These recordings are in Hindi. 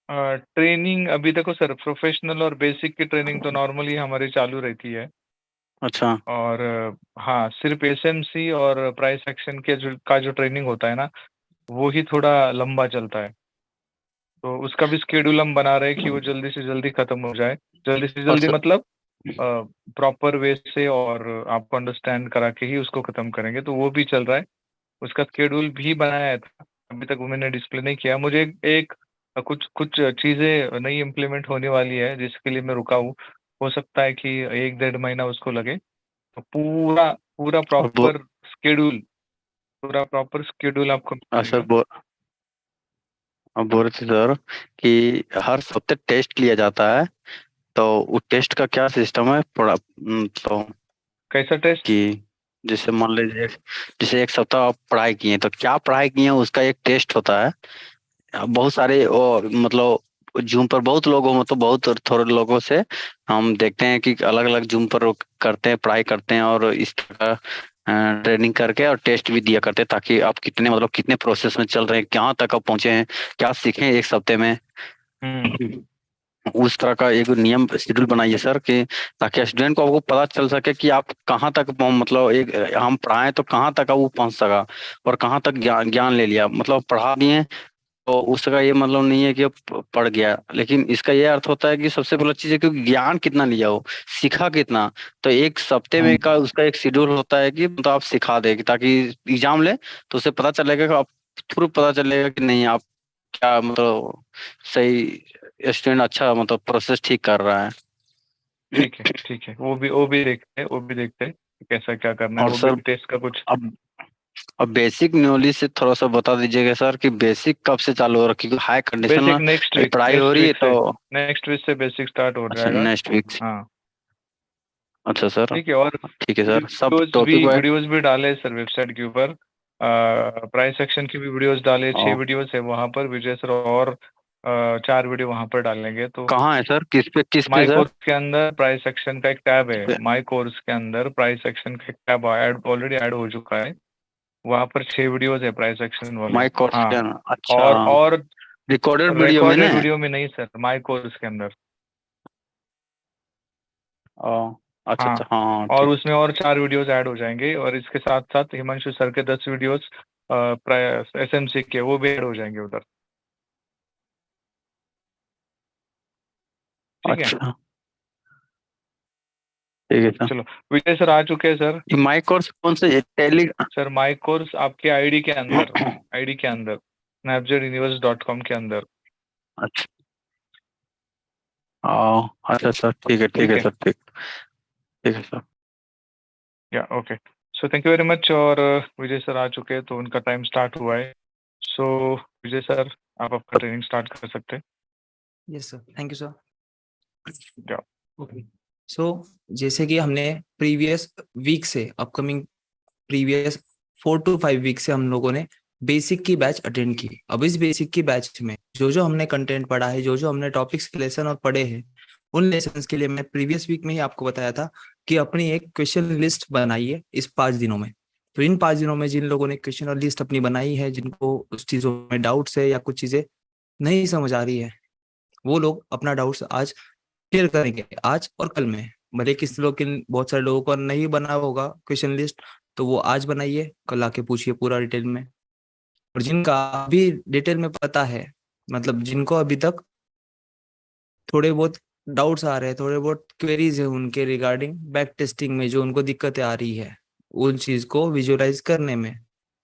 ट्रेनिंग अभी देखो सर, प्रोफेशनल और बेसिक की ट्रेनिंग तो नॉर्मली हमारी चालू रहती है। अच्छा। और हाँ, सिर्फ एसएमसी और प्राइस एक्शन के जो ट्रेनिंग होता है ना, वो ही थोड़ा लंबा चलता है। तो उसका भी स्केड्यूल हम बना रहे हैं कि वो जल्दी से जल्दी खत्म हो जाए। जल्दी से और जल्दी सर मतलब प्रॉपर वे से, और आपको अंडरस्टैंड करा के ही उसको खत्म करेंगे, तो वो भी चल रहा है। उसका स्केड्यूल भी बनाया था, अभी तक वो मैंने डिस्प्ले नहीं किया। मुझे एक कुछ कुछ चीज़ें नई इम्प्लीमेंट होने वाली है, जिसके लिए मैं रुका हूँ। हो सकता है कि 1 डेढ़ महीना उसको लगे। तो पूरा पूरा और वो प्रॉपर स्केड्यूल आपको सर मिलेगा। बोल रहे थे सर कि हर हफ्ते टेस्ट लिया जाता है, तो वो टेस्ट का क्या सिस्टम है तो कैसा टेस्ट? कि जैसे मान लीजिए, जैसे एक सप्ताह आप पढ़ाई किए तो क्या पढ़ाई किए उसका एक टेस्ट होता है। बहुत सारे मतलब जूम पर बहुत लोगों मतलब बहुत थोड़े लोगों से हम देखते हैं कि अलग अलग जूम पर वो करते हैं, पढ़ाई करते हैं और इस तरह ट्रेनिंग करके और टेस्ट भी दिया करते हैं, ताकि आप कितने मतलब कितने प्रोसेस में चल रहे हैं, कहाँ तक आप पहुंचे हैं, क्या सीखे हैं एक हफ्ते में। हम्म। उस तरह का एक नियम शेड्यूल बनाइए सर, कि ताकि स्टूडेंट को आपको पता चल सके कि आप कहाँ तक मतलब एक हम पढ़ाएं तो कहाँ तक वो पहुंच सका, और कहाँ तक ज्ञान ज्ञान ले लिया, मतलब पढ़ा दिए तो उसका ये मतलब नहीं है कि अब पढ़ गया, लेकिन इसका ये अर्थ होता है कि सबसे पहला चीज है कि ज्ञान कितना लिया हो, सीखा कितना। तो एक सप्ते में का उसका एक शेड्यूल होता है कि मतलब आप सिखा दें, ताकि एग्जाम ले तो उसे पता चलेगा कि आप थ्रू पता चलेगा कि नहीं आप क्या मतलब सही स्टूडेंट, अच्छा मतलब प्रोसेस ठीक कर रहा है। ठीक है, ठीक है, वो भी देखते हैं कि कैसा क्या करना है, और वो भी सर टेस्ट का कुछ। अब अब बेसिक नॉलेज से थोड़ा सा बता दीजिएगा सर कि बेसिक कब से चालू हो रहा है, क्योंकि हाई कंडीशन में बेसिक अभी पढ़ाई हो रही है तो। नेक्स्ट वीक से बेसिक स्टार्ट हो अच्छा, जाएगा। Next week. हाँ। अच्छा सर। ठीक है। और ठीक है सर, सब वीडियोस भी टॉपिक वाइज। वीडियोस भी डाले सर वेबसाइट के ऊपर। प्राइस सेक्शन की भी वीडियोस डाले, 6 वीडियोस है वहाँ पर विजय सर, और 4 वीडियो वहाँ पर डालेंगे। तो कहाँ है सर, किस पे माई सर? कोर्स के अंदर प्राइस सेक्शन का एक टैब किस है, पे? माई कोर्स के अंदर प्राइस सेक्शन का एक टैब ऑलरेडी ऐड हो चुका है। वहाँ पर 6 वीडियोस है प्राइस सेक्शन वाले। माई कोर्स हाँ। के अच्छा। और रिकॉर्डेड वीडियो में ना? रिकॉर्डेड वीडियो में नहीं सर, माई कोर्स के अंदर। ओ, अच्छा हाँ। अच्छा, हाँ हाँ, और ठीक। उसमें और 4 वीडियोस ऐड हो जाएंगे, और इसके साथ साथ हिमांशु सर के 10 वीडियोस एसएमसी के, वो भी ऐड हो जाएंगे उधर। ठीक है। अच्छा, ठीक है सर। चलो, विजय सर आ चुके हैं सर। ये माई कोर्स कौन से टेली? सर माई कोर्स आपके आईडी के अंदर snapchatuniverse.com के अंदर। अच्छा। अच्छा सर, ठीक ठीक है है। सर, ठीक है सर। या okay. So thank you very much. और विजय सर आ चुके हैं, तो उनका टाइम स्टार्ट हुआ है। सो विजय सर, आप आपका ट्रेनिंग स्टार्ट कर सकते हैं। Yes sir, thank you sir. या। ओके। सो जैसे कि हमने प्रीवियस वीक से अपकमिंग प्रीवियस 4 to 5 वीक से हम लोगों ने बेसिक की बैच अटेंड की। अब इस बेसिक की बैच में जो जो हमने कंटेंट पढ़ा है, जो जो हमने टॉपिक्स के लेसन और पढ़े हैं, उन लेसन्स के लिए मैं प्रीवियस वीक में ही आपको बताया था कि अपनी एक क्वेश्चन लिस्ट बनाइए इस 5 दिनों में। तो इन 5 दिनों में जिन लोगों ने क्वेश्चन और लिस्ट अपनी बनाई है, जिनको उस चीजों में डाउट्स है या कुछ चीजें नहीं समझ आ रही है, वो लोग अपना डाउट्स आज क्लियर करेंगे, आज और कल में। भले किस लोग बहुत सारे लोगों को नहीं बना होगा क्वेश्चन लिस्ट, तो वो आज बनाइए, कल आके पूछिए पूरा डिटेल में। और जिनका अभी डिटेल में पता है, मतलब जिनको अभी तक थोड़े बहुत डाउट्स आ रहे हैं, थोड़े बहुत क्वेरीज है उनके रिगार्डिंग बैक टेस्टिंग में, जो उनको दिक्कतें आ रही है उन चीज को विजुअलाइज करने में,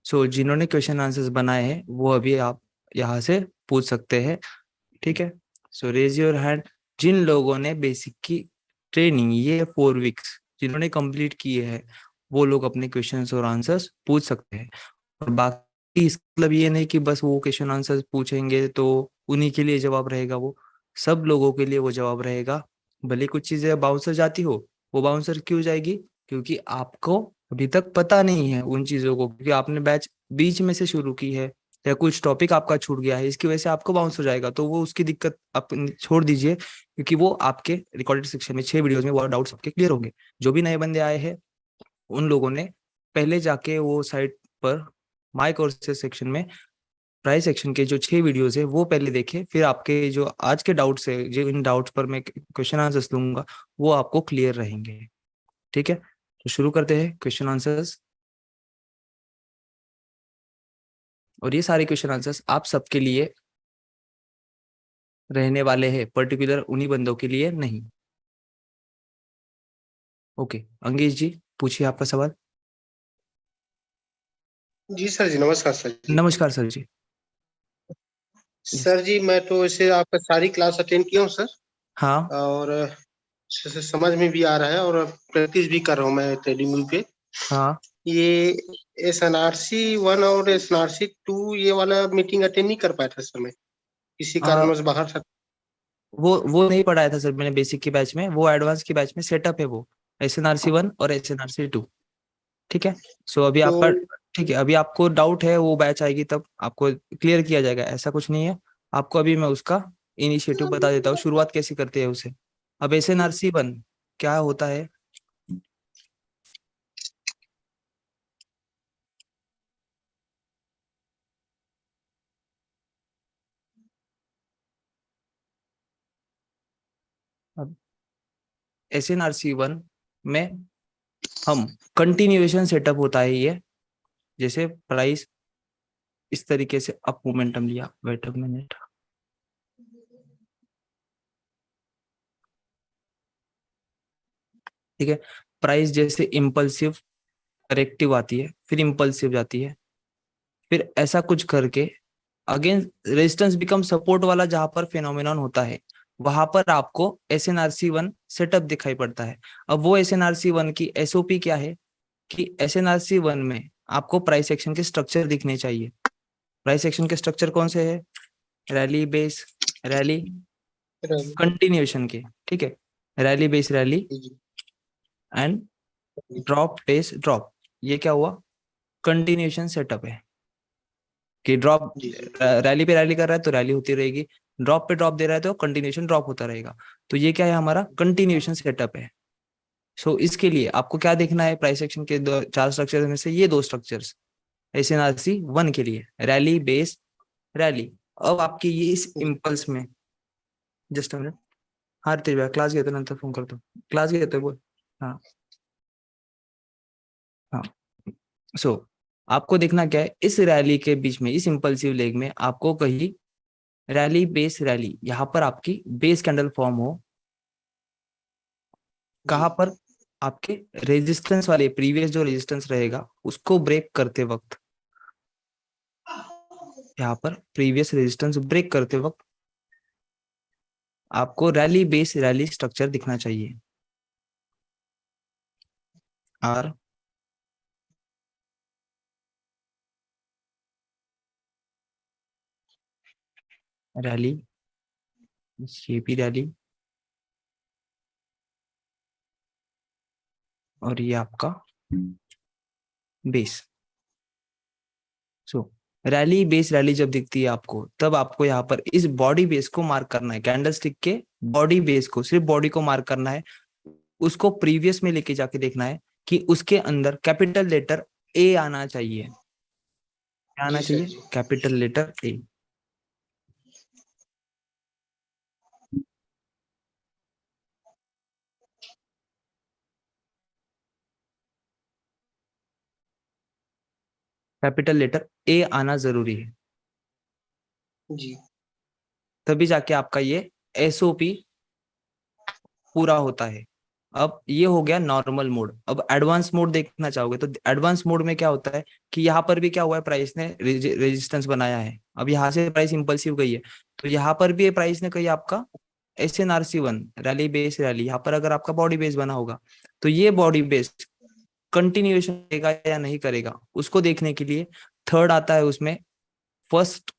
सो जिन्होंने क्वेश्चन आंसर्स बनाए हैं वो अभी आप यहाँ से पूछ सकते हैं। ठीक है। सो रेज योर हैंड जिन लोगों ने बेसिक की ट्रेनिंग ये 4 वीक्स जिन्होंने कंप्लीट किए हैं, वो लोग अपने क्वेश्चंस और आंसर्स पूछ सकते हैं। और बाकी इसका मतलब ये नहीं कि बस वो क्वेश्चन आंसर्स पूछेंगे तो उन्हीं के लिए जवाब रहेगा, वो सब लोगों के लिए वो जवाब रहेगा। भले कुछ चीजें बाउंसर जाती हो, वो बाउंसर क्यों जाएगी? क्योंकि आपको अभी तक पता नहीं है उन चीजों को, क्योंकि आपने बैच बीच में से शुरू की है या कुछ टॉपिक आपका छूट गया है, इसकी वजह से आपको बाउंस हो जाएगा। तो वो उसकी दिक्कत आप छोड़ दीजिए, क्योंकि वो आपके रिकॉर्डेड सेक्शन में 6 वीडियोस में वो डाउट्स आपके क्लियर होंगे। जो भी नए बंदे आए हैं उन लोगों ने पहले जाके वो साइट पर माय कोर्सेज सेक्शन में प्राइस एक्शन के जो 6 वीडियोस है वो पहले देखें, फिर आपके जो आज के डाउट्स है, जो इन डाउट्स पर मैं क्वेश्चन आंसर्स दूंगा वो आपको क्लियर रहेंगे। ठीक है, तो शुरू करते हैं क्वेश्चन आंसर्स। और ये सारे क्वेश्चन आंसर्स आप सबके लिए रहने वाले हैं, पर्टिकुलर उन्हीं बंदों के लिए नहीं। ओके, अंगेश जी पूछिए आपका सवाल। जी सर जी, नमस्कार सर जी। नमस्कार सर जी। सर जी, मैं तो ऐसे आपका सारी क्लास अटेंड किया हूँ सर, हाँ और समझ में भी आ रहा है और प्रैक्टिस भी कर रहा हूँ मैं ट्रेडिंग व्यू पे। हाँ, ये SNRC 1 और SNRC 2 ये वाला मीटिंग अटेंड नहीं कर पाया था सर, मैं किसी कारणवश बाहर था। वो नहीं पढ़ाया था सर मैंने बेसिक की बैच में, वो एडवांस की बैच में सेटअप है वो, SNRC 1 और SNRC 2। ठीक है, सो अभी तो आपका, ठीक है, अभी आपको डाउट है, वो बैच आएगी तब आपको क्लियर किया जाएगा, ऐसा कुछ नहीं है। आपको अभी मैं उसका इनिशिएटिव बता देता हूँ, शुरुआत कैसे करते हैं उसे। अब SNRC 1 क्या होता है? अब SNRC 1 में हम कंटिन्यूएशन सेटअप होता है ये, जैसे प्राइस इस तरीके से अप मोमेंटम लिया, वेट अ मिनट, ठीक है, प्राइस जैसे इम्पल्सिव करेक्टिव आती है, फिर इम्पल्सिव जाती है, फिर ऐसा कुछ करके अगेन रेजिस्टेंस बिकम सपोर्ट वाला जहां पर फिनोमिनन होता है, वहां पर आपको SNRC 1 सेटअप दिखाई पड़ता है। अब वो SNRC 1 की SOP क्या है कि SNRC 1 में आपको प्राइस एक्शन के स्ट्रक्चर दिखने चाहिए। प्राइस एक्शन के स्ट्रक्चर कौन से है? रैली बेस रैली, कंटिन्यूएशन के, ठीक है, rally base rally and drop base drop. ये क्या हुआ? कंटिन्यूएशन सेटअप है कि ड्रॉप रैली पे रैली कर रहा है तो रैली होती रहेगी, ड्रॉप पे ड्रॉप दे रहा है तो कंटिन्यूएशन ड्रॉप होता रहेगा। तो ये क्या है? हमारा कंटिन्यूएशन सेटअप है। सो इसके लिए आपको क्या देखना है? प्राइस एक्शन के 4 स्ट्रक्चर में से ये 2 स्ट्रक्चर्स SNRC 1 के लिए, रैली बेस रैली। अब आपकी ये इस इम्पल्स में, जस्ट मिनट, हाँ तेज भैया क्लास गए तो नंतर फोन करता हूँ, क्लास गए तो बोल। हाँ हाँ, सो आपको देखना क्या है, इस रैली के बीच में, इस इम्पल्सिव लेग में आपको कहीं रैली बेस रैली, यहाँ पर आपकी बेस कैंडल फॉर्म हो। कहाँ पर? आपके रेजिस्टेंस वाले प्रीवियस जो रेजिस्टेंस रहेगा उसको ब्रेक करते वक्त, यहाँ पर प्रीवियस रेजिस्टेंस ब्रेक करते वक्त आपको रैली बेस रैली स्ट्रक्चर दिखना चाहिए। आर रैली, ये भी रैली, और ये आपका बेस। सो रैली बेस रैली जब दिखती है आपको, तब आपको यहाँ पर इस बॉडी बेस को मार्क करना है, कैंडलस्टिक के बॉडी बेस को, सिर्फ बॉडी को मार्क करना है। उसको प्रीवियस में लेके जाके देखना है कि उसके अंदर कैपिटल लेटर ए आना चाहिए। क्या आना चाहिए? Capital letter A. Capital letter A आना जरूरी है, जी तभी जाके आपका ये SOP पूरा होता है। अब ये हो गया नॉर्मल मोड। अब एडवांस मोड देखना चाहोगे तो एडवांस मोड में क्या होता है कि यहाँ पर भी क्या हुआ है, प्राइस ने रेजिस्टेंस बनाया है। अब यहाँ से प्राइस इंपल्सिव गई है, तो यहाँ पर भी प्राइस ने कही आपका SNRC 1 रैली बेस रैली, यहाँ पर अगर आपका बॉडी बेस बना होगा तो ये बॉडी बेस कंटिन्यूएशन करेगा या नहीं करेगा, उसको देखने के लिए थर्ड आता है उसमें। First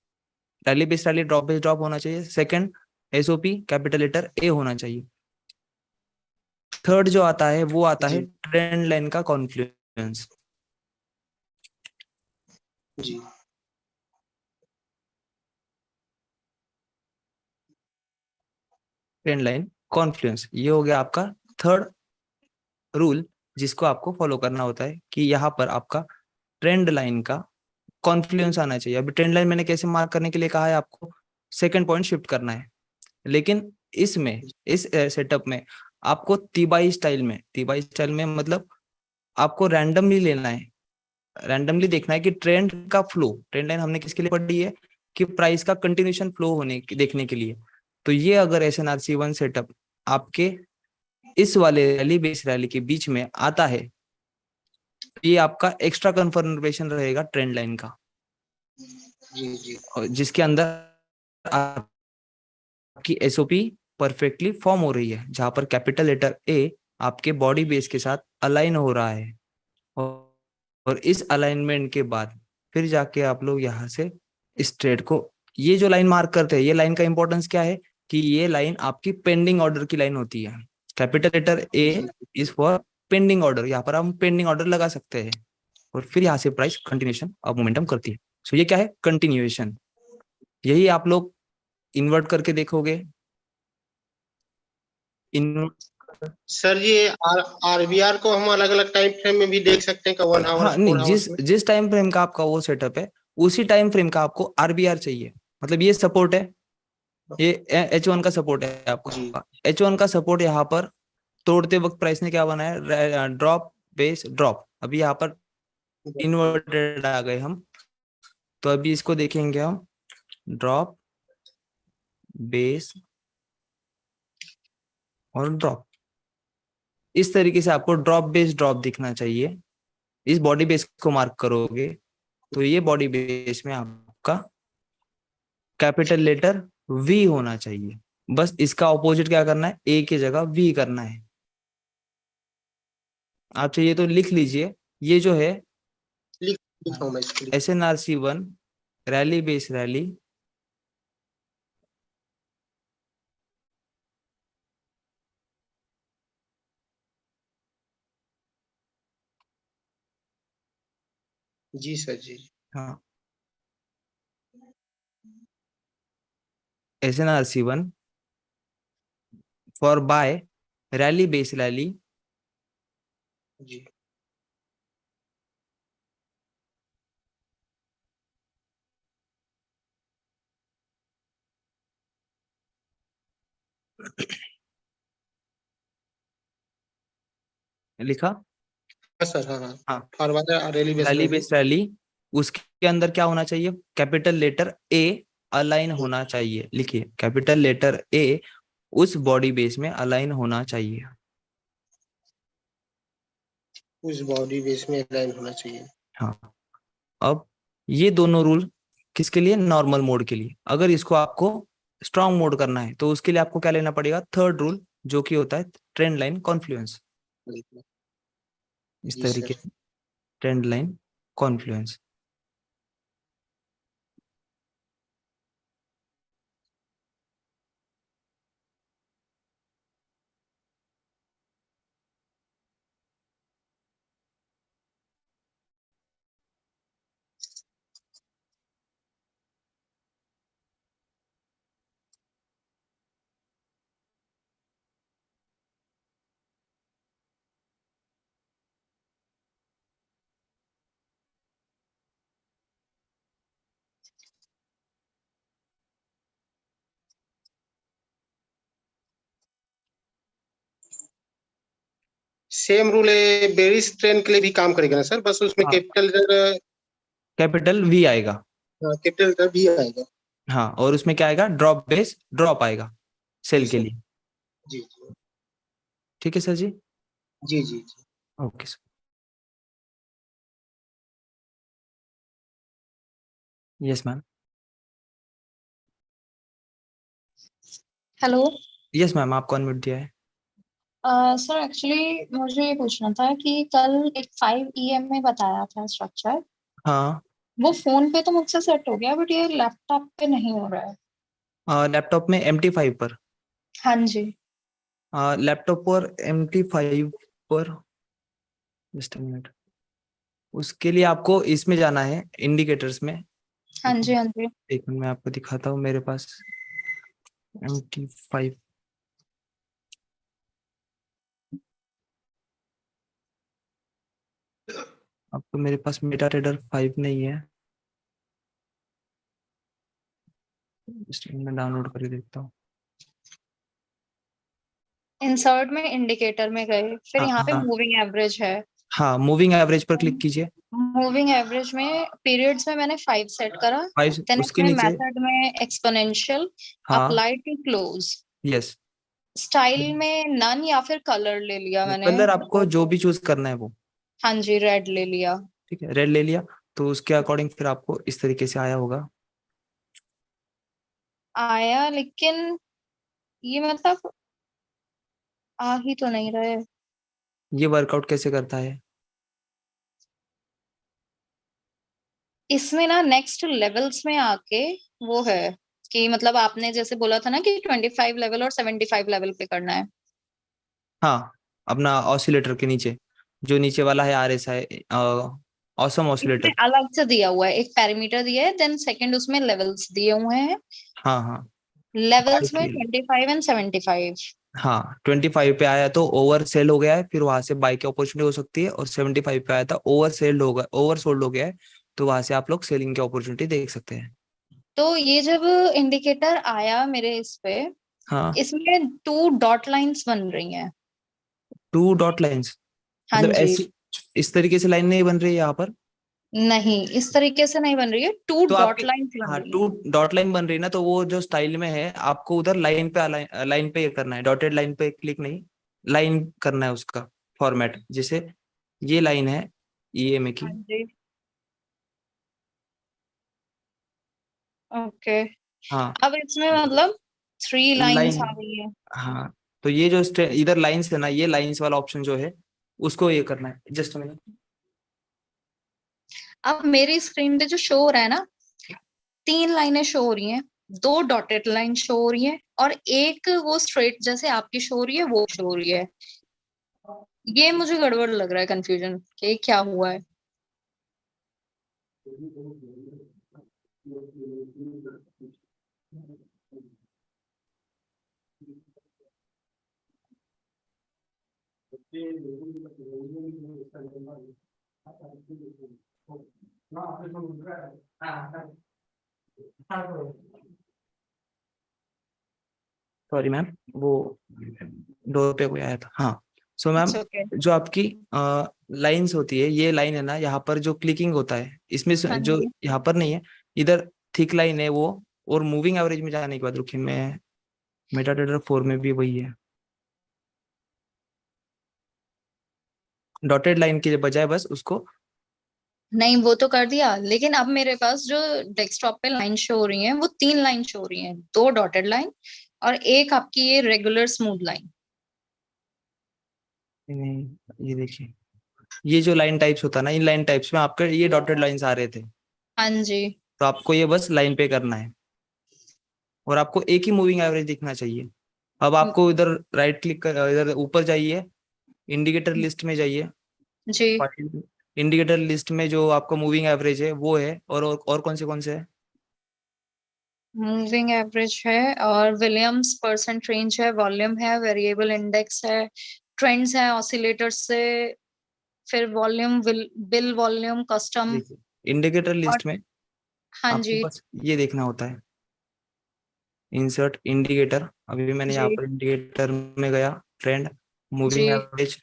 rally base rally drop base drop होना चाहिए, second SOP capital letter A होना चाहिए, थर्ड जो आता है वो आता है जी ट्रेंड लाइन का कॉन्फ्लुएंस। जी ट्रेंड लाइन कॉन्फ्लुएंस, ये हो गया आपका थर्ड रूल, जिसको आपको फॉलो करना होता है कि यहाँ पर आपका ट्रेंड लाइन का कॉन्फ्लुएंस आना चाहिए। अभी ट्रेंड लाइन मैंने कैसे मार्क करने के लिए कहा है आपको, सेकंड पॉइंट शिफ्ट करना है, लेकिन इसमें इस सेटअप में आपको तीबाई स्टाइल में मतलब आपको रैंडमली लेना है, रैंडमली देखना है कि ट्रेंड का फ्लो, ट्रेंड लाइन हमने किसके लिए पढ़ी है कि प्राइस का कंटिन्यूएशन फ्लो देखने के लिए। तो ये अगर SNRC 1 सेटअप आपके इस वाले रैली बेस रैली के बीच में आता है, ये आपका एक्स्ट्रा कंफर्मेशन रहेगा ट्रेंड लाइन का, जी जी जिसके अंदर आपकी SOP परफेक्टली फॉर्म हो रही है, जहां पर कैपिटल लेटर A आपके बॉडी बेस के साथ अलाइन हो रहा है, और इस अलाइनमेंट के बाद फिर जाके आप लोग यहाँ से इस ट्रेड को, ये जो लाइन मार्क करते हैं, ये लाइन का इंपॉर्टेंस क्या है कि ये लाइन आपकी पेंडिंग ऑर्डर की लाइन होती है। Capital letter A is for pending order, यहाँ पर हम पेंडिंग ऑर्डर लगा सकते हैं और फिर यहाँ से प्राइस कंटिन्यूएशन अब मोमेंटम करती है। सो ये क्या है, कंटिन्यूएशन। यही आप लोग इन्वर्ट करके देखोगे। सर, ये आरबीआर को हम अलग अलग टाइम फ्रेम में भी देख सकते हैं, 1 हाँ आवर्स, 4 नहीं, आवर्स में। जिस टाइम फ्रेम का आपका वो सेटअप है, उसी टाइम फ्रेम का आपको आरबीआर चाहिए। मतलब ये सपोर्ट है, ये H1 का सपोर्ट है जी आपका। H1 का सपोर्ट यहाँ पर तोड़ते वक्त प्राइस ने क्या बनाया, ड्रॉप बेस ड्रॉप। अभी यहाँ पर इन्वर्टेड आ गए हम, तो अभी इसको देखेंगे हम, ड्रॉप बेस और ड्रॉप। इस तरीके से आपको ड्रॉप बेस ड्रॉप दिखना चाहिए। इस बॉडी बेस को मार्क करोगे तो ये बॉडी बेस में आपका कैपिटल लेटर V होना चाहिए। बस इसका ऑपोजिट क्या करना है, A की जगह V करना है। आप चाहिए तो लिख लीजिए, ये जो है लिख लिखा हूं मैं इसको। SNRC 1 रैली बेस रैली, जी सर जी। हाँ SNRC 1 for by rally base rally, जी लिखा। हाँ सर, हाँ हाँ। हाँ forward rally base rally rally. Base rally, उसके अंदर क्या होना चाहिए, कैपिटल लेटर A अलाइन होना चाहिए। लिखिए कैपिटल लेटर A उस बॉडी बेस में अलाइन होना चाहिए। उस बॉडी बेस में अलाइन होना चाहिए। हाँ, अब ये दोनों रूल किसके लिए, नॉर्मल मोड के लिए। अगर इसको आपको स्ट्रॉन्ग मोड करना है तो उसके लिए आपको क्या लेना पड़ेगा, थर्ड रूल, जो कि होता है ट्रेंड लाइन कॉन्फ्लुएंस। इस जी तरीके सर। से trend line Confluence. Same rule है बेरिस ट्रेन के लिए भी काम करेगा ना सर? बस उसमें हाँ कैपिटल कैपिटल V आएगा। कैपिटल भी आएगा। हाँ, और उसमें क्या आएगा, ड्रॉप बेस ड्रॉप आएगा जी सेल के सर। लिए। जी जी ठीक है सर जी। जी जी जी। Okay sir. Yes ma'am. Hello. Yes ma'am, आपको अनम्यूट दिया है। सर एक्चुअली मुझे ये पूछना था कि कल एक 5 EM में बताया था स्ट्रक्चर, हाँ वो फोन पे तो मुझसे सेट हो गया बट ये लैपटॉप पे नहीं हो रहा है। लैपटॉप में MT5 पर, हाँ जी। लैपटॉप पर MT5 पर, जस्ट मिनट, उसके लिए आपको इसमें जाना है इंडिकेटर्स में। हाँ जी हाँ जी। एक मिनट मैं आपको दिखाता हूँ, मेरे पास MT5, अब तो मेरे पास मेटा ट्रेडर 5 नहीं है। मैं डाउनलोड करके देखता हूँ। इंसर्ट में इंडिकेटर में गए, फिर हाँ यहाँ पे हाँ मूविंग एवरेज है। हाँ, मूविंग एवरेज पर क्लिक कीजिए। मूविंग एवरेज में पीरियड्स में मैंने 5 सेट करा। 5 देन उसके इसमें नीचे। मेथड में एक्सपोनेंशियल, हाँ apply to close, yes. Style में नन या फिर कलर ले लिया मैंने। कलर आपको जो भी चूज करना है वो। हाँ जी, रेड ले लिया। ठीक है, रेड ले लिया। तो उसके अकॉर्डिंग फिर आपको इस तरीके से आया होगा। आया, लेकिन ये मतलब आ ही तो नहीं रहे। ये वर्कआउट कैसे करता है? इसमें ना नेक्स्ट लेवल्स में आके वो है कि मतलब आपने जैसे बोला था ना कि 25 लेवल और 75 लेवल पे करना है। हाँ, अपना ऑसिलेटर के नीचे जो नीचे वाला है, RSI ऑसम इसमें ऑसिलेटर। अलग से दिया हुआ है, एक पैरामीटर दिया है, देन सेकंड उसमें लेवल्स दिए हुए हैं। हाँ हाँ लेवल्स में बाइक। 25 एंड 75। हाँ 25 पे आया तो ओवर सेल हो गया है, फिर वहां से बाई की अपॉर्चुनिटी हो सकती है। और 75 पे आया था ओवर सेल्ड होगा, ओवर सोल्ड हो गया है, तो वहां से आप लोग सेलिंग की अपॉर्चुनिटी देख सकते हैं। तो ये जब इंडिकेटर आया मेरे इस पे, हाँ, इसमें 2 डॉट लाइंस बन रही हैं। 2 डॉट लाइंस हाँ मतलब जी। ऐसी इस तरीके से लाइन नहीं बन रही है यहाँ पर। नहीं, इस तरीके से नहीं बन रही है, 2 तो डॉट आपकी, लाइंस बन हाँ रही 2 हैं। डॉट लाइन बन रही है ना, तो वो जो स्टाइल में है आपको उधर लाइन पे करना है, डॉटेड लाइन पे क्लिक नहीं, लाइन करना है उसका फॉर्मेट। जैसे ये लाइन है EMA की। हाँ जी, ओके। हाँ अब इसमें मतलब 3 लाइंस लाइन। आ गई है। हाँ, तो ये जो इधर लाइंस है ना, ये लाइंस वाला ऑप्शन जो है उसको ये करना है। Just minute. अब मेरी स्क्रीन पे जो शो हो रहा है ना, 3 लाइनें शो हो रही हैं, 2 डॉटेड लाइन शो हो रही हैं, और एक वो स्ट्रेट जैसे आपकी शो हो रही है वो शो हो रही है। ये मुझे गड़बड़ लग रहा है, कंफ्यूजन कि क्या हुआ है। सॉरी मैम, वो डोर पे कोई आया था। हाँ, सो मैम, इट्स ओके। जो आपकी लाइंस होती है, ये लाइन है ना, यहाँ पर जो क्लिकिंग होता है इसमें हाँ जो जी। यहाँ पर नहीं है, इधर थिक लाइन है वो। और मूविंग एवरेज में जाने के बाद रुकिए, मैं मेटाडाटा 4 में भी वही है, डॉटेड लाइन के बजाय बस उसको। नहीं, वो तो कर दिया, लेकिन अब मेरे पास जो डेस्कटॉप पे लाइन शो हो रही है वो 3 लाइन शो हो रही है, 2 डॉटेड लाइन और एक आपकी ये रेगुलर स्मूथ लाइन। नहीं, ये देखिए, ये जो लाइन टाइप्स होता है ना, इन लाइन टाइप्स में आपके ये डॉटेड लाइंस आ रहे थे। हाँ जी। तो आपको ये बस लाइन पे करना है, और आपको एक ही मूविंग एवरेज दिखना चाहिए। अब आपको इधर राइट क्लिक कर, इधर ऊपर जाइए, इंडिकेटर लिस्ट में जाइए। जी। इंडिकेटर लिस्ट में जो आपका मूविंग एवरेज है वो है, और कौन से है? मूविंग एवरेज है, और विलियम्स परसेंट रेंज है, वॉल्यूम है, वेरिएबल इंडेक्स है, ट्रेंड्स है ऑसिलेटर्स से, फिर वॉल्यूम, बिल वॉल्यूम, कस्टम। देखिए, इंडिकेटर और लिस्ट में हाँ आपको जी। बस ये देखना होता है, इंसर्ट इंडिकेटर। अभी मैंने यहाँ जी। पर इंडिकेटर में गया, ट्रेंड, जी। मूविंग एवरेज,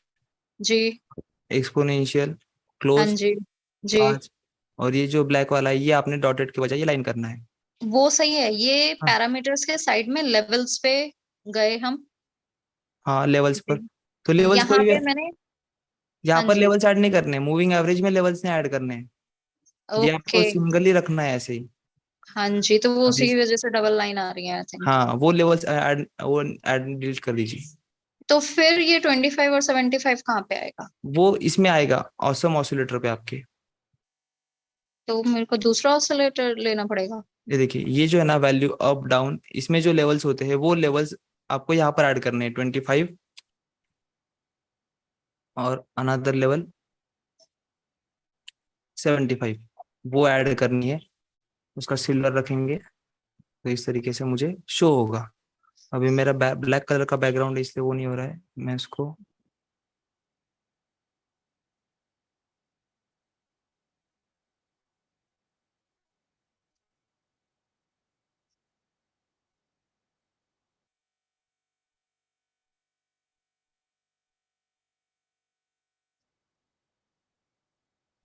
जी। एक्सपोनेंशियल, हाँ क्लोज, जी। जी। 5। और ये जो ब्लैक वाला है, ये आपने डॉटेड के बजाय ये लाइन करना है। वो सही है, ये हाँ पैरामीटर्स के साइड में लेवल्स पे गए हम। हाँ, लेवल्स पर। जी। तो लेवल्स यहाँ कोई भी, पे मैंने। यहाँ हाँ पर जी। लेवल्स ऐड नहीं करने, मूविंग एवरेज में लेवल्स नहीं ऐड करने हैं। ये आपको ओके। सिंगल ही रखना है ऐसे ही। हाँ जी, तो वो अभी, उसी की वजह से डबल लाइन आ रही है आई थिंक। हाँ वो लेवल्स ऐड, वो ऐड डिलीट कर दीजिए। तो फिर ये 25 और 75 कहाँ पे आएगा? वो इसमें आएगा ऑसम ऑसिलेटर पे आपके। तो मेरे को दूसरा ऑसिलेटर लेना पड़ेगा। ये देखिए, ये जो है ना वैल्यू अप डाउन, इसमें जो लेवल्स होते हैं वो लेवल्स आपको यहाँ पर ऐड करने हैं, 25 और अनदर लेवल 75, वो ऐड करनी है। उसका सिल्वर रखेंगे तो इस तरीके से मुझे शो होगा। अभी मेरा ब्लैक कलर का बैकग्राउंड है इसलिए वो नहीं हो रहा है, मैं इसको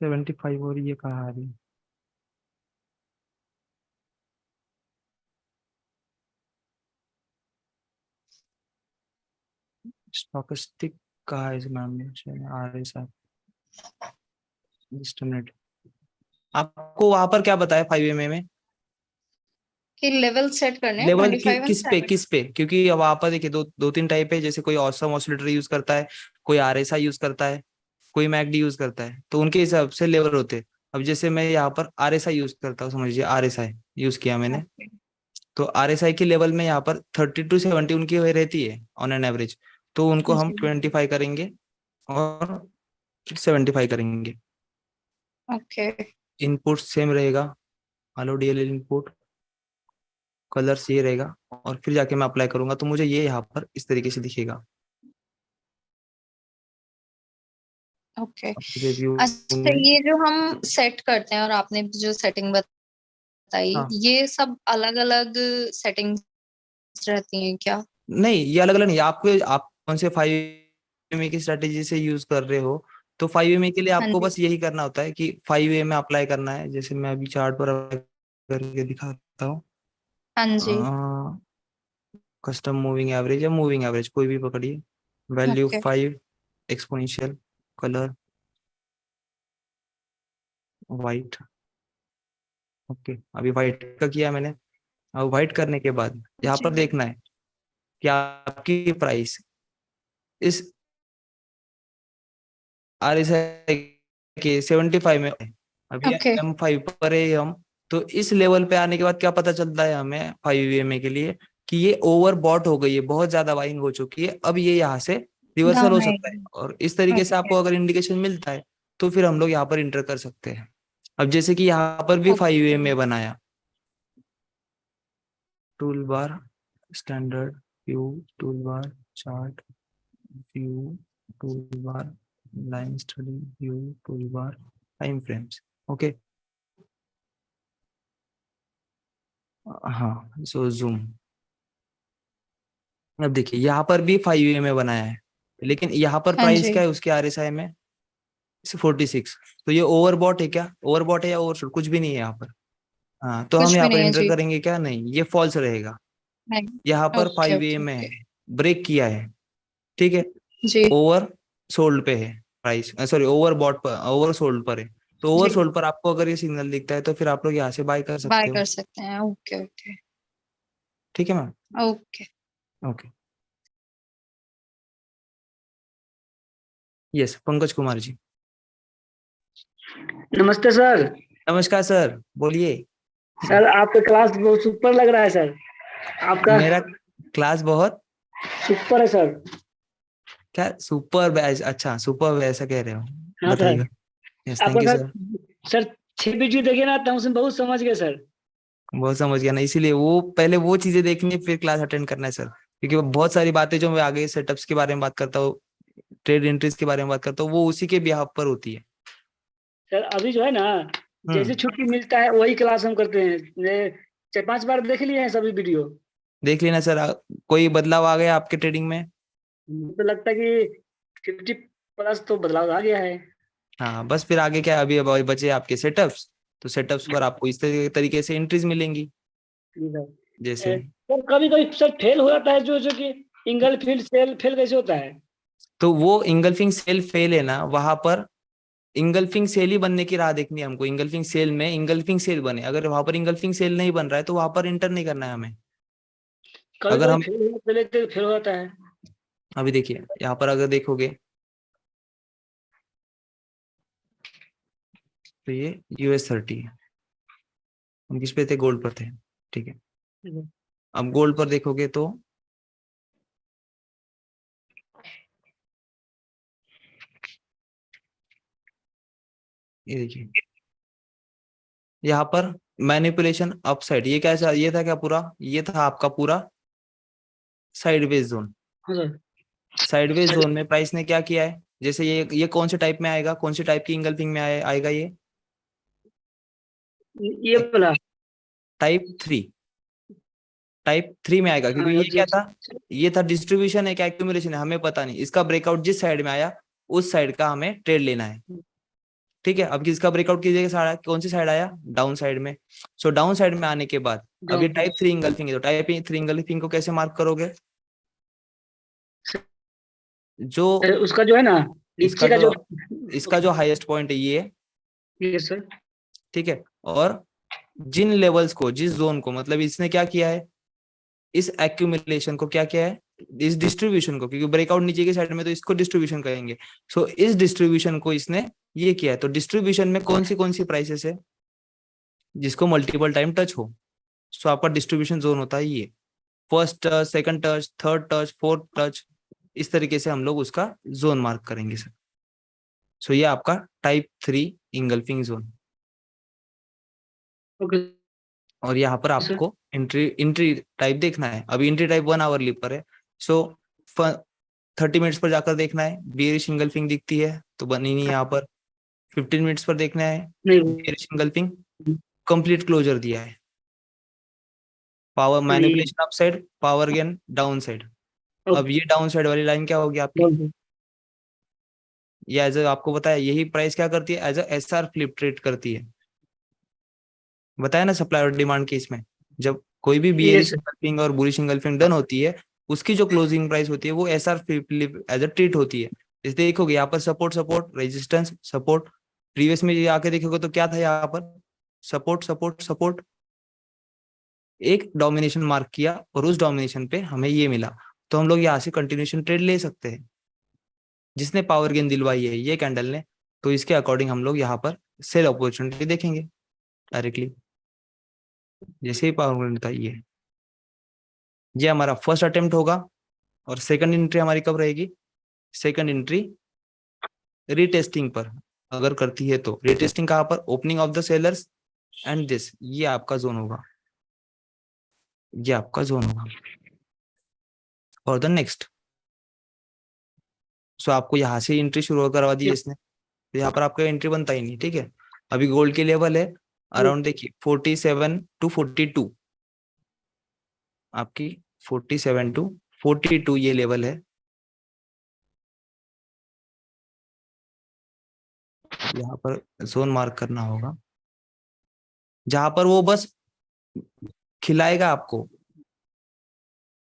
75 और ये कहाँ आ रही है? स्टॉकेस्टिक कहाँ है इस मैम में? आ रही सर, जस्ट मिनट। आपको वहां पर क्या बताया 5 में कि लेवल सेट करने हैं लेवल 25 एंड किस पे? क्योंकि अब वहां पर देखिए दो तीन टाइप है, जैसे कोई ऑसम ऑसिलेटर यूज करता है, कोई आरएसआई यूज करता है, कोई मैकडी यूज करता है, तो उनके हिसाब से लेवल होते हैं। अब जैसे मैं यहाँ पर आरएसआई यूज करता हूँ, समझ लीजिए आरएसआई यूज किया मैंने, तो आरएसआई की लेवल में यहाँ पर 30 to 70 उनकी वही रहती है ऑन एन एवरेज, तो उनको हम 25 करेंगे और 75 करेंगे। ओके इनपुट सेम रहेगा, हेलो डीएलएल इनपुट, कलर ये रहेगा, और फिर जाके मैं अप्लाई करूंगा तो मुझे ये यहाँ पर इस तरीके से दिखेगा। ओके। रिव्यू अच्छा, में ये जो हम सेट करते हैं और आपने जो सेटिंग बताई, हाँ, ये सब अलग अलग सेटिंग्स रहती हैं क्या? नहीं ये अलग अलग नहीं, आप कौन से 5 की स्ट्रेटेजी से यूज कर रहे हो, तो 5 के लिए हाँ आपको जी, बस यही करना होता है कि 5 में अप्लाई करना है। जैसे मैं अभी चार्ट पर अप्लाई करके दिखाता हूँ, हाँ जी। कस्टम मूविंग एवरेज या मूविंग एवरेज कोई भी पकड़िए, value okay 5, exponential, colour white. Okay, अभी वाइट का किया मैंने। अब वाइट करने के बाद यहाँ जी। पर देखना है कि आपकी प्राइस इस RSI के 75 में है। अभी ओके M5 पर है हम, तो इस लेवल पे आने के बाद क्या पता चलता है हमें 5 के लिए कि ये ओवर बॉट हो गई है, बहुत ज्यादा बाइंग हो चुकी है, अब ये यहाँ से रिवर्सल हो डाउन सकता है, आएगी। और इस तरीके से ओके आपको अगर इंडिकेशन मिलता है तो फिर हम लोग यहाँ पर इंटर कर सकते हैं। अब जैसे कि यहाँ पर भी 5 में बनाया, tool bar, standard view, tool bar, chart view, tool bar, line study view, tool bar, time frames. Okay, हाँ, सो जूम। अब देखिए यहाँ पर भी 5 में बनाया है, लेकिन यहाँ पर हाँ प्राइस जी, क्या है उसके RSI में? 46। तो ये ओवरबॉट है क्या? ओवरबॉट है या ओवरशूट? कुछ भी नहीं है यहाँ पर। हाँ, तो हम कुछ यहाँ भी पर नहीं है एंटर जी। करेंगे क्या? नहीं, ये फॉल्स रहेगा। नहीं। यहाँ पर ओके 5 ओके में ओके। है, ब्रेक किया है, ठीक है, जी ओवर सोल्ड पे है प्राइस, सॉरी ओवर बॉट पर, ओवर सोल्ड पर है। तो ओवर जी, सोल्ड पर आपको अगर ये सिग्नल दिखता है तो फिर आप लोग यहाँ से बाय कर बाय सकते कर हो। सकते हैं। ओके ओके ठीक है ma'am, okay. Okay. Yes, Pankaj Kumar ji. नमस्ते सर। नमस्कार सर, बोलिए। सर आपका क्लास बहुत सुपर लग रहा है सर। आपका मेरा क्लास बहुत सुपर है सर। क्या? Super batch? अच्छा, सुपर ऐसा कह रहे हो, हाँ सर। बताइएगा। यस, थैंक आपका you sir, sir. Sir 6 video देखे ना तो उसमें बहुत समझ गए सर। बहुत समझ गया ना, इसीलिए वो पहले वो चीजें देखनी है फिर क्लास अटेंड करना है सर, क्योंकि वो बहुत सारी बातें जो मैं आगे सेटअप्स के बारे में बात करता हूँ, ट्रेड एंट्रीज के बारे में बात करता हूँ, वो उसी के बिहाफ पर होती है। सर अभी जो है ना, जैसे हम्म, छुट्टी मिलता है वही क्लास हम करते हैं। 4-5 बार देख लिए हैं सभी वीडियो। देख लेना सर। कोई बदलाव आ गया आपके ट्रेडिंग में? मुझे लगता है कि 50+ तो बदलाव आ गया है। हाँ, बस फिर आगे क्या, अभी अब बचे आपके सेटअप्स, तो सेटअप्स पर आपको इस तरीके से एंट्रीज मिलेंगी। जी सर। जैसे सर कभी कभी सर फेल हो जाता है, जो जो कि इंगल फील्ड सेल फेल कैसे होता है? तो वो इंगल्फिंग सेल फेल है ना, वहां पर इंगल्फिंग सेल ही बनने की राह देखनी है हमको। इंगल्फिंग सेल में इंगल्फिंग सेल बने, अगर वहां पर इंगल्फिंग सेल नहीं बन रहा है तो वहां पर इंटर नहीं करना है हमें। कभी अगर कभी हम फेल हो जाता है। अभी देखिए यहाँ पर अगर देखोगे तो ये US30 है, हम किस पे थे? गोल्ड पर थे, ठीक है। अब गोल्ड पर देखोगे तो ये देखिए यहाँ पर मैनिपुलेशन अपसाइड, ये कैसा? ये था क्या पूरा? ये था आपका पूरा साइडवेज जोन। हाँ सर। साइडवेज जोन में प्राइस ने क्या किया है? जैसे ये कौन से टाइप में आएगा, कौन से टाइप की इंगल्फिंग में आएगा? ये ये वाला। टाइप 3, टाइप 3 में आएगा, क्योंकि ये क्या था? ये था डिस्ट्रीब्यूशन है क्या एक्यूमुलेशन है, हमें पता नहीं। इसका ब्रेकआउट जिस साइड में आया उस साइड का हमें ट्रेड लेना है। ठीक है, अब किसका ब्रेकआउट कीजिएगा, सारा कौन सी साइड आया, डाउन साइड में। सो डाउन साइड में आने के बाद अब ये टाइप 3 इंगल्फिंग है, तो टाइप 3 इंगल्फिंग को कैसे मार्क करोगे, जो उसका जो है ना इसका नीचे का जो जो इसका जो हाईएस्ट पॉइंट है ये, यस सर, ठीक है। और जिन लेवल्स को, जिस जोन को, मतलब इसने क्या किया है, इस एक्यूमुलेशन को क्या किया है, इस डिस्ट्रीब्यूशन को, क्योंकि ब्रेकआउट नीचे की साइड में तो इसको डिस्ट्रीब्यूशन कहेंगे। सो इस डिस्ट्रीब्यूशन को इसने ये किया है। तो डिस्ट्रीब्यूशन में कौन सी प्राइसेस है जिसको मल्टीपल टाइम टच हो, सो आपका डिस्ट्रीब्यूशन जोन होता है ये, first touch, second touch, third touch, fourth touch, इस तरीके से हम लोग उसका जोन मार्क करेंगे सर। सो ये आपका टाइप 3 इंगल्फिंग जोन। ओके और यहाँ पर आपको एंट्री टाइप देखना है। अभी एंट्री टाइप 1 आवरली पर है, सो 30 मिनट्स पर जाकर देखना है, बियरिश इंगल्फिंग दिखती है तो बनी नहीं यहाँ पर। 15 मिनट्स पर देखना है, नहीं बियरिश इंगल्फिंग, कंप्लीट क्लोजर दिया है, पावर ये manipulation up side, power gain down side. अब ये डाउन साइड वाली लाइन क्या होगी आपकी, ये एज आपको बताया, यही प्राइस क्या करती है, as S R flip trade करती है। बताया ना सप्लाई और डिमांड केस में, जब कोई भी बियरिश yes, इंगल्फिंग और बुलिश इंगल्फिंग डन होती है, उसकी जो क्लोजिंग प्राइस होती है वो S R flip as a treat होती है। इस देखोगे यहाँ पर support support resistance support, previous में ये आके देखोगे तो क्या था यहाँ पर, सपोर्ट सपोर्ट सपोर्ट, एक डोमिनेशन मार्क किया और उस डोमिनेशन पे हमें ये मिला, तो हम लोग यहाँ से कंटिन्यूएशन ट्रेड ले सकते हैं। जिसने पावर गेन दिलवाई है ये कैंडल ने, तो इसके अकॉर्डिंग हम लोग यहाँ पर सेल अपॉर्चुनिटी देखेंगे डायरेक्टली, जैसे ही पावर गेन था ये हमारा फर्स्ट अटेम्प्ट होगा। और सेकंड एंट्री हमारी कब रहेगी, सेकंड एंट्री रीटेस्टिंग पर अगर करती है तो, रीटेस्टिंग कहाँ पर, opening of the sellers and this, ये आपका जोन होगा, ये आपका जोन होगा फॉर द नेक्स्ट। सो आपको यहाँ से एंट्री शुरू करवा दी इसने, तो यहाँ पर आपका एंट्री बनता ही नहीं, ठीक है। अभी गोल्ड के लेवल है अराउंड, देखिए 47 to 42, आपकी 47 to 42 ये लेवल है। यहाँ पर जोन मार्क करना होगा, जहां पर वो बस खिलाएगा आपको।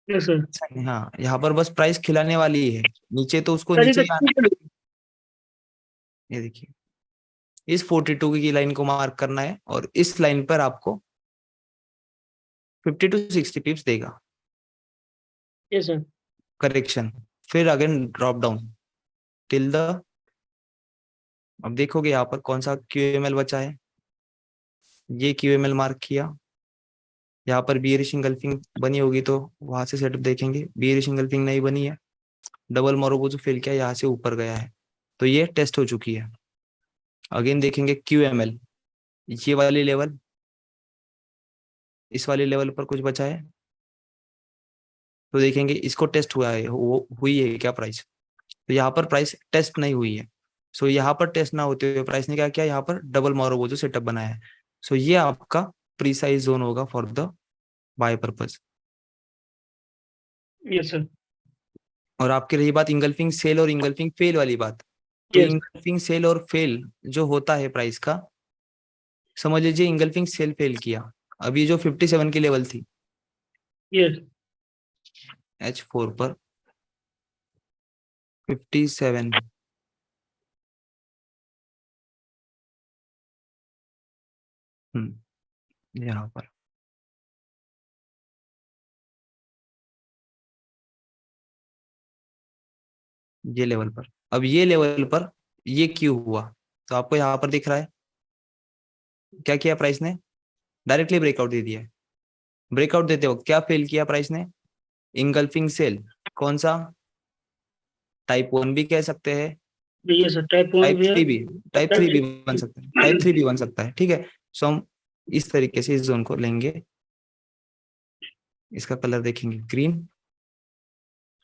yes, sir. हाँ, यहाँ पर बस प्राइस खिलाने वाली है, नीचे तो उसको सर नीचे ये ही आना। ये देखिए, इस 42 की लाइन को मार्क करना है और इस लाइन पर आपको 50 to 60 पिप्स देगा yes, sir. करेक्शन, फिर again drop down till the, अब देखोगे यहाँ पर कौन सा क्यूएमएल बचा है, ये क्यूएमएल मार्क किया। यहाँ पर बियरिश इंगल्फिंग बनी होगी तो वहां से सेटअप देखेंगे, बियरिश इंगल्फिंग नहीं बनी है, डबल मोरोबो जो फेल किया यहाँ से ऊपर गया है, तो ये टेस्ट हो चुकी है। अगेन देखेंगे क्यूएमएल, ये वाली लेवल, इस वाले लेवल पर कुछ बचा है तो देखेंगे इसको टेस्ट हुआ है, हुई है क्या प्राइस, तो यहाँ पर प्राइस टेस्ट नहीं हुई है। सो यहाँ पर टेस्ट ना होते हुए प्राइस ने क्या किया, यहाँ पर डबल मोरोबो जो सेटअप बनाया है। सो ये आपका प्रीसाइज जोन होगा for the buy purpose. yes, sir. और आपकी रही बात इंगल्फिंग सेल और इंगल्फिंग फेल वाली बात, तो Yes. इंगल्फिंग सेल और फेल जो होता है प्राइस का, समझ लीजिए इंगल्फिंग सेल फेल किया, अभी जो 57 की लेवल थी yes. H4 पर 57, यहाँ पर ये लेवल पर, अब ये लेवल पर ये क्यों हुआ, तो आपको यहाँ पर दिख रहा है क्या किया प्राइस ने, डायरेक्टली ब्रेकआउट दे दिया है। ब्रेकआउट देते वक्त क्या फेल किया प्राइस ने, इंगल्फिंग सेल, कौन सा, टाइप 1 भी कह सकते हैं, yes, sir. Type 1 टाइप भी है, 3 भी, टाइप 3 भी type बन सकता है, टाइप 3 भी बन सकता है, ठीक है। सो हम इस तरीके से इस जोन को लेंगे, इसका कलर देखेंगे ग्रीन,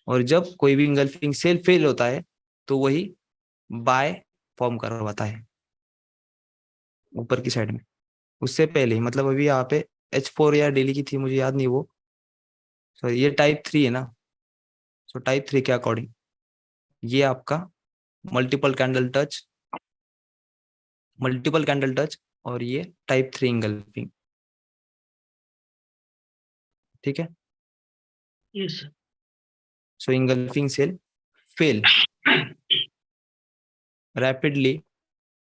और जब कोई भी इंगल्फिंग सेल फेल होता है तो वही बाय फॉर्म करवाता है ऊपर की साइड में, उससे पहले ही, मतलब अभी यहाँ पे H4 या डेली की थी मुझे याद नहीं वो, सॉरी ये टाइप 3 है ना। सो टाइप 3 के अकॉर्डिंग ये आपका multiple candle touch, multiple candle touch और ये टाइप 3 इंगल्फिंग। ठीक है, yes so engulfing sell fail rapidly.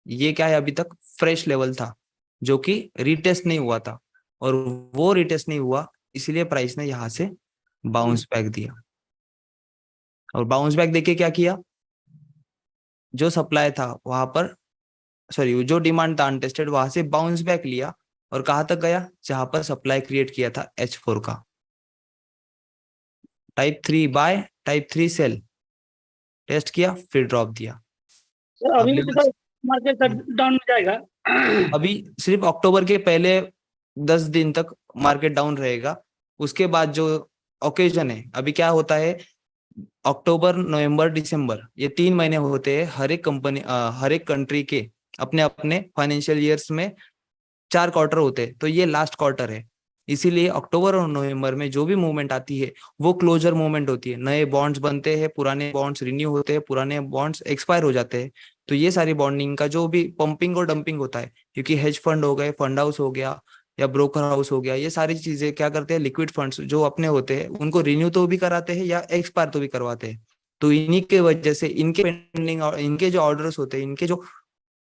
ये क्या है, अभी तक फ्रेश लेवल था जो कि रिटेस्ट नहीं हुआ था, और वो रिटेस्ट नहीं हुआ इसलिए प्राइस ने यहां से बाउंस बैक दिया। और बाउंस बैक देके क्या किया, जो सप्लाई था वहां पर, सॉरी जो डिमांड था अनटेस्टेड, वहां से बाउंस बैक लिया और कहां तक गया, जहां पर सप्लाई क्रिएट किया था H4 का। Type 3 buy, type 3 sell, test किया फिर ड्रॉप दिया। सर, अब अभी भी लेवल्स, तो मार्केट डाउन में जाएगा। अभी सिर्फ अक्टूबर के पहले 10 दिन तक मार्केट डाउन रहेगा। उसके बाद जो ओकेजन है, अभी क्या होता है, अक्टूबर नवंबर दिसंबर ये 3 महीने होते हैं हर एक कंपनी, हर एक कंट्री के अपने अपने फाइनेंशियल ईयर्स में 4 क्वार्टर होते हैं, तो ये लास्ट क्वार्टर है। इसीलिए अक्टूबर और नवंबर में जो भी मूवमेंट आती है वो क्लोजर मूवमेंट होती है। नए बॉन्ड्स बनते हैं, पुराने बॉन्ड्स रिन्यू होते हैं, पुराने बॉन्ड्स एक्सपायर हो जाते हैं। तो ये सारी बॉन्डिंग का जो भी पंपिंग और डंपिंग होता है, क्योंकि हेज फंड हो गए, फंड हाउस हो गया या ब्रोकर हाउस हो गया, ये सारी चीजें क्या करते हैं, लिक्विड फंड्स जो अपने होते हैं उनको रिन्यू तो भी कराते हैं या एक्सपायर तो भी करवाते हैं। तो इन्हीं के वजह से इनके पेंडिंग और इनके जो ऑर्डर्स होते हैं, इनके जो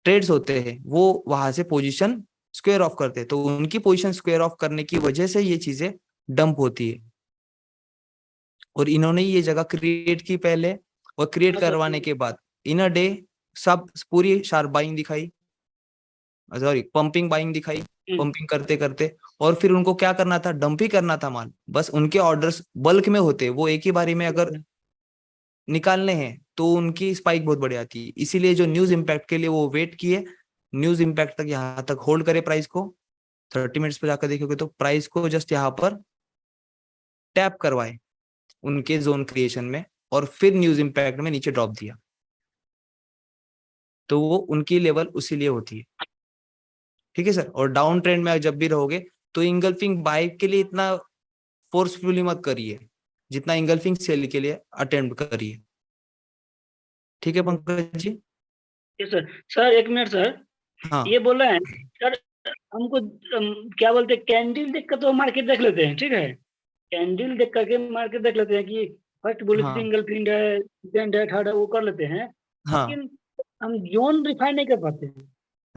ट्रेड्स होते हैं, वो वहां से पोजीशन स्क्वायर ऑफ करते हैं। तो उनकी पोजीशन स्क्वायर ऑफ करने की वजह से ये चीजें डंप होती है। और इन्होंने ये जगह क्रिएट की पहले, और क्रिएट करवाने के बाद इन अ डे सब पूरी शार्प बाइंग दिखाई, सॉरी पंपिंग बाइंग दिखाई, पंपिंग करते करते, और फिर उनको क्या करना था, डंप ही करना था माल। बस उनके ऑर्डर्स बल्क में होते, वो एक ही बारी में अगर निकालने हैं तो उनकी स्पाइक बहुत बड़ी आती है। इसीलिए जो न्यूज इम्पैक्ट के लिए वो वेट किए, न्यूज इम्पैक्ट तक यहाँ तक होल्ड करे प्राइस को। 30 मिनट्स पे जाकर देखोगे तो प्राइस को जस्ट यहाँ पर टैप करवाए उनके जोन क्रिएशन में, और फिर न्यूज इम्पैक्ट में नीचे ड्रॉप दिया। तो वो उनकी लेवल उसी लिए होती है। ठीक है सर, और डाउन ट्रेंड में जब भी रहोगे तो इंगल्फिंग बाय के लिए इतना फोर्सफुली मत करिए जितना इंगल्फिंग सेल के लिए अटेम्प्ट करिए। ठीक है Pankaj ji. Yes sir. Sir एक मिनट सर, हाँ ये बोल रहे हैं सर, हमको क्या बोलते हैं, कैंडल देख कर तो मार्केट देख लेते हैं, ठीक है, कैंडल देख करके मार्केट देख लेते हैं कि फर्स्ट बुलिश हाँ सिंगल प्रिंट है, सेकंड है, थर्ड है, वो कर लेते हैं। हाँ, लेकिन हम जोन रिफाइन नहीं कर पाते हैं।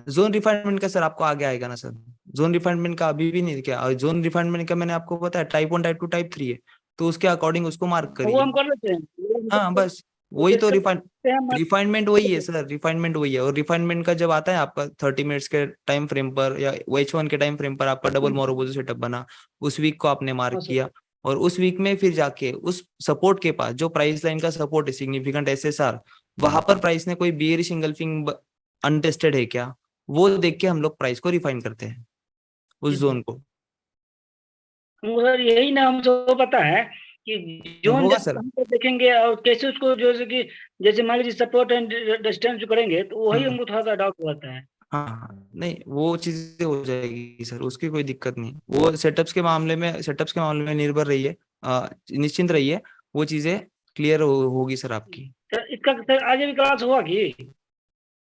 जोन रिफाइनमेंट का सर आपको आगे आएगा ना सर। जोन रिफाइनमेंट का अभी भी नहीं किया, और जोन रिफाइनमेंट का मैंने आपको बताया टाइप 1 टाइप 2 टाइप 3 है, तो उसके अकॉर्डिंग उसको मार्क वो करिए। हम कर लेते हैं, वो हाँ मतलब बस वही तो करते हैं रिफाइनमेंट वही है सर, रिफाइनमेंट वही है। और रिफाइनमेंट का जब आता है आपका 30 मिनट्स के टाइम फ्रेम पर या H1 के टाइम फ्रेम पर आपका डबल मोरोबोजो सेटअप बना, उस वीक को आपने मार्क हाँ सर। किया, और उस वीक में फिर जाके उस सपोर्ट के पास जो प्राइस लाइन का सपोर्ट है, सिग्निफिकेंट SSR, वहां पर प्राइस ने कोई बियरिश इंगल्फिंग अनटेस्टेड है क्या, वो देख के हम लोग प्राइस को रिफाइन करते हैं उस जोन को। हमको सर यही ना, हमको पता है कि जोन होगा जब सर। हम तो देखेंगे और कैसे उसको, जैसे कि जैसे मान लीजिए सपोर्ट एंड डिस्टेंस जो करेंगे, तो वही हमको थोड़ा सा डाउट होता है। हाँ हाँ, नहीं वो चीजें हो जाएगी सर, उसकी कोई दिक्कत नहीं। वो सेटअप्स के मामले में निर्भर रहिए, निश्चिंत रहिए, वो चीजें क्लियर होगी सर आपकी। सर इसका सर आगे भी क्लास हुआ कि?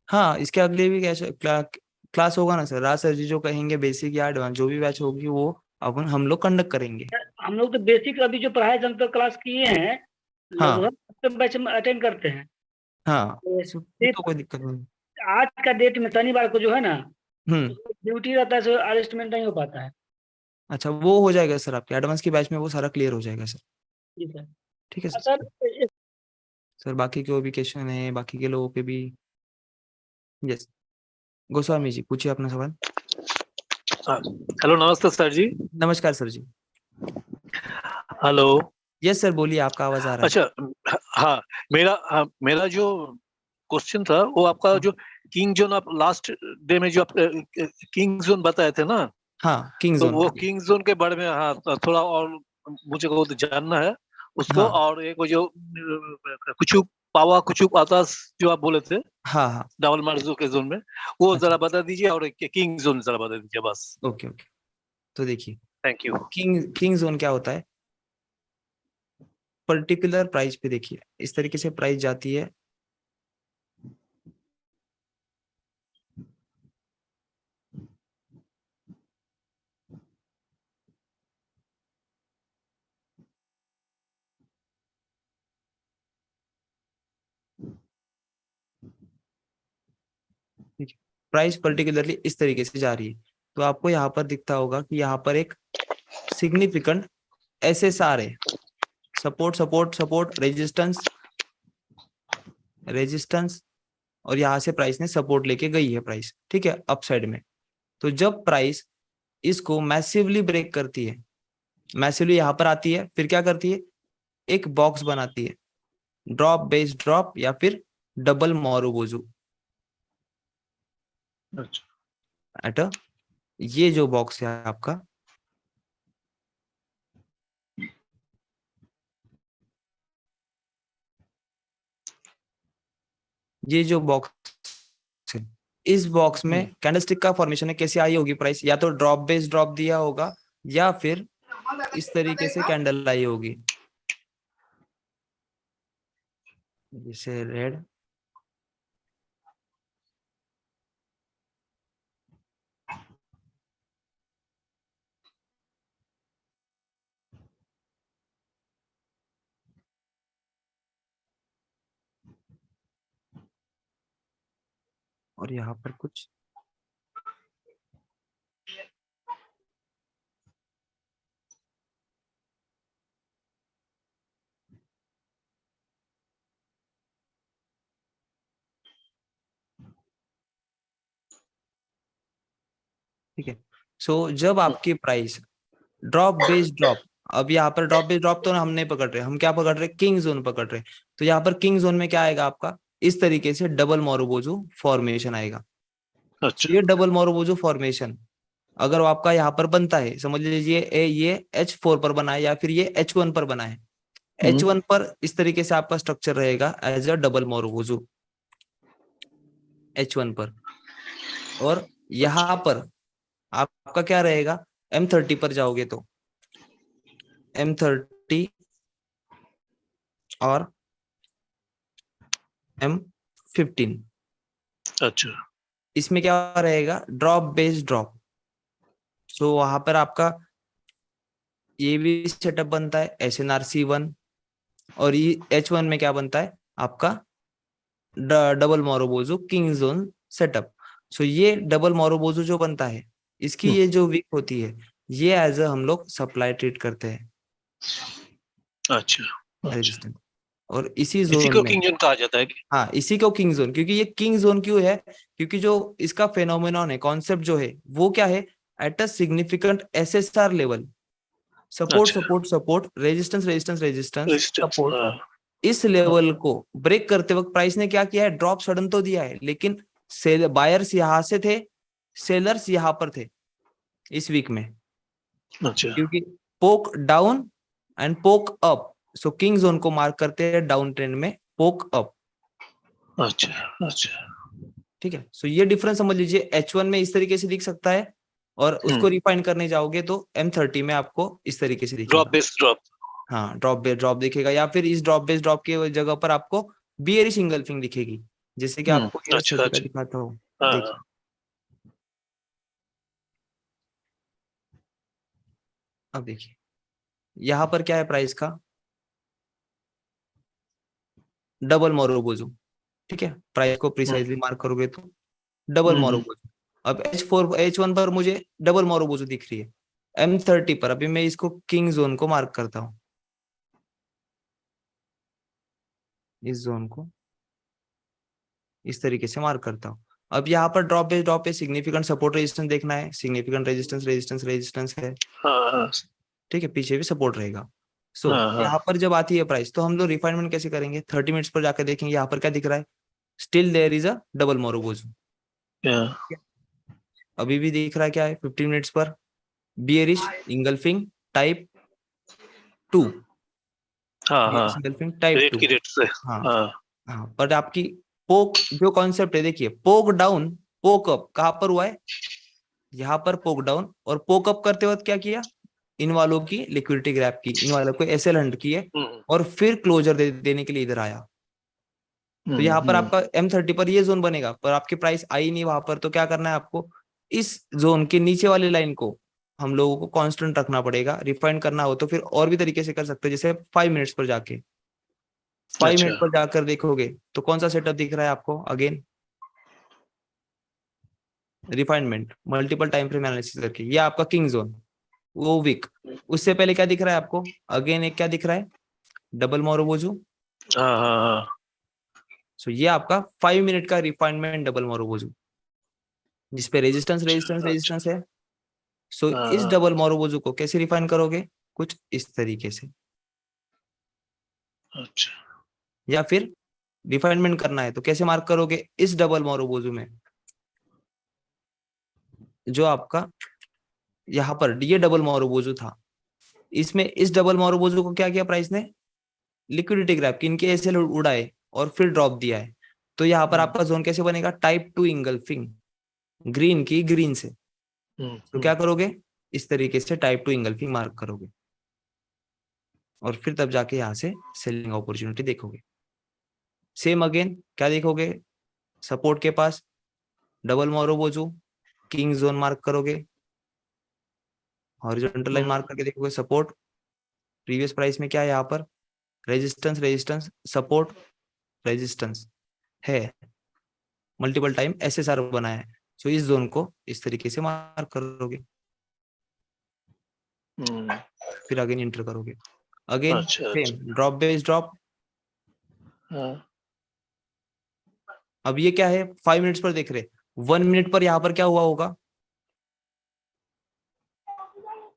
हाँ, इसके अगले भी क्लास होगा ना सर। राज सर जी जो कहेंगे बेसिक या एडवांस जो भी बैच होगी वो अपन हम लोग कंडक्ट करेंगे। हम लोग तो बेसिक अभी जो पढ़ाई हम तो क्लास किए हैं, हाँ लगभग बैच में अटेंड करते हैं। हाँ, तो तो सिर्फ कोई दिक्कत नहीं। आज का डेट में शनिवार को जो है ना, हम्म, ड्यूटी रहता है, सो अरेस्टमेंट नहीं हो पाता है। अच्छा वो हो जाएगा सर, आपके एडवांस की बैच में वो सारा क्लियर हो जाएगा सर। जी सर। ठीक है सर सर। सर बाकी के भी क्वेश्चन है, बाकी के लोगों के भी। यस, गोस्वामी जी पूछिए अपना सवाल। हेलो, नमस्ते सर जी। नमस्कार सर जी। हेलो। यस सर बोलिए, आपका आवाज आ रहा है। अच्छा, मेरा जो क्वेश्चन था वो आपका जो किंग जोन, आप लास्ट डे में जो आप किंग जोन बताए थे ना, हाँ किंग तो जोन। वो किंग जोन के बारे में, हाँ, तो थोड़ा और मुझे को जानना है उसको। हाँ और एक वो जो कुछ पावा कुछ आतास जो आप बोले थे हाँ हाँ, डबल मार्जो के जोन में, वो अच्छा जरा बता दीजिए, और किंग जोन जरा बता दीजिए बस। Okay okay. तो देखिए थैंक यू। किंग जोन क्या होता है, पर्टिकुलर प्राइस पे देखिए इस तरीके से प्राइस जाती है, ठीक है, प्राइस पर्टिकुलरली इस तरीके से जा रही है, तो आपको यहाँ पर दिखता होगा कि यहाँ पर एक सिग्निफिकेंट SSR है, support support support resistance resistance, और यहाँ से प्राइस ने सपोर्ट लेके गई है प्राइस, ठीक है, अपसाइड में। तो जब प्राइस इसको मैसिवली ब्रेक करती है, मैसिवली यहाँ पर आती है, फिर क्या करती है, एक बॉक्स बनाती है, ड्रॉप बेस ड्रॉप या फिर डबल मोरोबोजू अच्छा एट ये जो बॉक्स है आपका, ये जो बॉक्स है, इस बॉक्स में कैंडलस्टिक का फॉर्मेशन है, कैसे आई होगी प्राइस, या तो ड्रॉप बेस ड्रॉप दिया होगा या फिर इस तरीके से कैंडल आई होगी, जैसे रेड, और यहाँ पर कुछ ठीक है। सो जब आपकी प्राइस ड्रॉप बेस ड्रॉप, अब यहाँ पर ड्रॉप बेस ड्रॉप तो हम नहीं पकड़ रहे, हम क्या पकड़ रहे, किंग जोन पकड़ रहे, तो यहाँ पर किंग जोन में क्या आएगा आपका, इस तरीके से डबल मोरोबोजू फॉर्मेशन आएगा। अच्छा ये डबल मोरोबोजू फॉर्मेशन अगर आपका यहाँ पर बनता है, समझ लीजिए ये H4 पर बना है या फिर ये H1 पर बना है, H1 पर इस तरीके से आपका स्ट्रक्चर रहेगा एज अ डबल मोरोबोजू H1 पर, और यहाँ पर आपका क्या रहेगा, M30 पर जाओगे तो M30 और M15, अच्छा इसमें क्या रहेगा, ड्रॉप बेस ड्रॉप। सो वहां पर आपका ये भी सेटअप बनता है SNRC1, और ये H1 में क्या बनता है आपका डबल मोरोबोजू किंग जोन सेटअप। सो ये डबल मोरोबोजू जो बनता है, इसकी ये जो वीक होती है, ये एज अ हम लोग सप्लाई ट्रीट करते हैं अच्छा अच्छा रेजिस्टेंस, और इसी इसी जोन को में, किंग जोन कहा जाता है कि हाँ इसी को किंग जोन, क्योंकि ये किंग जोन क्यों है, क्योंकि जो इसका फेनोमेनॉन है, कॉन्सेप्ट जो है वो क्या है, at a significant SSR level, support अच्छा support support resistance resistance resistance resistance support, इस लेवल को ब्रेक करते वक्त प्राइस ने क्या किया है, ड्रॉप सडन तो दिया है, लेकिन सेल बायर्स यहाँ से थे, सेलर्स यहाँ पर थे इस वीक में, अच्छा क्योंकि पोक डाउन एंड पोक अप, सो किंग जोन को मार्क करते हैं डाउन ट्रेंड में पोक अप, अच्छा अच्छा ठीक है। सो ये डिफरेंस समझ लीजिए, H1 में इस तरीके से दिख सकता है, और उसको रिफाइन करने जाओगे तो M30 में आपको इस तरीके से ड्रॉप दिखेगा, बेस ड्रॉप हाँ ड्रॉप बेस ड्रॉप दिखेगा, या फिर इस ड्रॉप बेस ड्रॉप की जगह पर आपको बियरिश इंगल्फिंग दिखेगी, जैसे कि आपको ये अच्छा 30 का अच्छा दिखाता हूँ, हाँ देखिए अब देखिए यहाँ पर क्या है प्राइस का, डबल मोरोबोजू, ठीक है, प्राइस को प्रिसाइजली मार्क करोगे तो डबल मोरोबोजू। अब H1 पर मुझे डबल मोरोबोजू दिख रही है, M30 पर अभी मैं इसको किंग जोन को मार्क करता हूँ, इस जोन को इस तरीके से मार्क करता हूँ। अब यहाँ पर ड्रॉप पे सिग्निफिकेंट सपोर्ट रेजिस्टेंस देखना है, सिग्निफिकेंट रेजिस्टेंस रेजिस्टेंस रेजिस्टेंस है, हाँ ठीक है, पीछे भी सपोर्ट रहेगा। सो हाँ यहाँ पर जब आती है प्राइस, तो हम लोग रिफाइनमेंट कैसे करेंगे, 30 मिनट्स पर जाकर देखेंगे यहाँ पर क्या दिख रहा है, still there is a double marubozu, हाँ अभी भी दिख रहा है क्या है 15 मिनट्स पर, बियरिश इंगल्फिंग टाइप 2, हाँ हाँ इंगल्फिंग टाइप रेट 2, की रेट से हाँ हाँ हाँ, पर आपकी पोक जो कॉन्सेप्ट है, देखिए पोक डाउन पोक अप कहां पर हुआ है, यहाँ पर पोक डाउन, और पोक अप करते वक्त क्या किया, इन वालों की लिक्विडिटी ग्रैब की, इन वालों को एसएल हंट की है, और फिर क्लोजर देने के लिए इधर आया। तो यहाँ पर आपका M30 पर ये जोन बनेगा, पर आपकी प्राइस आई नहीं वहां पर, तो क्या करना है आपको, इस जोन के नीचे वाली लाइन को हम लोगों को कांस्टेंट रखना पड़ेगा, रिफाइन करना हो तो फिर और भी तरीके से कर सकते हैं, जैसे 5 मिनट्स पर जाके 5 अच्छा मिनट पर जाकर देखोगे तो कौन सा सेटअप दिख रहा है आपको, again refinement multiple time frame analysis करके, ये आपका किंग जोन, वो वीक। उससे पहले क्या दिख रहा है आपको, अगेन एक क्या दिख रहा है, डबल मोरोबोजू। हाँ हाँ हाँ सो ये आपका 5 मिनट का रिफाइनमेंट डबल मोरोबोजू, जिसपे रेजिस्टेंस रेजिस्टेंस रेजिस्टेंस है। सो इस हाँ, डबल मोरोबोजू को कैसे रिफाइन करोगे, कुछ इस तरीके से। अच्छा या फिर रिफाइनमेंट करना है तो कैसे मार्क करोगे, इस डबल मोरोबोजू में जो आपका यहाँ पर ये डबल मोरोबोजू था, इसमें इस डबल मोरोबोजू को क्या किया प्राइस ने, लिक्विडिटी ग्रैब की, इनके ऐसे उड़ाए और फिर ड्रॉप दिया है। तो यहाँ पर आपका जोन कैसे बनेगा, टाइप 2 इंगल्फिंग, ग्रीन की ग्रीन से। तो क्या करोगे, इस तरीके से टाइप 2 इंगल्फिंग मार्क करोगे और फिर तब जाके यहाँ से सेलिंग अपॉर्चुनिटी देखोगे। सेम अगेन क्या देखोगे, सपोर्ट के पास डबल मोरोबोजू, किंग जोन मार्क करोगे, हॉरिजॉन्टल लाइन मार्क करके देखोगे, सपोर्ट प्रीवियस प्राइस में क्या है, यहाँ पर रेजिस्टेंस रेजिस्टेंस सपोर्ट रेजिस्टेंस है, मल्टीपल टाइम एसएसआर बना है। सो इस जोन को इस तरीके से मार्क करोगे, फिर अगेन इंटर करोगे, अगेन अच्छा सेम ड्रॉप बेस ड्रॉप। हाँ अब ये क्या है, 5 मिनट्स पर देख रहे, 1 मिनट पर यहाँ पर क्या हुआ होगा,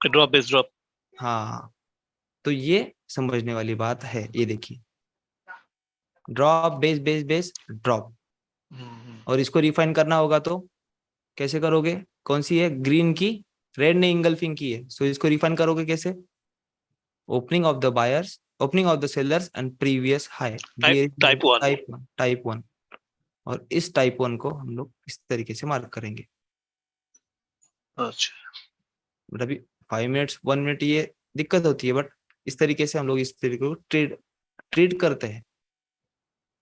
ड्रॉप बेस ड्रॉप। हाँ, तो ये समझने वाली बात है। ये देखिए drop base base base drop, और इसको रिफाइन करना होगा तो कैसे करोगे, कौन सी है, ग्रीन की, रेड ने इंगल्फिंग की है। सो इसको रिफाइन करोगे कैसे, opening of the buyers, opening of the sellers and previous high, type 1। और इस टाइप 1 को हम लोग इस तरीके से मार्क करेंगे। अच्छा बट अभी 5 मिनट्स 1 मिनट ये दिक्कत होती है, बट इस तरीके से हम लोग इस तरीके को ट्रेड करते हैं।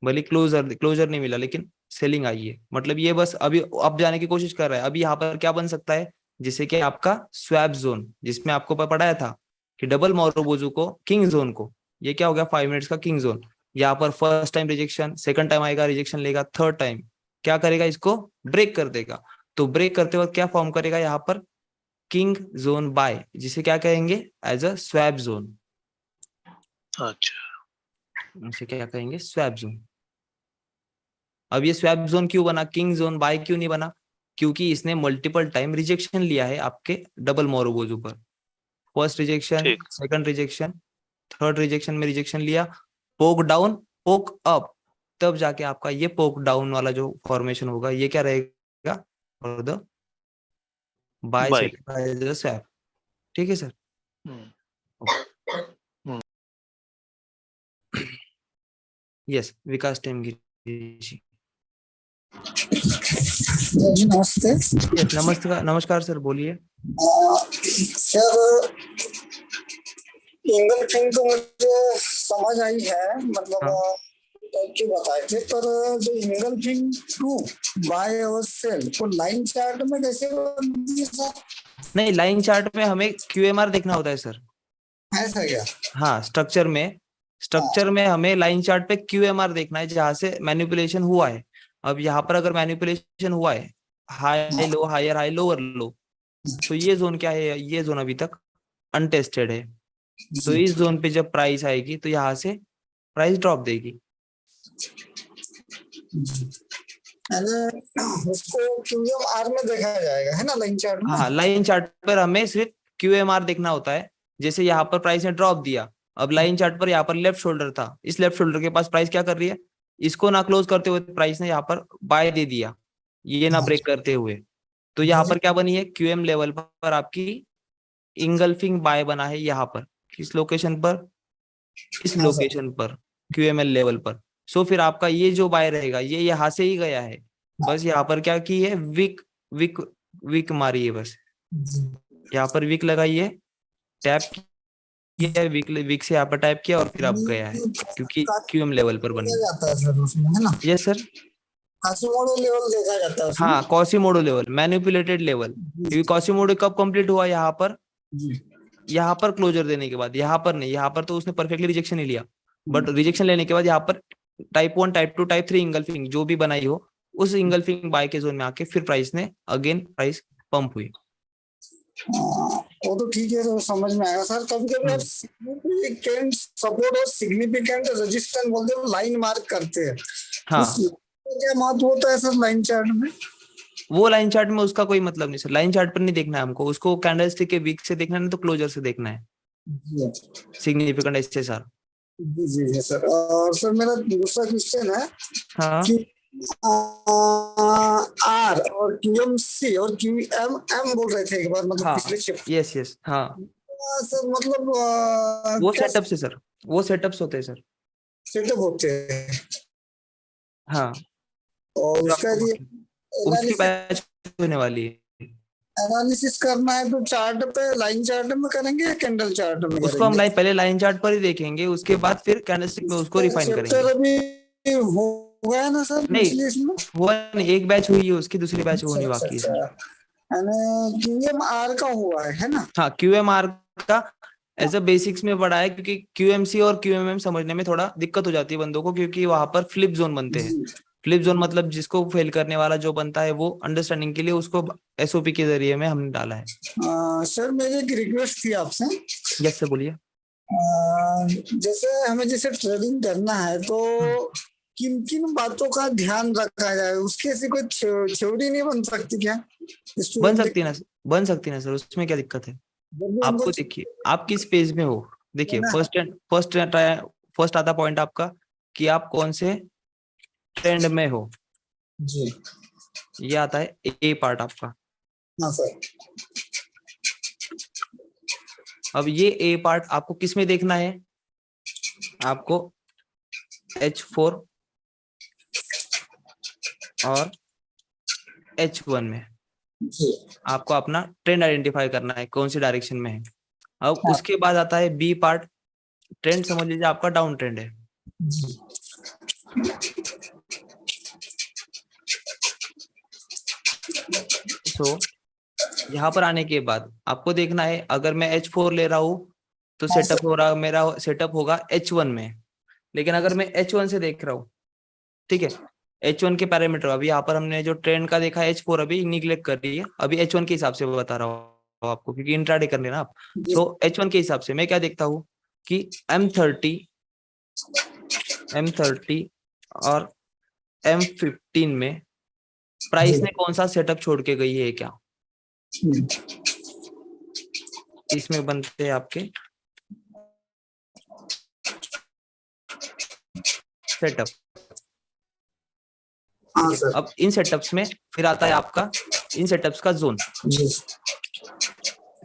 भले क्लोजर नहीं मिला लेकिन सेलिंग आई है, मतलब ये बस अभी अब जाने की कोशिश कर रहा है। अभी यहाँ पर क्या बन सकता है, जिससे कि आपका स्वैप जोन, जिसमें आपको पढ़ाया था कि डबल मोरोबोजू को, किंग जोन को, ये क्या हो गया 5 मिनट्स का किंग जोन। यहाँ पर first time rejection, second time आएगा रिजेक्शन लेगा, थर्ड टाइम क्या करेगा, इसको ब्रेक कर देगा। तो ब्रेक करते वक्त क्या फॉर्म करेगा यहाँ पर, किंग जोन बाय, जिसे क्या कहेंगे, एज अ स्वैप जोन। अच्छा इसे क्या कहेंगे, स्वैप जोन। अब ये स्वैप जोन क्यों बना, किंग जोन बाय क्यों नहीं बना, क्योंकि इसने मल्टीपल टाइम रिजेक्शन लिया है आपके डबल मोरोबोजू पर। फर्स्ट रिजेक्शन, ठीक सेकंड रिजेक्शन, थर्ड रिजेक्शन में रिजेक्शन लिया, पोक डाउन पोक अप, तब जाके आपका ये पोक डाउन वाला जो फॉर्मेशन होगा ये क्या रहेगा, for the buy buy set swap. ठीक है सर। यस, विकास टेमगिरी जी। जी नमस्ते। यस नमस्कार, नमस्कार सर, बोलिए। सर इंगल्फिंग तो मुझे समझ आई है, मतलब हाँ। की बताए थे, पर जो इंगल्फिंग टू बाय और सेल को लाइन चार्ट में कैसे बनती है सर? नहीं, लाइन चार्ट में हमें क्यूएमआर देखना होता है सर। ऐसा क्या? हाँ, स्ट्रक्चर में हमें लाइन चार्ट पे क्यूएमआर देखना है, जहां से मैनिपुलेशन हुआ है। अब यहाँ पर अगर मैनिपुलेशन हुआ है, high low higher high lower low, तो ये जोन क्या है, ये जोन अभी तक अनटेस्टेड है। तो इस जोन पे जब प्राइस आएगी तो यहाँ से प्राइस ड्रॉप देगी। उसको क्यूएमआर में देखा जाएगा, है ना, लाइन चार्ट में? हाँ, लाइन चार्ट पर हमें सिर्फ क्यूएमआर देखना होता है। जैसे यहाँ पर प्राइस ने ड्रॉप दिया, अब लाइन चार्ट पर यहाँ पर लेफ्ट शोल्डर था, इस लेफ्ट शोल्डर के पास प्राइस क्या कर रही है, इसको ना क्लोज करते हुए प्राइस ने यहाँ पर बाय दे दिया, ये ना ब्रेक करते हुए। तो यहाँ पर क्या बनी है, क्यूएम लेवल पर आपकी इंगल्फिंग बाय बना है, यहाँ पर किस लोकेशन पर, इस लोकेशन पर क्यूएमएल लेवल पर। सो फिर आपका ये जो बाय रहेगा ये यहाँ से ही गया है, बस यहाँ पर क्या की है, विक विक विक मारी है, बस यहाँ पर विक लगाई है, टैप किया, विक से यहाँ पर टैप किया और फिर अब गया है, क्योंकि क्यूएम लेवल पर बनी जाता है सर उसमें, है ना? Yes sir. कासिमोडो लेवल देखा जाता है उसमें। हाँ, कॉसिमोडो लेवल, मैनिपुलेटेड लेवल, क्योंकि कॉसिमोडो कब कंप्लीट हुआ, यहाँ पर क्लोजर देने के बाद, यहाँ पर नहीं, यहाँ पर तो उसने परफेक्टली रिजेक्शन ही लिया, बट रिजेक्शन लेने के बाद यहाँ पर टाइप 1 टाइप 2 टाइप 3 इंगल्फिंग जो भी बनाई हो, उस इंगल्फिंग बाय के जोन में आके फिर प्राइस ने अगेन प्राइस पंप हुई। वो तो ठीक है, तो समझ में आएगा सर। कभी कभी आप सिग्निफिकेंट सपोर्ट और सिग्निफिकेंट रेजिस्टेंस बोलते हो, लाइन मार्क करते हैं, हाँ, क्या महत्व होता है सर लाइन चार्ट में? वो लाइन चार्ट में उसका कोई मतलब नहीं सर, लाइन चार्ट पर नहीं देखना है हमको, उसको कैंडलस्टिक के वीक से देखना है, तो क्लोजर से देखना है सिग्निफिकेंट एसएसआर। जी जी जी सर। और सर मेरा दूसरा क्वेश्चन है हाँ कि आर और क्यूएमसी और क्यूएमएम बोल रहे थे एक बार, मतलब हाँ, पिछले चैप्टर। यस यस, हाँ सर मतलब वो क्या सेटअप से सर, वो सेटअप्स होते हैं सर। सेटअप होते हैं हाँ, और जो उसका आपको उसकी बैच होने वाली है, एनालिसिस करना है तो चार्ट पे, लाइन चार्ट में करेंगे या कैंडल चार्ट में उसको हम करेंगे? पहले लाइन चार्ट पर ही देखेंगे, उसके बाद फिर कैंडलस्टिक में उसको रिफाइन चैप्टर करेंगे। अभी हो गया ना सर नहीं पिछले इसमें? हुआ नहीं, एक बैच हुई है, उसकी दूसरी बैच होनी अच्छा बाकी है अच्छा, सर। यानी क्यूएमआर का हुआ है ना? हाँ, क्यूएमआर का एज अ बेसिक्स में पढ़ा है, क्योंकि क्यूएमसी और क्यूएमएम समझने में थोड़ा दिक्कत हो जाती है बंदों को, क्योंकि वहां पर फ्लिप जोन बनते हैं। फ्लिप जोन मतलब जिसको फेल करने वाला जो बनता है, वो अंडरस्टैंडिंग के लिए उसको एसओपी के जरिए में हमने डाला है। सर मेरी एक रिक्वेस्ट थी आपसे। यस सर, बोलिए। जैसे हमें जैसे ट्रेडिंग करना है तो किन किन बातों का ध्यान रखा जाए, उसकी ऐसी कोई थ्योरी नहीं बन सकती क्या? बन सकती है ना, बन सकती है ना सर, उसमें क्या दिक्कत है? आपको देखिए आप किस पेज में हो, देखिए फर्स्ट आता पॉइंट आपका कि आप कौन से ट्रेंड में हो, जी ये आता है ए पार्ट आपका। हाँ सर। अब ये ए पार्ट आपको किस में देखना है? आपको H4 और H1 में जी आपको अपना ट्रेंड आइडेंटिफाई करना है, कौन सी डायरेक्शन में है। अब हाँ। उसके बाद आता है बी पार्ट, ट्रेंड समझ लीजिए आपका डाउन ट्रेंड है। जी सो यहाँ पर आने के बाद आपको देखना है, अगर मैं H4 ले रहा हूँ तो सेटअप हो रहा, मेरा सेटअप होगा H1 में। लेकिन अगर मैं H1 से देख रहा हूँ, ठीक है, H1 के पैरामीटर, अभी यहाँ पर हमने जो ट्रेंड का देखा है H4 अभी निगलेक्ट कर रही है, अभी H1 के हिसाब से बता रहा हूँ आपको, क्योंकि इंट्राडे कर लेना आप। तो H1 के हिसाब से मैं क्या देखता हूँ कि M30 और M15 में प्राइस ने कौन सा सेटअप छोड़ के गई है क्या। इसमें बनते हैं आपके सेटअप। हाँ ठीक है, अब इन सेटअप्स में फिर आता है आपका इन सेटअप्स का जोन।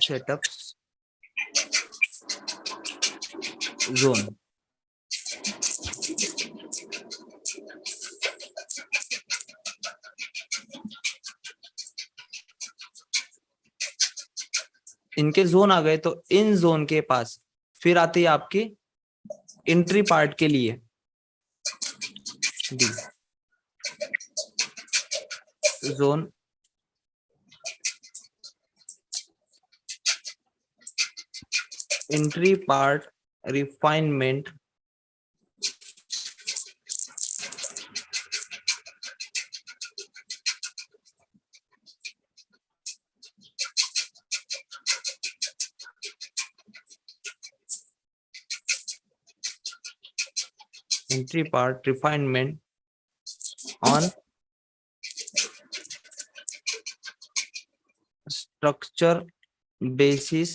सेटअप्स जोन, इनके जोन आ गए, तो इन जोन के पास फिर आती है आपकी एंट्री पार्ट के लिए D zone, entry part refinement, entry part refinement on structure basis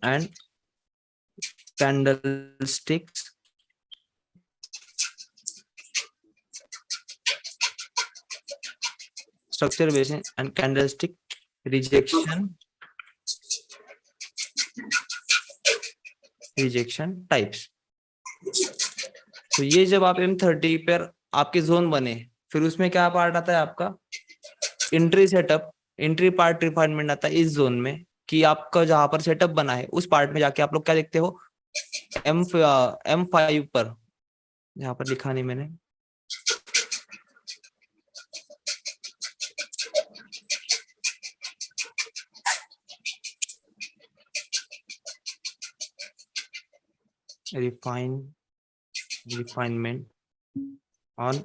and candlesticks structure basis and candlestick rejection types। तो ये जब आप M30 पर आपके जोन बने, फिर उसमें क्या पार्ट आता है आपका entry setup, entry part refinement आता है इस जोन में, कि आपका जहां पर सेटअप बना है उस पार्ट में जाके आप लोग क्या देखते हो M5 पर, यहाँ पर लिखा नहीं मैंने, refinement on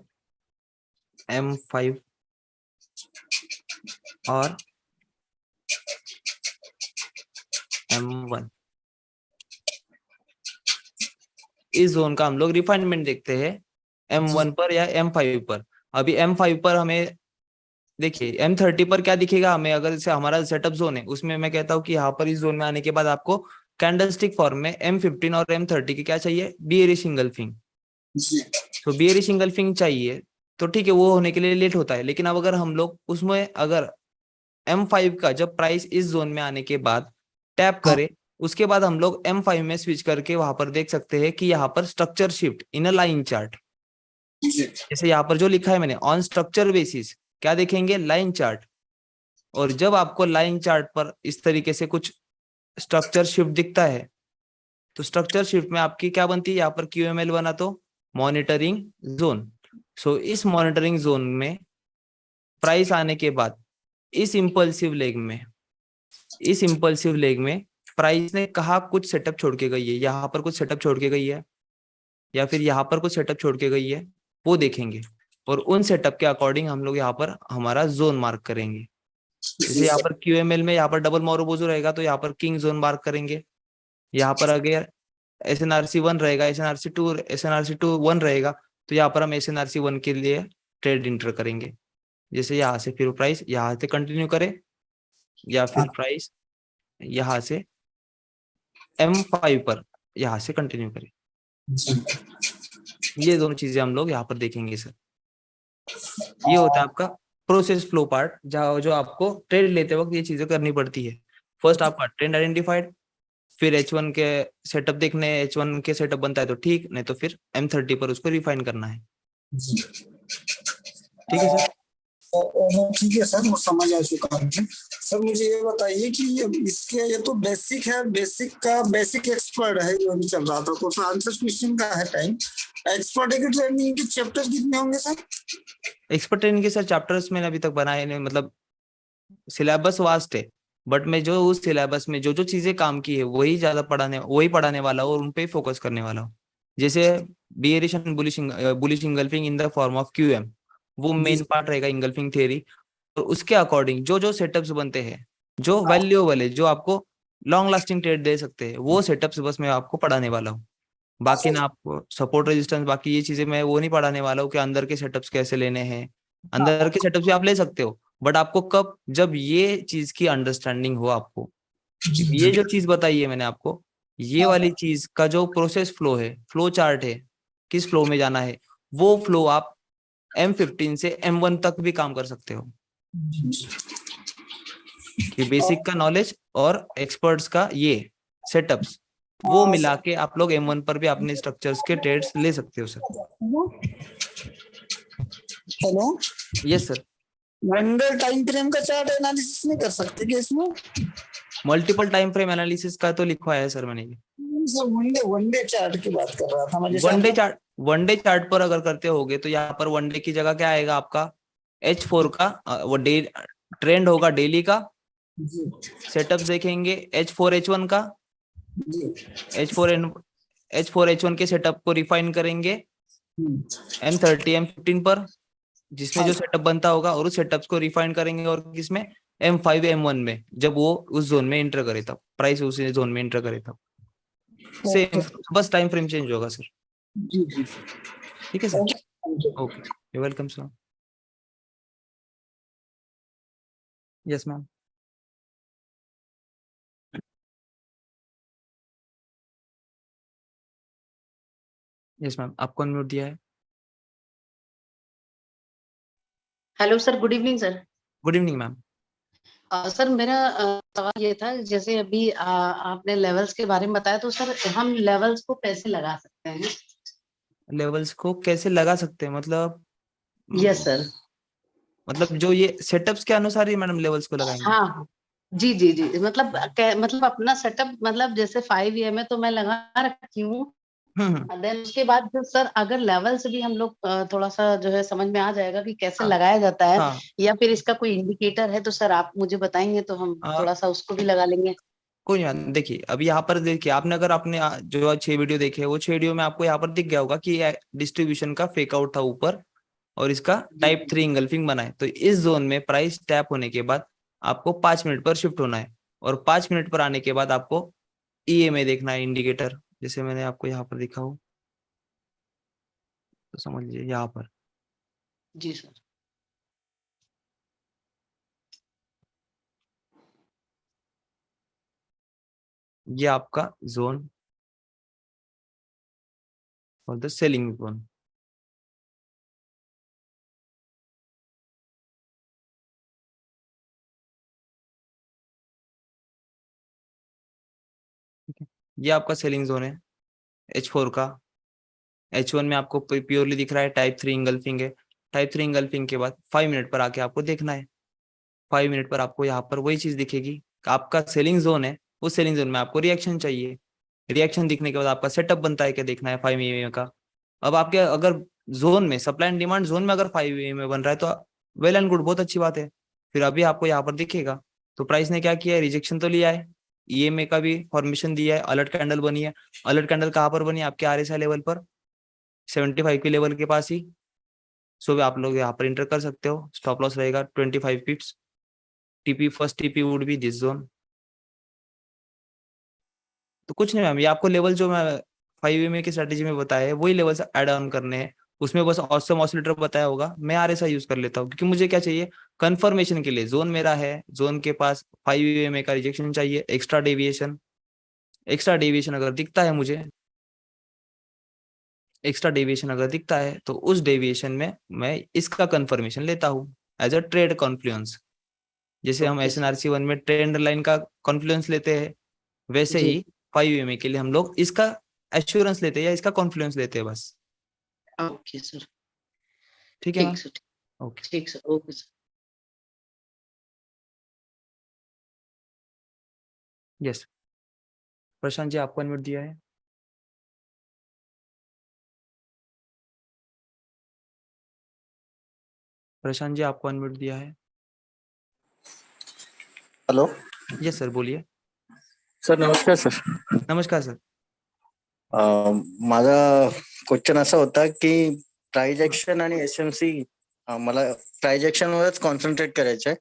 M5 और M1, इस जोन का हम लोग रिफाइनमेंट देखते हैं M1 पर या M5 पर। अभी M5 पर हमें देखिए, M30 पर क्या दिखेगा हमें, अगर जैसे हमारा सेटअप जोन है उसमें मैं कहता हूँ कि यहाँ पर इस जोन में आने के बाद आपको कैंडलस्टिक फॉर्म में M15 और M30 की क्या चाहिए, बियरिश इंगल्फिंग। तो बियरिश इंगल्फिंग चाहिए तो ठीक है, वो होने के लिए लेट होता है। लेकिन अब अगर हम लोग उसमें अगर M5 का जब प्राइस इस जोन में आने के बाद टैप करें, उसके बाद हम लोग M5 में स्विच करके वहां पर देख सकते हैं कि यहाँ पर structure shift in a line chart, जैसे यहाँ पर जो लिखा है मैंने, ऑन स्ट्रक्चर बेसिस क्या देखेंगे, लाइन चार्ट। और जब आपको लाइन चार्ट पर इस तरीके से कुछ स्ट्रक्चर शिफ्ट दिखता है तो स्ट्रक्चर शिफ्ट में आपकी क्या बनती है, यहाँ पर QML बना तो मॉनिटरिंग जोन। सो इस मॉनिटरिंग जोन में प्राइस आने के बाद इस इंपल्सिव लेग में प्राइस ने कहा कुछ सेटअप छोड़ के गई है, यहाँ पर कुछ सेटअप छोड़ के गई है या फिर यहाँ पर कुछ सेटअप छोड़ के गई है, वो देखेंगे। और उन सेटअप के अकॉर्डिंग हम लोग यहाँ पर हमारा जोन मार्क करेंगे। जैसे यहाँ पर QML में यहाँ पर डबल मोरोबोजो रहेगा तो यहाँ पर किंग जोन मार्क करेंगे। यहाँ पर अगर SNRC 1 रहेगा, SNRC 2 1 रहेगा तो यहाँ पर हम SNRC 1 के लिए ट्रेड इंटर करेंगे। जैसे यहाँ से फिर प्राइस यहाँ से कंटिन्यू करे या फिर प्राइस यहाँ से M5 पर यहाँ से कंटिन्यू करे, ये दोनों चीजें हम लोग यहाँ पर देखेंगे सर। ये होता है आपका प्रोसेस फ्लो पार्ट, जहाँ जो आपको ट्रेड लेते वक्त ये चीजें करनी पड़ती है। फर्स्ट आपका ट्रेंड आइडेंटिफाइड, फिर H1 के सेटअप देखने, H1 के सेटअप बनता है तो ठीक, नहीं तो फिर M30 पर उसको रिफाइन करना है। ठीक है सर? ठीक है सर, वो समझ आ चुका हूँ। सर मुझे ये बताइए कि ये तो बेसिक है, बेसिक एक्सपर्ट है जो अभी चल रहा था, तो आंसर क्वेश्चन का है टाइम। एक्सपर्ट की ट्रेनिंग के चैप्टर कितने होंगे सर? एक्सपर्ट ट्रेनिंग के सर चैप्टर्स मैंने अभी तक बनाए नहीं, मतलब सिलेबस वास्ट है, बट मैं जो उस सिलेबस में जो चीजें काम की है वही पढ़ाने वाला हूँ और उन पे फोकस करने वाला हूँ। जैसे bearish and bullish engulfing in the form of QM, वो मेन पार्ट रहेगा इंगल्फिंग थ्योरी। और उसके अकॉर्डिंग जो सेटअप्स बनते हैं, जो वैल्यूएबल है, जो आपको लॉन्ग लास्टिंग ट्रेड दे सकते हैं, वो सेटअप्स बस मैं आपको पढ़ाने वाला हूँ। बाकी ना आपको सपोर्ट रेजिस्टेंस, बाकी ये चीजें मैं वो नहीं पढ़ाने वाला हूँ कि अंदर के सेटअप्स कैसे लेने हैं। अंदर के सेटअप्स भी आप ले सकते हो, बट आपको कब, जब ये चीज की अंडरस्टैंडिंग हो आपको, ये जो चीज बताई है मैंने आपको, ये वाली चीज का जो प्रोसेस फ्लो है, फ्लो चार्ट है, किस फ्लो में जाना है, वो फ्लो आप M15 से M1 तक भी काम कर सकते हो। कि बेसिक का नॉलेज और एक्सपर्ट्स का ये सेटअप्स, वो मिला के आप लोग M1 पर भी अपने स्ट्रक्चर्स के ट्रेड्स ले सकते हो sir. Hello, yes sir. One day time frame का चार्ट एनालिसिस नहीं कर सकते क्या इसमें? मल्टीपल टाइम फ्रेम एनालिसिस का तो लिखवाया है सर मैंने ये। वन डे चार्ट की बात कर रहा था मैं। वन डे चार्ट पर अगर करते होगे तो यहाँ पर वन डे की जगह क्या आएगा आपका, H4 का वो डे ट्रेंड होगा डेली का। सेटअप देखेंगे H4 H1 का, H4 H1 के सेटअप को रिफाइन करेंगे M30 M15 पर, जिसमें जो सेटअप बनता होगा, और उस सेटअप्स को रिफाइन करेंगे और किसमें, M5 M1 में, जब वो उस जोन में एंटर करे तब, प्राइस उस जोन में एंटर करे तब। सेम, बस टाइम फ्रेम चेंज होगा सर। ठीक है sir, okay, you welcome sir. Yes ma'am. Yes ma'am, आपको अनम्यूट दिया है। Hello sir, good evening sir. Good evening ma'am. Sir मेरा सवाल ये था, जैसे अभी आपने लेवल्स के बारे में बताया, तो सर हम लेवल्स को कैसे लगा सकते हैं? लेवल्स को कैसे लगा सकते हैं मतलब? Yes sir. मतलब जो ये सेटअप्स के अनुसार ही मैडम लेवल्स को लगाएंगे? हाँ जी जी जी, मतलब अपना सेटअप, मतलब जैसे 5 EM है तो मैं लगा रखी हूँ। देन उसके बाद फिर सर अगर लेवल्स भी हम लोग थोड़ा सा जो है समझ में आ जाएगा कि कैसे लगाया जाता है, या फिर इसका कोई इंडिकेटर है तो सर आप मुझे बताएंगे तो हम थोड़ा सा उसको भी लगा लेंगे। कोई नहीं, देखिए अभी यहाँ पर देखिए, आपने अगर आपने जो 6 वीडियो देखे, वो 6 वीडियो में आपको यहाँ पर दिख गया होगा कि डिस्ट्रीब्यूशन का फेक आउट था ऊपर, और इसका टाइप 3 इंगल्फिंग बना है। तो इस जोन में प्राइस टैप होने के बाद आपको 5 मिनट पर शिफ्ट होना है, और 5 मिनट पर आने के बाद आपको EMA देखना है, इंडिकेटर, जैसे मैंने आपको यहाँ पर दिखा हो तो समझ लीजिए यहाँ पर। जी सर। ये आपका जोन और द सेलिंग जोन। ठीक है, ये आपका सेलिंग जोन है H4 का। H1 में आपको प्योरली दिख रहा है टाइप 3 इंगल्फिंग है। टाइप 3 इंगल्फिंग के बाद 5 मिनट पर आके आपको देखना है। 5 मिनट पर आपको यहाँ पर वही चीज दिखेगी, आपका सेलिंग जोन है, उस सेलिंग जोन में आपको रिएक्शन चाहिए। रिएक्शन दिखने के बाद आपका सेटअप बनता है, क्या देखना है 5 EMA का। अब आपके अगर जोन में सप्लाई एंड डिमांड जोन में अगर 5 EMA बन रहा है तो वेल एंड गुड, बहुत अच्छी बात है। फिर अभी आपको यहाँ पर दिखेगा तो प्राइस ने क्या किया है, रिजेक्शन तो लिया है, EMA का भी फॉर्मेशन दिया है, अलर्ट कैंडल बनी है। अलर्ट कैंडल कहाँ पर बनी है, आपके RSI लेवल पर 75 के लेवल के पास ही। सो आप लोग यहाँ पर इंटर कर सकते हो। स्टॉप लॉस रहेगा 25 पिप्स। TP first TP would be this zone. तो कुछ नहीं मैम, ये आपको लेवल जो मैं 5 EMA की स्ट्रेटेजी में बताया है वही लेवल से ऐड ऑन करने हैं। उसमें बस ऑसम ऑसिलेटर बताया होगा, मैं RSI यूज कर लेता हूँ क्योंकि मुझे क्या चाहिए, कंफर्मेशन के लिए। जोन मेरा है, जोन के पास 5 EMA का रिजेक्शन चाहिए, एक्स्ट्रा डेविएशन। एक्स्ट्रा डेविएशन अगर दिखता है मुझे, एक्स्ट्रा डेविएशन अगर दिखता है तो उस डेविएशन में मैं इसका कंफर्मेशन लेता हूँ एज अ ट्रेड कॉन्फ्लुएंस। जैसे हम SNRC 1 में ट्रेंड लाइन का कॉन्फ्लुएंस लेते हैं, वैसे जी। ही 5 EMA के लिए हम लोग इसका एश्योरेंस लेते हैं या इसका कॉन्फ्लुएंस लेते हैं बस। Okay sir. ठीक है मैम, ठीक सर। ओके। ठीक sir. Okay sir. Yes Prashant ji, आपको अनम्यूट दिया है। प्रशांत जी, आपको अनम्यूट दिया है। हॅलो यस सर, बोलिए। सर, नमस्कार सर. नमस्कार सर। माझा क्वेश्चन असा होता की प्राइज ऍक्शन आणि SMC, मला प्राइज ऍक्शन वरच कॉन्सन्ट्रेट करायचं आहे.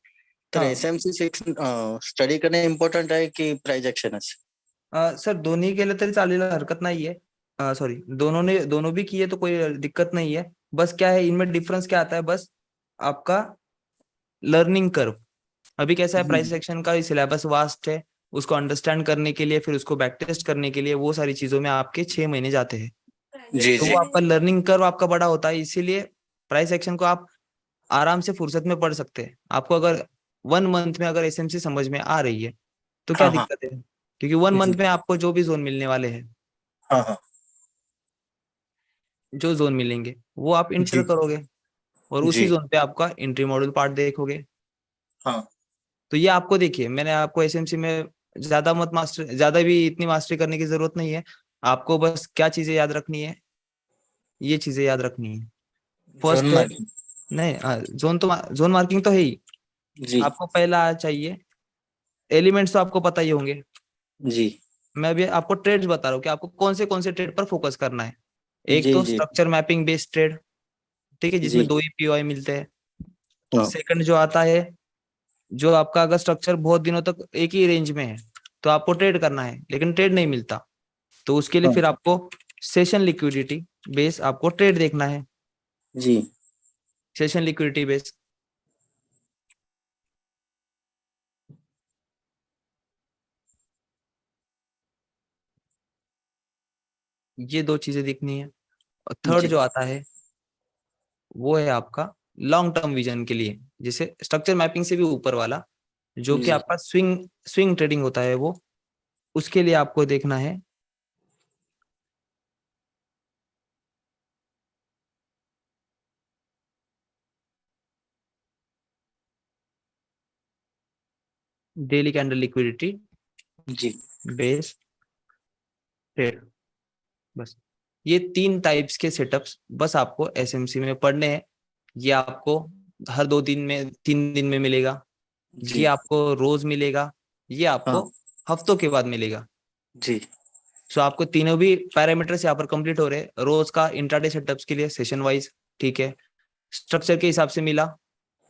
तर हाँ। SMC 6 स्टडी करणे इम्पॉर्टंट आहे की प्राइज ऍक्शनच? सर दोन्ही केलं तरी चालेल, हरकत नहीं है। सॉरी, दोनों भी किए तो कोई दिक्कत नहीं है। बस क्या है इनमें डिफरेंस क्या आता है, बस आपका लर्निंग कर्व। अभी कैसा है, प्राइस सेक्शन का सिलेबस वास्ट है, उसको अंडरस्टैंड करने के लिए, फिर उसको बैक टेस्ट करने के लिए, वो सारी चीजों में आपके 6 महीने जाते हैं। जी तो जी वो आपका लर्निंग कर्व आपका बड़ा होता है, इसीलिए प्राइस एक्शन को आप आराम से फुर्सत में पढ़ सकते हैं। आपको अगर 1 मंथ में अगर SMC समझ में आ रही है तो क्या हाँ हाँ दिक्कत है, क्योंकि 1 मंथ जी में आपको जो भी जोन मिलने वाले हैं, हाँ हाँ जो जोन मिलेंगे वो आप इंटर जी करोगे और उसी जी जोन पे आपका एंट्री मॉड्यूल पार्ट देखोगे। हाँ तो ये आपको देखिए, मैंने आपको SMC में ज्यादा भी इतनी मास्टरी करने की जरूरत नहीं है। आपको बस क्या चीजें याद रखनी है, ये चीजें याद रखनी है। जोन फर्स्ट है, मार्किंग. नहीं जोन मार्किंग तो है ही। जी आपको पहला चाहिए, एलिमेंट्स तो आपको पता ही होंगे। जी मैं अभी आपको ट्रेड्स बता रहा हूँ कि आपको कौन से ट्रेड पर फोकस करना है। एक जी तो जी स्ट्रक्चर मैपिंग बेस्ड ट्रेड, ठीक है, जी जिसमें 2 ही POI मिलते हैं। हाँ सेकंड जो आता है, जो आपका अगर स्ट्रक्चर बहुत दिनों तक एक ही रेंज में है तो आपको ट्रेड करना है लेकिन ट्रेड नहीं मिलता, तो उसके लिए हाँ फिर आपको सेशन लिक्विडिटी बेस आपको ट्रेड देखना है। जी सेशन लिक्विडिटी बेस, ये 2 चीजें दिखनी है। और थर्ड जी जो आता है वो है आपका लॉन्ग टर्म विजन के लिए, जिसे स्ट्रक्चर मैपिंग से भी ऊपर वाला, जो कि जी आपका स्विंग ट्रेडिंग होता है, वो उसके लिए आपको देखना है डेली कैंडल लिक्विडिटी जी बेस ट्रेड। बस ये 3 टाइप्स के सेटअप्स बस आपको SMC में पढ़ने हैं। ये आपको हर 2 दिन में 3 दिन में मिलेगा, ये जी आपको रोज मिलेगा, ये आपको हाँ हफ्तों के बाद मिलेगा। जी सो आपको तीनों भी पैरामीटर्स यहाँ पर कंप्लीट हो रहे हैं। रोज का इंट्राडे सेटअप्स के लिए सेशन वाइज, ठीक है, स्ट्रक्चर के हिसाब से मिला।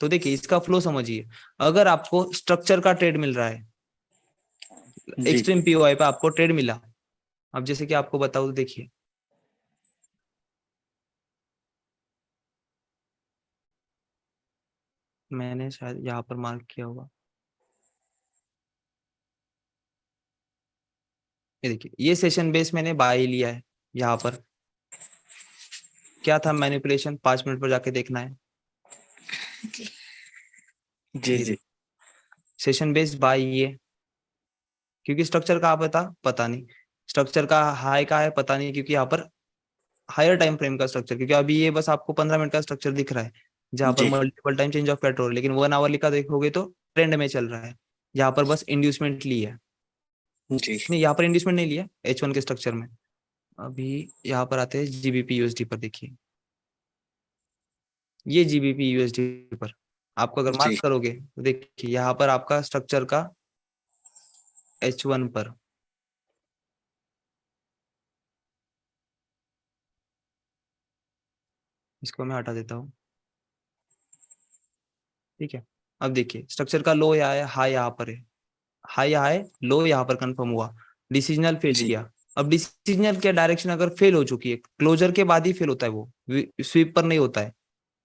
तो देखिए इसका फ्लो समझिए, अगर आपको स्ट्रक्चर का ट्रेड मिल रहा है, एक्सट्रीम पीओआई पे आपको ट्रेड मिला, अब जैसे कि आपको बताऊं, देखिए मैंने शायद यहाँ पर मार्क किया होगा, ये देखिए ये सेशन बेस मैंने बाय लिया है। यहाँ पर क्या था मैनिपुलेशन, 5 मिनट पर जाके देखना है। जी सेशन बेस बाय ये, क्योंकि स्ट्रक्चर का पता नहीं, स्ट्रक्चर का हाई का है पता नहीं, क्योंकि यहाँ पर हायर टाइम फ्रेम का स्ट्रक्चर, क्योंकि अभी ये बस आपको 15 मिनट का स्ट्रक्चर दिख रहा है जहाँ पर multiple time change of cat, लेकिन 1 आवर का देखोगे तो ट्रेंड में चल रहा है। यहाँ पर बस इंड्यूसमेंट ली है, नहीं यहाँ पर इंड्यूसमेंट नहीं लिया H1 के स्ट्रक्चर में। अभी यहाँ पर आते हैं जीबीपी यूएसडी पर, देखिए ये जीबीपी यूएसडी पर आपको अगर मार्क करोगे तो देखिए यहाँ पर आपका स्ट्रक्चर का H1 पर इसको मैं हटा देता हूँ, ठीक है। अब देखिए स्ट्रक्चर का लो यहाँ है, हाई यहाँ पर है, हाई यहाँ है, लो यहाँ पर कंफर्म हुआ, डिसीजनल फेल किया। अब डिसीजनल के डायरेक्शन अगर फेल हो चुकी है, क्लोजर के बाद ही फेल होता है, वो स्वीप पर नहीं होता है।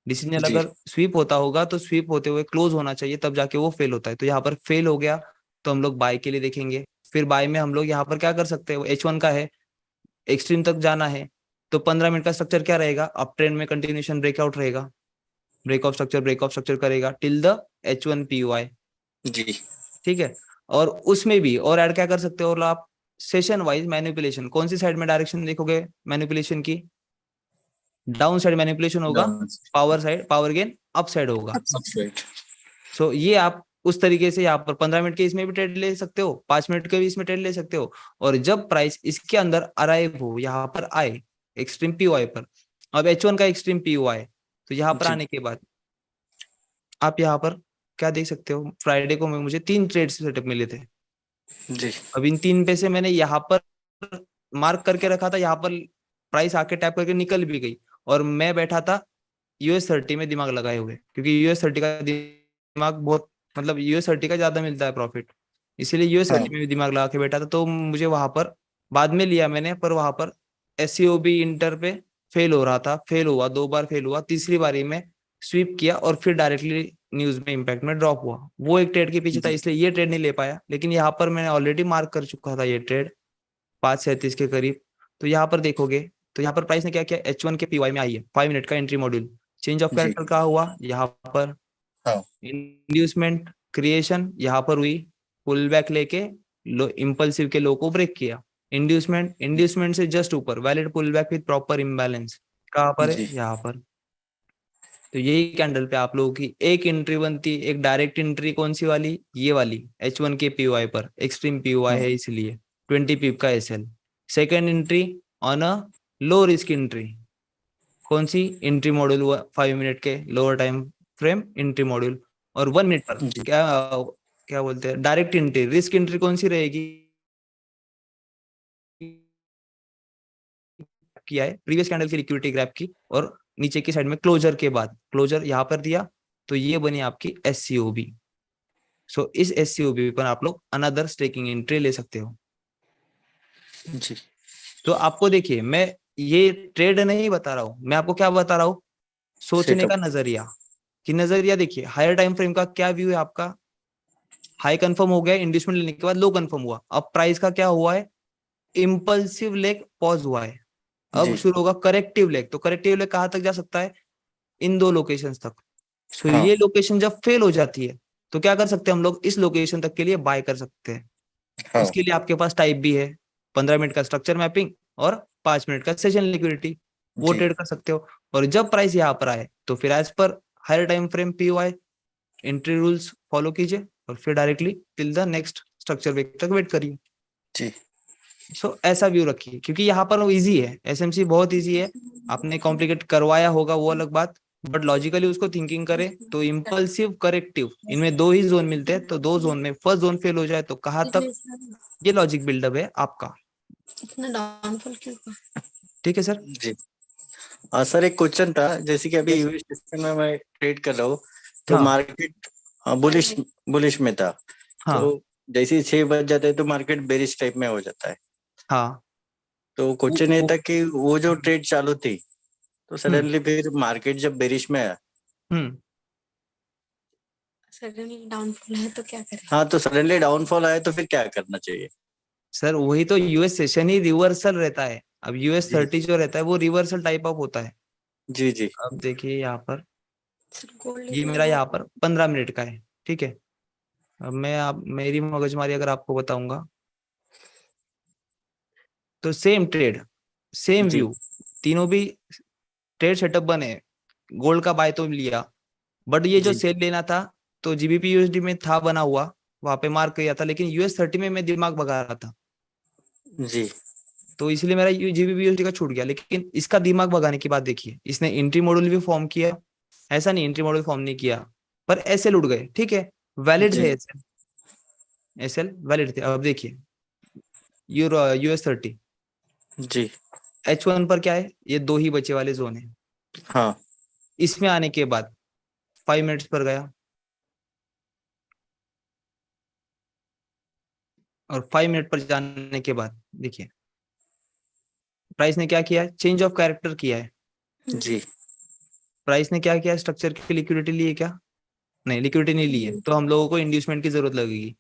डिसीजनल अगर स्वीप होता होगा तो स्वीप होते हुए क्लोज होना चाहिए, तब जाके वो फेल होता है। तो यहाँ पर फेल हो गया तो हम लोग बाय के लिए देखेंगे। फिर बाय में हम लोग यहाँ पर क्या कर सकते हैं, H1 का है, एक्सट्रीम तक जाना है तो 15 मिनट का स्ट्रक्चर क्या रहेगा, अप ट्रेंड में कंटिन्यूएशन ब्रेकआउट रहेगा, ब्रेक ऑफ स्ट्रक्चर करेगा टिल द H1 POI जी, ठीक है। और उसमें भी और ऐड क्या कर सकते हो आप, सेशन वाइज मैनिपुलेशन, कौन सी साइड में डायरेक्शन देखोगे मैनिपुलेशन की, डाउन साइड मैनिपुलेशन होगा, power side power gain up side होगा। सो ये आप उस तरीके से यहाँ पर 15 मिनट के इसमें भी ट्रेड ले सकते हो, 5 मिनट के भी इसमें ट्रेड ले सकते हो। और जब प्राइस इसके अंदर अराइव हो, यहाँ पर आए एक्सट्रीम पीओआई पर, अब H1 का एक्सट्रीम पीओआई, तो यहाँ पर आने के बाद आप यहाँ पर क्या देख सकते हो, फ्राइडे को मुझे 3 ट्रेड सेटअप मिले थे जी। अब इन 3 पे से मैंने यहाँ पर मार्क करके रखा था, यहाँ पर प्राइस आके टैप करके निकल भी गई और मैं बैठा था US30 में दिमाग लगाए हुए, क्योंकि US30 का दिमाग बहुत, मतलब US30 का ज्यादा मिलता है प्रॉफिट, इसीलिए US30 में भी दिमाग लगा के बैठा था। तो मुझे वहां पर बाद में लिया मैंने, पर वहां पर SCOB इंटर पे फेल हो रहा था, फेल हुआ, 2 बार फेल हुआ, तीसरी बारी में स्वीप किया और फिर डायरेक्टली न्यूज में इम्पैक्ट में ड्रॉप हुआ। वो एक ट्रेड के पीछे था, इसलिए ये ट्रेड नहीं ले पाया। लेकिन यहाँ पर मैंने ऑलरेडी मार्क कर चुका था ये ट्रेड 5:37 के करीब। तो यहाँ पर देखोगे तो यहाँ पर प्राइस ने क्या किया, H1 के PY में आई है, 5 मिनट का entry module, change of character का हुआ यहाँ पर, इंड्यूसमेंट क्रिएशन यहाँ पर हुई, पुल बैक लेके लो इंपल्सिव के लो को ब्रेक किया, इंड्यूसमेंट से जस्ट ऊपर valid pull back with proper imbalance कहाँ पर है, यहाँ पर। तो यही कैंडल पे आप लोगों की एक एंट्री बनती, एक डायरेक्ट एंट्री कौन सी वाली, ये वाली H1 के POI पर, एक्सट्रीम POI है इसलिए 20 पिप का SL। Second entry on a low risk entry, कौन सी एंट्री मॉड्यूल हुआ 5 मिनट के lower time frame entry module. और 1 मिनट पर क्या बोलते हैं डायरेक्ट एंट्री, रिस्क एंट्री कौन सी रहेगी, किया है प्रीवियस कैंडल की लिक्विडिटी ग्रैब की और नीचे की साइड में क्लोजर के बाद क्लोजर यहाँ पर दिया, तो ये बनी आपकी SCOB। सो इस SCOB पर आप लोग अनदर स्टेकिंग एंट्री ले सकते हो जी। तो आपको देखिए मैं ये ट्रेड नहीं बता रहा हूँ, मैं आपको क्या बता रहा हूँ, सोचने का नजरिया। कि नजरिया देखिए हायर टाइम फ्रेम का क्या व्यू है आपका, हाई कंफर्म हो गया, इंड्यूसमेंट लेने के बाद लो कंफर्म हुआ, अब प्राइस का क्या हुआ है, इंपल्सिव लेग पॉज हुआ है, अब शुरू होगा करेक्टिव लेग। तो करेक्टिव लेग कहां तक जा सकता है, इन 2 लोकेशंस तक। सो ये लोकेशन जब फेल हो जाती है तो क्या कर सकते हैं हम लोग, इस लोकेशन तक के लिए बाय कर सकते हैं। उसके लिए आपके पास टाइप भी है, 15 मिनट का स्ट्रक्चर मैपिंग और 5 मिनट का सेशन लिक्विडिटी, वो ट्रेड कर सकते हो। और जब प्राइस यहाँ पर आए तो फिर एज पर higher time frame POI entry rules follow कीजिए और फिर directly till the next structure wake तक वेट करिए जी। सो ऐसा व्यू रखिए, क्योंकि यहाँ पर वो इजी है, SMC बहुत इजी है। आपने कॉम्प्लिकेट करवाया होगा वो अलग बात, बट लॉजिकली उसको थिंकिंग करे तो इम्पल्सिव करेक्टिव इनमें 2 ही जोन मिलते हैं, तो 2 जोन में फर्स्ट जोन फेल हो जाए तो कहाँ तक, ये लॉजिक बिल्डअप है आपका। इतना डाउनफॉल क्यों? ठीक है सर जी। सर एक क्वेश्चन था, जैसे कि अभी Yes. यूएस सेशन में मैं ट्रेड कर रहा हूँ, तो हाँ मार्केट बुलिश बुलिश में था, हाँ तो जैसे ही 6 बज जाते हैं तो मार्केट बेरिश टाइप में हो जाता है। हाँ तो वो, क्वेश्चन ये वो, था कि वो जो ट्रेड चालू थी, तो हम्म सडनली फिर मार्केट जब बेरिश में आया, हम्म सडनली डाउनफॉल है तो क्या करें? हाँ, तो सडनली डाउनफॉल आया तो फिर क्या करना चाहिए? सर वही तो यूएस सेशन ही रिवर्सल रहता है। अब यूएस जी 30 जो रहता है वो रिवर्सल टाइप ऑफ होता है। जी जी अब देखिए यहाँ पर, सर गोल्ड ये मेरा यहाँ पर 15 मिनट का है, ठीक है। अब मैं आप मेरी मगजमारी अगर आपको बताऊंगा, तो सेम ट्रेड, सेम जी व्यू, तीनों भी ट्रेड सेटअप बने, गोल्ड का बाय तो लिया, बट ये जो जी सेल लेना था तो जीबीपी यूएसडी में था बना हुआ, वहां पे मार्क किया था, लेकिन यूएस 30 में मैं दिमाग भगा रहा था, जी तो इसलिए मेरा जीबीपी यूएसडी का छूट गया। लेकिन इसका दिमाग भगाने की बात देखिए, इसने एंट्री मॉड्यूल भी फॉर्म किया, ऐसा नहीं एंट्री मॉड्यूल फॉर्म नहीं किया, पर एसएल उड़ गए, ठीक है, वैलिड जी थे एसएल, एसएल वैलिड थे। अब देखिए यूएस 30 जी H1 पर क्या है, ये दो ही बचे वाले जोन है। हाँ इसमें आने के बाद 5 मिनट्स पर गया, और 5 मिनट पर जाने के बाद देखिए प्राइस ने क्या किया है, चेंज ऑफ कैरेक्टर किया है। जी प्राइस ने क्या किया, स्ट्रक्चर की लिक्विडिटी ली है क्या, नहीं लिक्विडिटी नहीं ली है, तो हम लोगों को इंड्यूसमेंट की जरूरत लगेगी,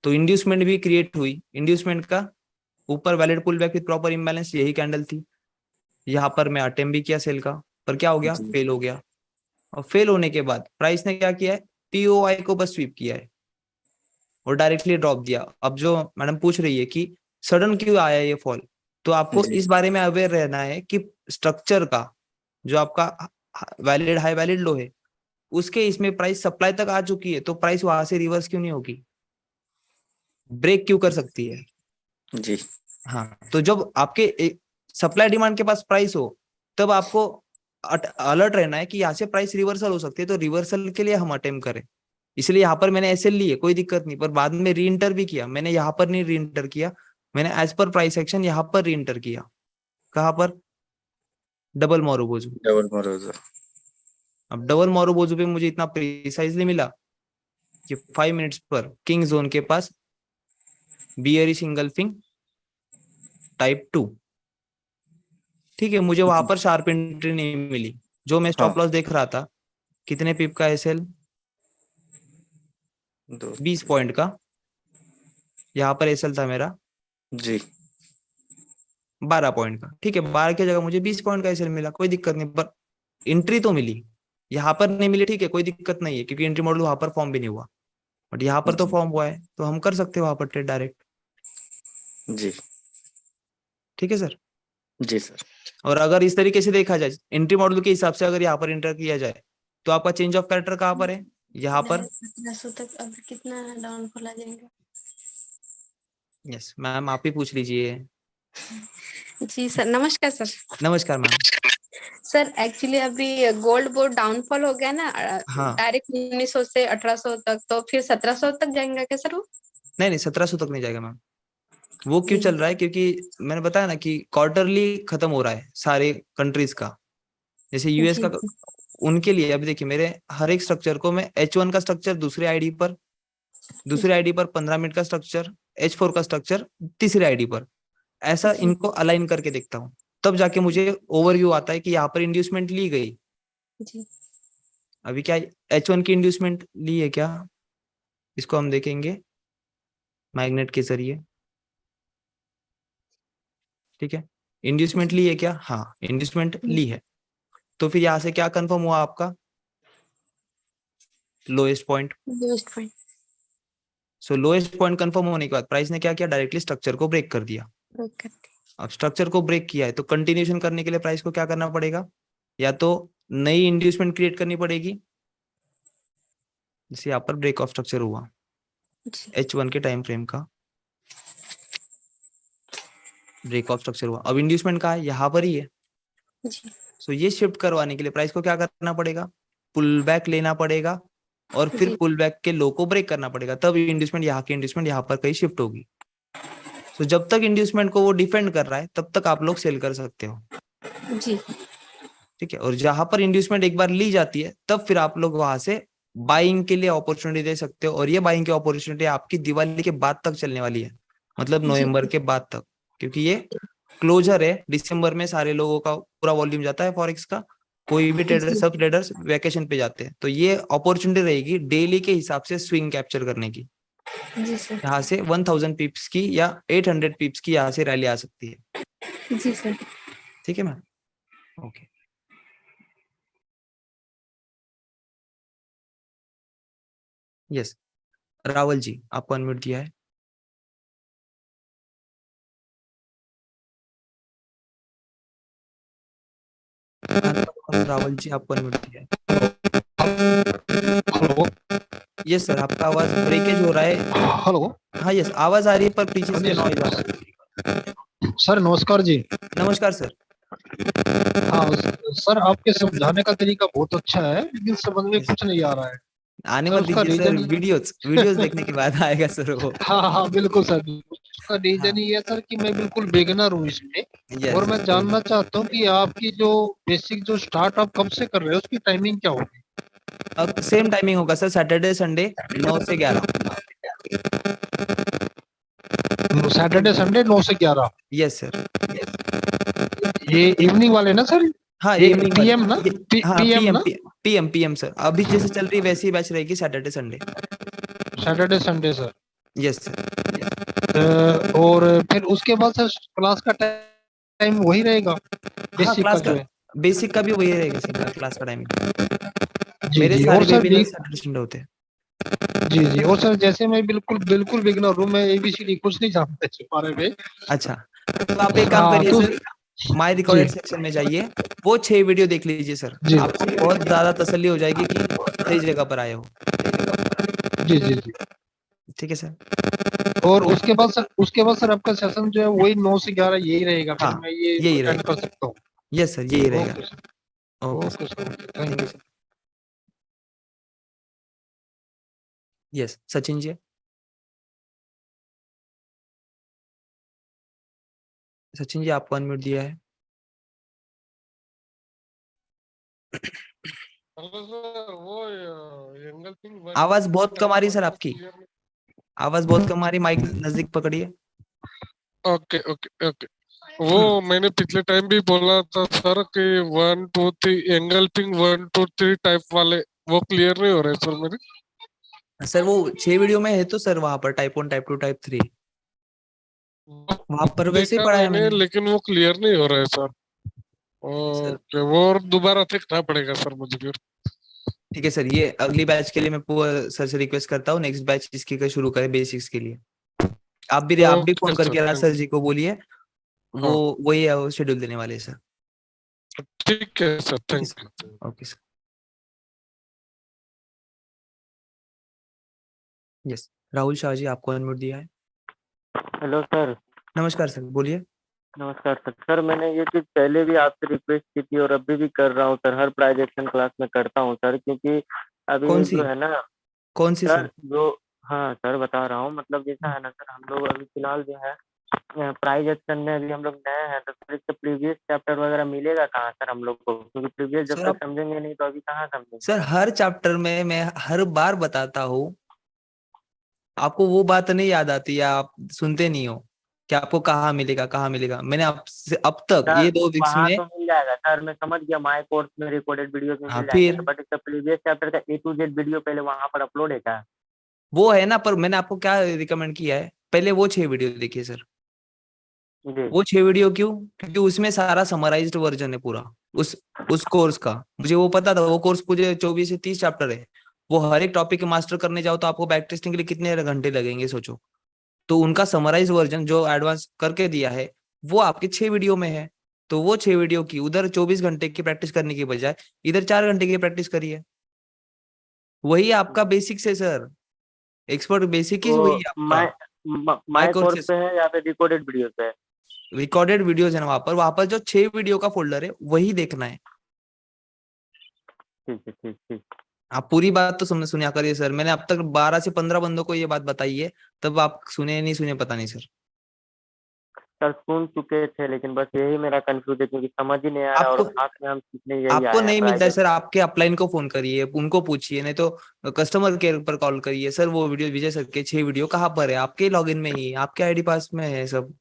तो इंड्यूसमेंट भी क्रिएट हुई। इंड्यूसमेंट का ऊपर valid pull back with proper imbalance, यही कैंडल थी। यहाँ पर मैं अटेम्प्ट भी किया सेल का, पर क्या हो गया, जी फेल हो गया। और फेल होने के बाद प्राइस ने क्या किया है, पीओआई को बस स्वीप किया है और डायरेक्टली ड्रॉप दिया। अब जो मैडम पूछ रही है कि सडन क्यों आया ये फॉल, तो आपको जी इस बारे में अवेयर रहना है कि स्ट्रक्चर का जो आपका वैलिड हाई वैलिड लो है, उसके इसमें प्राइस सप्लाई तक आ चुकी है, तो प्राइस वहां से रिवर्स क्यों नहीं होगी, ब्रेक क्यों कर सकती है। जी हाँ, तो जब आपके सप्लाई डिमांड के पास प्राइस हो, तब आपको अलर्ट रहना है कि यहाँ से प्राइस रिवर्सल हो सकती है, तो रिवर्सल के लिए हम अटेम्प्ट करें। इसलिए यहाँ पर मैंने एसएल ली है, कोई दिक्कत नहीं, पर बाद में री इंटर भी किया मैंने, यहाँ पर नहीं री इंटर किया मैंने, एज पर प्राइस एक्शन यहाँ पर री इंटर किया। कहाँ पर, डबल मोरोबोजू। डबल मरोजा। अब डबल मोरोबोजू पे मुझे इतना प्रिसाइजली मिला कि 5 मिनट्स पर किंग जोन के पास बियरिश इंगल्फिंग टाइप 2, ठीक है। मुझे वहां पर शार्प एंट्री नहीं मिली, जो मैं हाँ स्टॉप लॉस देख रहा था, कितने पिप का एसएल, 20 पॉइंट का, यहाँ पर एसएल था मेरा जी 12 पॉइंट का, ठीक है। 12 की जगह मुझे 20 पॉइंट का एसएल मिला, कोई दिक्कत नहीं, पर एंट्री तो मिली, यहाँ पर नहीं मिली, ठीक है, कोई दिक्कत नहीं है, क्योंकि एंट्री मॉडल वहां पर फॉर्म भी नहीं हुआ, बट यहाँ पर तो जी फॉर्म हुआ है, तो हम कर सकते हैं वहां पर ट्रेड डायरेक्ट, जी ठीक है सर। जी सर। और अगर इस तरीके से देखा जाए एंट्री मॉडल के हिसाब से, अगर यहाँ पर एंटर किया जाए, तो आपका चेंज ऑफ कैरेक्टर कहाँ पर है, यहाँ पर। 1700 तक अब कितना डाउनफॉल आ जाएगा? यस मैम, आप ही पूछ लीजिए। जी सर, नमस्कार सर। नमस्कार मैम। सर एक्चुअली अभी गोल्ड बोर्ड डाउनफॉल हो गया ना, हाँ डायरेक्ट 1900 से 1800 तक, तो फिर 1700 तक जाएगा क्या सर वो? नहीं नहीं, 1700 तक नहीं जाएगा मैम। वो क्यों जी चल रहा है, क्योंकि मैंने बताया ना कि क्वार्टरली खत्म हो रहा है सारे कंट्रीज का, जैसे यूएस जी का उनके लिए। अभी देखिए मेरे हर एक स्ट्रक्चर को मैं H1 का स्ट्रक्चर दूसरे आईडी पर, दूसरे आईडी पर 15 मिनट का स्ट्रक्चर, H4 का स्ट्रक्चर तीसरे आईडी पर, ऐसा जी इनको अलाइन करके देखता हूँ, तब जाके मुझे ओवरव्यू आता है कि यहाँ पर इंड्यूसमेंट ली गई। जी अभी क्या H1 की इंड्यूसमेंट ली है क्या, इसको हम देखेंगे मैग्नेट के जरिए, ठीक है। इंड्यूसमेंट ली है क्या, हाँ इंड्यूसमेंट ली है, तो फिर यहाँ से क्या कंफर्म हुआ आपका, lowest point. Lowest point. So lowest point confirm होने के बाद प्राइस ने क्या किया, डायरेक्टली स्ट्रक्चर को ब्रेक कर दिया। अब स्ट्रक्चर को ब्रेक किया है, तो कंटिन्यूएशन करने के लिए प्राइस को क्या करना पड़ेगा, या तो नई इंड्यूसमेंट क्रिएट करनी पड़ेगी, जैसे यहाँ पर ब्रेक ऑफ स्ट्रक्चर हुआ H1 के टाइम फ्रेम का ब्रेक ऑफ स्ट्रक्चर हुआ, अब इंड्यूसमेंट कहाँ है, यहाँ पर ही है। सो ये शिफ्ट करवाने के लिए प्राइस को क्या करना पड़ेगा, पुल बैक लेना पड़ेगा, और फिर पुल बैक के लो को ब्रेक करना पड़ेगा, तब इंड्यूसमेंट यहाँ की इंड्यूसमेंट यहाँ पर कहीं शिफ्ट होगी। सो जब तक इंड्यूसमेंट को वो डिफेंड कर रहा है, तब तक आप लोग सेल कर सकते हो। जी ठीक है, और जहां पर इंड्यूसमेंट एक बार ली जाती है तब फिर आप लोग वहां से बाइंग के लिए अपॉर्चुनिटी दे सकते हो, और ये बाइंग की अपॉर्चुनिटी आपकी दिवाली के बाद तक चलने वाली है, मतलब नवंबर के बाद तक, क्योंकि ये क्लोजर है। दिसंबर में सारे लोगों का पूरा वॉल्यूम जाता है फॉरेक्स का, कोई भी ट्रेडर, सब ट्रेडर्स वैकेशन पे जाते हैं, तो ये अपॉर्चुनिटी रहेगी डेली के हिसाब से स्विंग कैप्चर करने की। जी सर। यहाँ से 1000 पिप्स की या 800 पिप्स की यहाँ से रैली आ सकती है। जी सर। ठीक है मैम, ओके। यस, रावल जी आपको अनम्यूट किया है। रावल जी आपको अनम्यूट किया है। हेलो, यस सर, आपका आवाज ब्रेकेज हो रहा है। हेलो, हाँ यस, आवाज आ रही है पर पीछे से नॉइज आ रहा है। सर नमस्कार जी। नमस्कार सर। हाँ सर, आपके समझाने का तरीका बहुत अच्छा है, लेकिन समझ में कुछ नहीं आ रहा है। आने सर मत उसका दीजिए सर, रीजन वीडियोस देखने के बाद आएगा सर वो। हाँ हाँ बिल्कुल सर, उसका रीजन ये है सर कि मैं बिल्कुल बिगिनर हूँ इसमें, और मैं जानना चाहता हूँ कि आपकी जो बेसिक जो स्टार्ट आप कब से कर रहे हो, उसकी टाइमिंग क्या होगी? अब सेम टाइमिंग होगा सर, सैटरडे संडे 9 से 11। सैटरडे संडे 9 से 11। Yes sir. ये इवनिंग वाले ना सर? हाँ ये इवनिंग पीएम ना? हाँ पीएम ना? पीएम सर, अभी जैसे चल रही वैसी बैच रहेगी Saturday Sunday. Saturday Sunday sir. Yes sir. और फिर उसके बाद सर क्लास का टाइम वही रहेगा? हाँ बेसिक क्लास का जो का, है बेसिक का भी वही रहेगा सर, मेरा क्लास का टाइमिंग। जी मेरे जी। सारे और सर वेबिनार सैटरडे संडे होते हैं। जी जी। और सर जैसे मैं बिल्कुल बिगिनर हूँ, मैं एबीसीडी कुछ नहीं जानता इसके बारे में। अच्छा, तो आप एक काम हाँ करिए तो sir, my ji recorded section में जाइए, वो 6 वीडियो देख लीजिए सर, जी आपको बहुत ज्यादा तसल्ली हो जाएगी कि सही जगह पर आए हो। जी जी जी। ठीक है सर। और उसके बाद सर आपका सेशन जो है वही 9 से 11 यही रहेगा, फिर हाँ मैं ये यही अटेंड रहेगा। कर सकता हूँ? यस सर, यही रहेगा। Okay sir, okay okay sir, sir, thank thank you you. Sir. Yes Sachin ji, Sachin ji आपको अनम्यूट दिया है। आवाज बहुत कम आ रही सर आपकी, आवाज बहुत कम आ रही, माइक नजदीक पकड़िए। Okay okay okay. वो मैंने पिछले टाइम भी बोला था सर कि 1 2 3 एंगल्फिंग 1 2 3 टाइप वाले वो क्लियर नहीं हो रहे सर मेरे। सर वो 6 वीडियो में है तो सर वहां पर टाइप 1 टाइप 2 टाइप 3 वहां पर वैसे ही देखा पढ़ाया मैंने, मैंने लेकिन वो क्लियर नहीं हो रहा है सर। सर। ओके, वो और दोबारा देखना पड़ेगा सर मुझे फिर। ठीक है सर, ये अगली बैच के लिए मैं पूरा सर से रिक्वेस्ट करता हूँ, नेक्स्ट बैच इसकी का शुरू करें बेसिक्स के लिए। आप भी ओके फोन सर, करके राज थैंक सर जी को बोलिए, वो हाँ वही है, वो शेड्यूल देने वाले हैं सर। ठीक है सर, ठीक है thank you. Sir, okay sir. Yes, Rahul Shah ji आपको अनम्यूट दिया है। Hello sir. नमस्कार सर, बोलिए। नमस्कार सर। सर मैंने ये चीज पहले भी आपसे रिक्वेस्ट की थी और अभी भी कर रहा हूँ सर, हर प्राइजेक्शन क्लास में करता हूँ सर, क्योंकि अभी कौन सी जो है ना कौन सी सर सर? जो, हाँ सर बता रहा हूँ, मतलब जैसा है ना सर, हम लोग अभी फिलहाल जो है प्राइजेक्शन में अभी हम लोग नए हैं, तो सर इससे प्रीवियस चैप्टर वगैरह मिलेगा कहाँ सर हम लोग को, क्योंकि प्रीवियस जब सर तक आप, समझेंगे नहीं तो अभी कहाँ समझेंगे। सर हर चैप्टर में मैं हर बार बताता हूँ, आपको वो बात नहीं याद आती या आप सुनते नहीं हो कि आपको कहाँ मिलेगा कहाँ मिलेगा। मैंने आपसे अब तक ये सर 2 वीक्स वहाँ में, तो मिल जाएगा सर, मैं समझ गया, माय कोर्स में रिकॉर्डेड वीडियोस में हाँ मिल जाएंगे फिर सर, बट इसका प्रीवियस चैप्टर का A to Z वीडियो पहले वहाँ पर अपलोड है क्या? वो है ना, पर मैंने आपको क्या रिकमेंड किया है, पहले वो 6 वीडियो देखिए सर। जी वो 6 वीडियो क्यों? क्योंकि उसमें सारा समराइज्ड वर्जन है पूरा उस कोर्स का। मुझे वो पता था, वो कोर्स मुझे 24 से 30 चैप्टर है, वो हर एक टॉपिक के मास्टर करने जाओ तो आपको बैक टेस्टिंग के लिए कितने घंटे लगेंगे सोचो। तो उनका समराइज वर्जन जो एडवांस करके दिया है वो आपके 6 वीडियो में है। तो वो 6 वीडियो की उधर 24 घंटे की प्रैक्टिस करने की बजाय इधर 4 घंटे की प्रैक्टिस करिए। वही आपका बेसिक्स है सर, एक्सपर्ट बेसिक ही वही वो है आपका। माय माय कोर्स कोर्सेस पे है या फिर रिकॉर्डेड वीडियो पे है? रिकॉर्डेड वीडियोज है ना, वहां पर जो 6 वीडियो का फोल्डर है वही देखना है। ठीक है, ठीक ठीक। आप पूरी बात तो सुनिया करिए सर, मैंने अब तक 12 से 15 बंदों को ये बात बताई है, तब आप सुने नहीं सुने पता नहीं सर। सर सुन चुके थे, लेकिन बस यही मेरा कंफ्यूज है क्योंकि समझ ही नहीं आ रहा और आपको हाथ में हम सीखने यही आपको आए हैं नहीं मिलता है प्राइजेस। सर, आपके अपलाइन को फोन करिए, उनको पूछिए, नहीं तो कस्टमर केयर पर कॉल करिए। सर वो वीडियो विजय सर के 6 वीडियो कहाँ पर है? आपके लॉगिन में ही, आपके आईडी पास में है सब।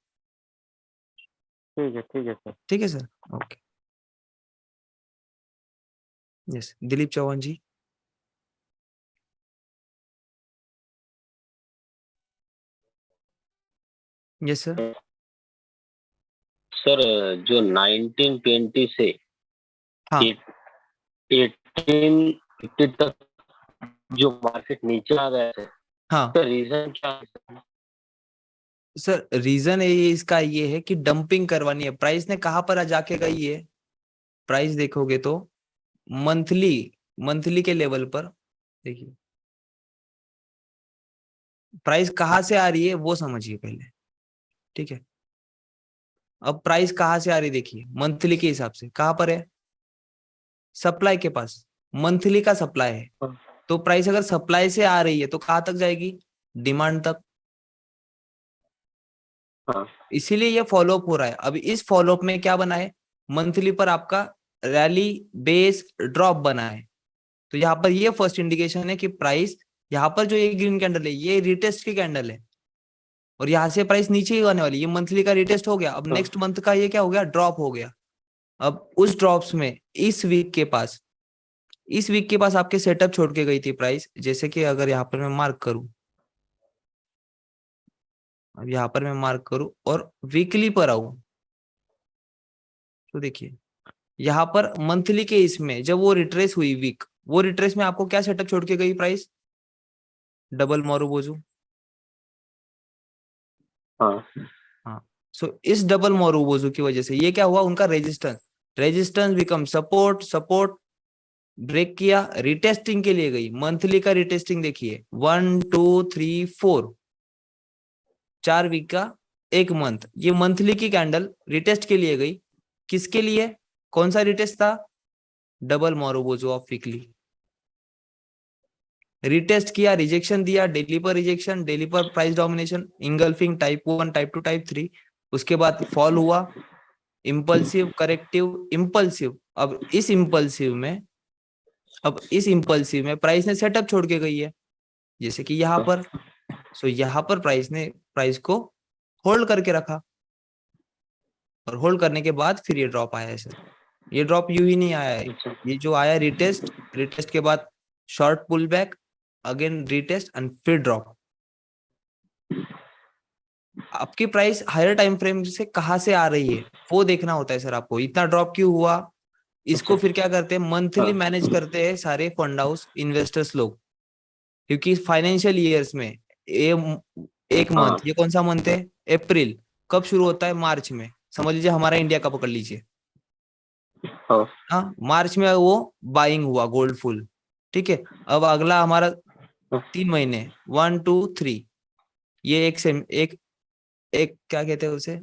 ठीक है सर। ठीक है sir, okay. Yes, Dilip Chauhan ji. Yes sir. Sir जो 1920 से हाँ 1850 तक जो मार्केट नीचे आ गया है, हाँ तो रीजन क्या है? सर, रीजन इसका ये है कि डंपिंग करवानी है। प्राइस ने कहाँ पर जाके गई है? प्राइस देखोगे तो मंथली के लेवल पर देखिए प्राइस कहाँ से आ रही है वो समझिए पहले, ठीक है। अब प्राइस कहाँ से आ रही देखिए, मंथली के हिसाब से कहाँ पर है? सप्लाई के पास, मंथली का सप्लाई है। तो प्राइस अगर सप्लाई से आ रही है तो कहाँ तक जाएगी? डिमांड तक। इसीलिए ये फॉलोअप हो रहा है। अभी इस फॉलोअप में क्या बना है? मंथली पर आपका रैली बेस ड्रॉप बना है। तो यहाँ पर ये फर्स्ट इंडिकेशन है कि प्राइस, यहाँ पर जो ये ग्रीन कैंडल है ये रिटेस्ट की कैंडल है और यहाँ से प्राइस नीचे ही आने वाली। ये मंथली का रिटेस्ट हो गया, अब नेक्स्ट मंथ का ये क्या हो गया? ड्रॉप हो गया। अब उस ड्रॉप्स में इस वीक के पास आपके सेटअप छोड़ के गई थी प्राइस। जैसे कि अगर यहाँ पर मैं मार्क करूं, अब यहाँ पर मैं मार्क करूं और वीकली पर आऊं तो देखिए यहाँ पर मंथली के इसमें जब वो रिट्रेस हुई वीक, वो रिट्रेस में आपको क्या सेटअप छोड़ के गई प्राइस? Double marubozu. हाँ सो इस डबल मारुबोजू की वजह से ये क्या हुआ? उनका रेजिस्टेंस बिकम सपोर्ट ब्रेक किया, रिटेस्टिंग के लिए गई। मंथली का रिटेस्टिंग देखिए 1 2 3 4 4 वीक का एक मंथ। ये मंथली की कैंडल रिटेस्ट के लिए गई। किसके लिए? कौन सा रिटेस्ट था? Double marubozu of weekly. Retest किया, रिजेक्शन दिया, डेली पर रिजेक्शन, डेली पर price domination, engulfing type 1 type 2 type 3। उसके बाद फॉल हुआ, इंपल्सिव करेक्टिव इम्पल्सिव। अब इस इम्पल्सिव में प्राइस ने सेटअप छोड़ के गई है, जैसे कि यहाँ पर। सो यहाँ पर प्राइस ने प्राइस को होल्ड करके रखा और होल्ड करने के बाद फिर ये ड्रॉप आया है सर। ये ड्रॉप यूं ही नहीं आया है, ये जो आया रिटेस्ट के बाद short pull back, again retest and फिर ड्रॉप। आपकी प्राइस हायर टाइम फ्रेम से कहाँ से आ रही है वो देखना होता है सर आपको। इतना ड्रॉप क्यों हुआ, इसको फिर क्या करते हैं? मंथली मैनेज करते हैं सारे फंड हाउस इन्वेस्टर्स लोग, क्योंकि फाइनेंशियल ईयर्स में एक मंथ, ये कौन सा मंथ है? अप्रैल। कब शुरू होता है? मार्च में। समझ लीजिए हमारा इंडिया का पकड़ लीजिए। हाँ, मार्च में वो बाइंग हुआ गोल्ड फुल, ठीक है। अब अगला हमारा 3 महीने 1 2 3, ये एक क्या कहते हैं उसे?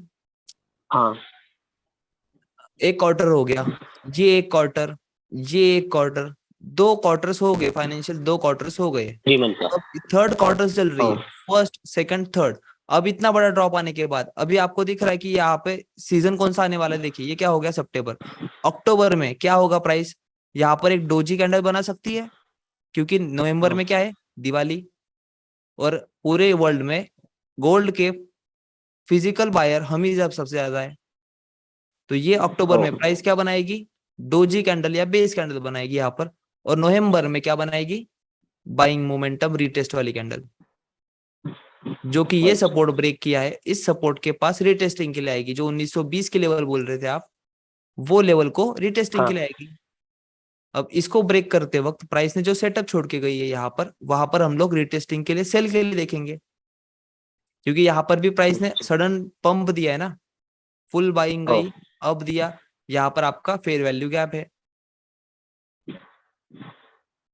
एक क्वार्टर हो गया, ये एक क्वार्टर, ये एक क्वार्टर, 2 क्वार्टर्स हो गए, फाइनेंशियल 2 क्वार्टर्स हो गए। अब थर्ड क्वार्टर चल रही है, फर्स्ट सेकंड थर्ड। अब इतना बड़ा ड्रॉप आने के बाद अभी आपको दिख रहा है कि यहाँ पे सीजन कौन सा आने वाला है? देखिए ये क्या हो गया? सितंबर। अक्टूबर में क्या होगा प्राइस? यहाँ पर एक डोजी कैंडल बना सकती है, क्योंकि नवंबर में क्या है? दिवाली। और पूरे वर्ल्ड में गोल्ड के फिजिकल बायर हम ही जब सबसे ज्यादा है, तो ये अक्टूबर में प्राइस क्या बनाएगी? डोजी कैंडल या बेस कैंडल बनाएगी यहाँ पर। और नवंबर में क्या बनाएगी? बाइंग मोमेंटम रिटेस्ट वाली कैंडल, जो कि ये सपोर्ट ब्रेक किया है, इस सपोर्ट के पास रिटेस्टिंग के लिए आएगी। जो 1920 के लेवल बोल रहे थे आप, वो लेवल को रिटेस्टिंग के लिए आएगी। अब इसको ब्रेक करते वक्त प्राइस ने जो सेटअप छोड़ के गई है यहाँ पर, वहां पर हम लोग रिटेस्टिंग के लिए सेल के लिए देखेंगे, क्योंकि यहाँ पर भी प्राइस ने सडन पंप दिया है ना, फुल बाइंग गई, अब दिया। यहाँ पर आपका फेयर वैल्यू गैप है, तो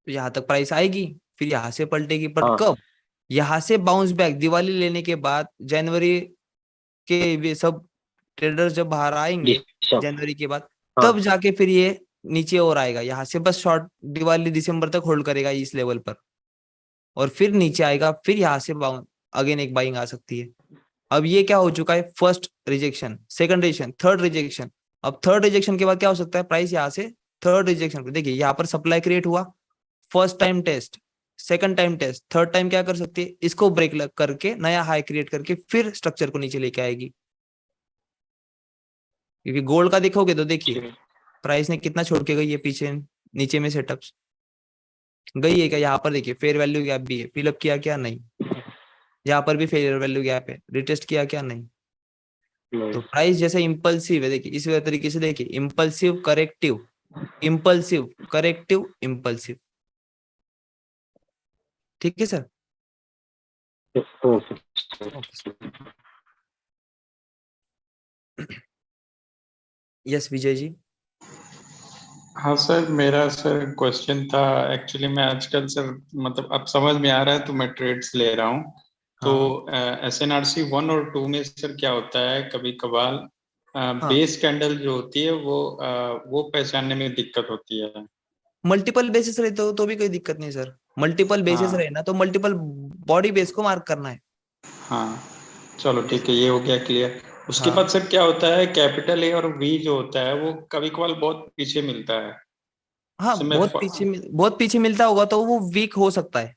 यहाँ तक प्राइस आएगी, फिर यहाँ से पलटेगी। पर कब? यहाँ से बाउंस बैक दिवाली लेने के बाद, जनवरी के वे सब ट्रेडर्स जब बाहर आएंगे जनवरी के बाद, तब जाके फिर ये नीचे और आएगा। यहाँ से बस शॉर्ट दिवाली दिसंबर तक होल्ड करेगा इस लेवल पर, और फिर नीचे आएगा, फिर यहाँ से अगेन एक बाइंग आ सकती है। अब ये क्या हो चुका है, first rejection, second rejection, third rejection. अब थर्ड रिजेक्शन के बाद क्या हो सकता है, प्राइस यहाँ से थर्ड रिजेक्शन पे, देखिए यहाँ पर सप्लाई क्रिएट हुआ, first time test, second time test, third time क्या कर सकती है, इसको ब्रेक लग करके नया हाई क्रिएट करके फिर स्ट्रक्चर को नीचे लेके आएगी। क्योंकि गोल्ड का देखोगे तो देखिए प्राइस ने कितना छोड़ के गई है पीछे, नीचे में सेटअप्स गई है क्या, यहाँ पर देखिए फेयर वैल्यू गैप भी है, फिलअप किया क्या, नहीं। यहाँ पर भी फेयर वैल्यू गैप है, रिटेस्ट किया क्या, नहीं। तो प्राइस जैसे इम्पल्सिव है, देखिए इस तरीके से देखिए, impulsive corrective, impulsive corrective, impulsive. ठीक है सर। यस विजय जी। हाँ सर, मेरा सर क्वेश्चन था, एक्चुअली मैं आजकल सर मतलब अब समझ में आ रहा है तो मैं ट्रेड्स ले रहा हूँ। तो SNRC 1 और 2 में सर क्या होता है, कभी कभार बेस कैंडल जो होती है वो पहचानने में दिक्कत होती है। मल्टीपल बेसिस रहे तो भी कोई दिक्कत नहीं सर, मल्टीपल बेसिस रहे ना तो मल्टीपल बॉडी बेस को मार्क करना है। हाँ चलो ठीक है, ये हो गया क्लियर। उसके बाद सर क्या होता है, कैपिटल ए और वी जो होता है वो कभी कभार बहुत पीछे मिलता है। हाँ बहुत पीछे मिलता होगा तो वो वीक हो सकता है।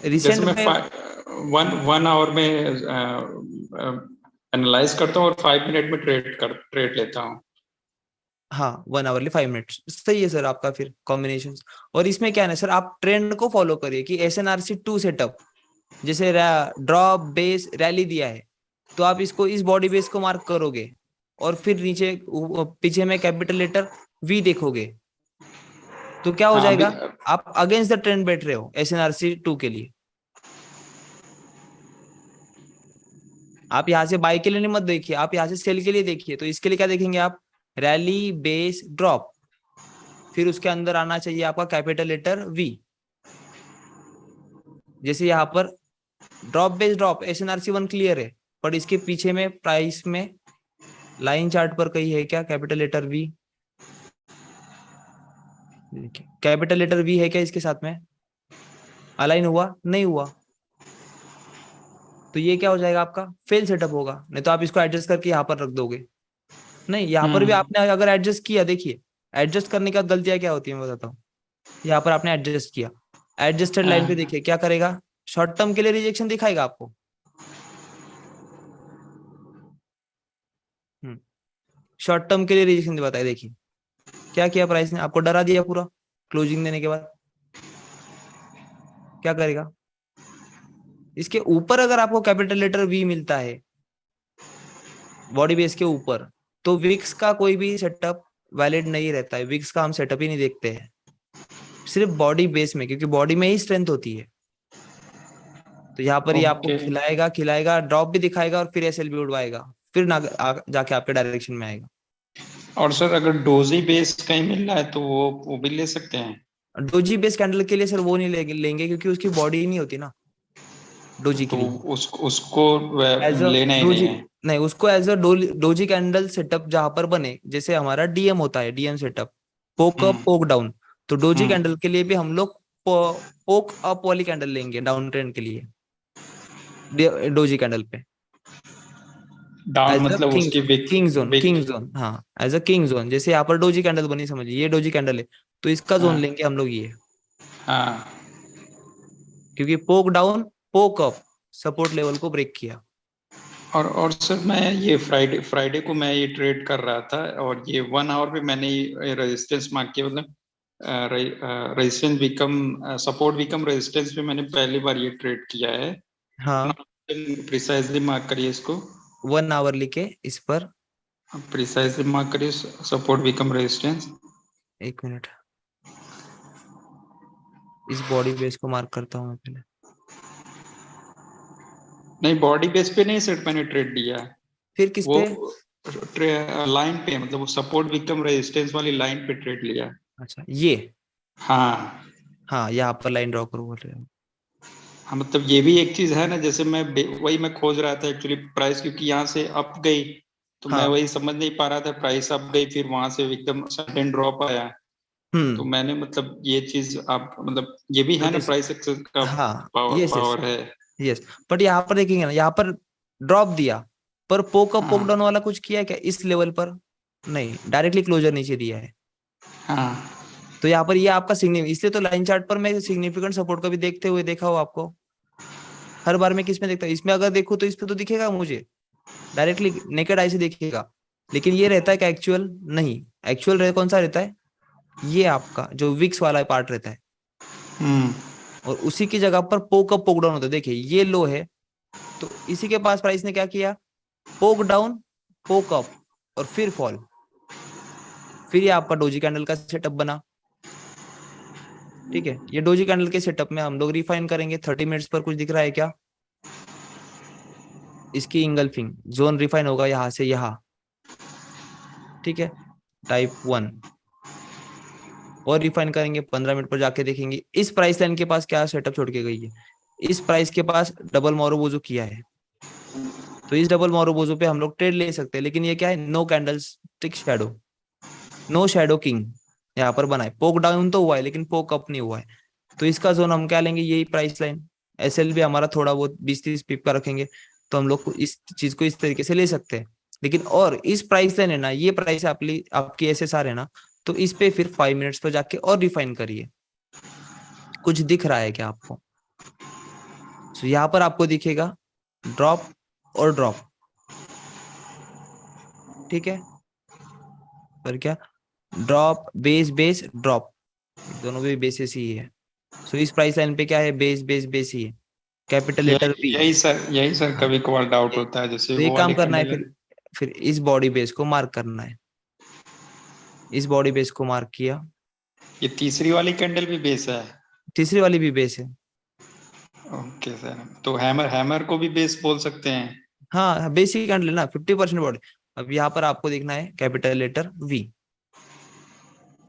रिसेंट में 1 आवर में एनालाइज करता हूँ और 5 मिनट में ट्रेड लेता हूँ। हाँ 1 आवर 5 मिनट्स सही है सर आपका फिर कॉम्बिनेशन। और इसमें क्या है ना सर, आप ट्रेंड को फॉलो करिए कि SNRC 2 सेटअप जैसे ड्रॉप बेस रैली दिया है तो आप इसको इस बॉडी बेस को मार्क करोगे और फिर नीचे पीछे में कैपिटल लेटर वी देखोगे तो क्या हो जाएगा, आप अगेंस्ट द ट्रेंड बैठ रहे हो SNRC 2 के लिए। आप यहाँ से बाय के लिए नहीं मत देखिए, आप यहाँ से सेल के लिए देखिए। तो इसके लिए क्या देखेंगे आप, रैली बेस ड्रॉप, फिर उसके अंदर आना चाहिए आपका कैपिटल लेटर वी। जैसे यहाँ पर drop base drop SNRC 1 clear है, पर इसके पीछे में प्राइस में लाइन चार्ट पर कहीं है क्या capital letter V, capital letter V है क्या इसके साथ में, अलाइन हुआ नहीं हुआ, तो ये क्या हो जाएगा आपका फेल सेटअप होगा। नहीं तो आप इसको एडजस्ट करके यहाँ पर रख दोगे। नहीं यहाँ पर भी आपने अगर एडजस्ट किया, देखिए एडजस्ट करने के बाद गलतियां क्या होती है मैं बताता हूँ। यहाँ पर आपने एडजस्ट किया, एडजस्टेड लाइन पे देखिए क्या करेगा, शॉर्ट टर्म के लिए रिजेक्शन दिखाएगा आपको। शॉर्ट टर्म के लिए रिजेक्शन बताए, देखिए क्या किया प्राइस ने, आपको डरा दिया पूरा क्लोजिंग देने के बाद। क्या करेगा, इसके ऊपर अगर आपको कैपिटल लेटर वी मिलता है बॉडी बेस के ऊपर तो विक्स का कोई भी सेटअप वैलिड नहीं रहता है। विक्स का हम सेटअप ही नहीं देखते हैं, सिर्फ बॉडी बेस में, क्योंकि बॉडी में ही स्ट्रेंथ होती है। तो यहाँ पर ये आपको खिलाएगा ड्रॉप भी दिखाएगा और फिर SL भी उड़वाएगा, फिर जाके आपके डायरेक्शन में आएगा। और सर अगर डोजी बेस कहीं मिल रहा है तो वो भी ले सकते हैं। डोजी बेस कैंडल के लिए सर वो नहीं लेंगे क्योंकि उसकी बॉडी ही नहीं होती ना डोजी के लिए। उसको लेना ही नहीं है। नहीं, उसको as a doji candle setup जहां पर बने, जैसे हमारा DM होता है, DM setup poke up poke down, तो डोजी कैंडल के लिए भी हम लोग पोक अप वाली कैंडल लेंगे डाउन ट्रेंड के लिए डोजी कैंडल पे। डाउन मतलब उसकी किंग जोन, हाँ एज अ किंग जोन। जैसे यहाँ पर डोजी कैंडल बनी, समझिए ये डोजी कैंडल है तो इसका जोन लेंगे हम लोग ये। हाँ क्योंकि पोक डाउन पोक अप सपोर्ट लेवल को ब्रेक किया। और सर मैं ये फ्राइडे को मैं ये ट्रेड कर रहा था और ये 1 आवर पे मैंने रेजिस्टेंस मार्क किया, मतलब resistance become support become resistance पे मैंने पहली बार ये ट्रेड किया है। हाँ प्रिसाइजली मार्क करिए इसको, 1 आवर लिखे इस पर, प्रिसाइजली मार्क करिए सपोर्ट बिकम रेजिस्टेंस। एक मिनट, इस बॉडी बेस को मार्क करता हूँ मैं पहले। नहीं बॉडी बेस पे नहीं सर मैंने ट्रेड लिया, फिर किस पे, लाइन पे, मतलब वो सपोर्ट बिकम रेजिस्टेंस वाली लाइन पे ट्रेड लिया। अच्छा ये, हाँ यहाँ पर लाइन ड्रॉ करो बोल रहे हो। हाँ मतलब ये भी एक चीज है ना, जैसे मैं खोज रहा था एक्चुअली प्राइस, क्योंकि यहाँ से अप गई तो मैं वही समझ नहीं पा रहा था, प्राइस अप गई फिर वहां से एकदम सडन ड्रॉप आया। तो मैंने मतलब ये चीज आप मतलब ये भी है ना प्राइस एक्सेस का पावर है। यस बट यहाँ पर देखेंगे ना, यहाँ पर ड्रॉप दिया, पर पोक अप पोक डाउन वाला कुछ किया है क्या इस लेवल पर? नहीं, डायरेक्टली क्लोजर नीचे दिया है। तो यहाँ पर ये आपका सिग्निफिकेंट, इसलिए तो लाइन चार्ट पर मैं सिग्निफिकेंट सपोर्ट का भी देखते हुए देखा हो आपको। हर बार मैं किस में देखता हूँ, इसमें अगर देखूं तो इस पे तो दिखेगा मुझे, डायरेक्टली नेकेड आई से दिखेगा, लेकिन ये रहता है क्या एक्चुअल? नहीं, एक्चुअल कौन सा रहता है? ये आपका जो विक्स वाला पार्ट रहता है, और उसी की जगह पर पोक अप पोक डाउन होता है। देखिए ये लो है, तो इसी के पास प्राइस ने क्या किया, पोक डाउन पोक अप और फिर फॉल, फिर ये आपका डोजी कैंडल का सेटअप बना। ठीक है, ये डोजी कैंडल के सेटअप में हम लोग रिफाइन करेंगे। 30 मिनट्स पर कुछ दिख रहा है क्या? इसकी इंगल्फिंग जोन रिफाइन होगा यहां से यहां। ठीक है, टाइप 1 और रिफाइन करेंगे। 15 मिनट पर जाके देखेंगे इस प्राइस लाइन के पास क्या सेटअप छोड़ के गई है। इस प्राइस के पास डबल मोरोबोजो किया है, तो इस डबल मोरोबोजो पे हम लोग ट्रेड ले सकते हैं, लेकिन ये क्या है, no candlestick shadow, no shadow king यहाँ पर बना है। पोक डाउन तो हुआ है लेकिन पोक अप नहीं हुआ है, तो इसका जोन हम क्या लेंगे, यही प्राइस लाइन। एसएल भी हमारा थोड़ा बहुत 20-30 पिप का रखेंगे, तो हम लोग इस चीज को इस तरीके से ले सकते हैं। लेकिन और इस प्राइस लाइन है ना, ये प्राइस आपकी एसएसआर है ना, तो इस पे फिर 5 मिनट्स पर जाके और रिफाइन करिए। कुछ दिख रहा है क्या आपको? तो यहाँ पर आपको दिखेगा ड्रॉप और ड्रॉप। ठीक है, पर क्या ड्रॉप बेस बेस ड्रॉप, दोनों भी बेसिस ही है। सो इस प्राइस लाइन पे क्या है, बेस बेस बेस ही है। कैपिटल लेटर पी, यही सर कभी कभार डाउट होता है। जैसे तो ये काम करना है, फिर इस बॉडी बेस को मार्क करना है। इस बॉडी बेस को मार्क किया। ये तीसरी वाली कैंडल भी बेस है? तीसरी वाली भी बेस है। ओके सर, तो हैमर को भी बेस बोल सकते हैं? हाँ, बेसिक कैंडल ना 50% बॉडी। अब यहाँ पर आपको देखना है कैपिटल लेटर वी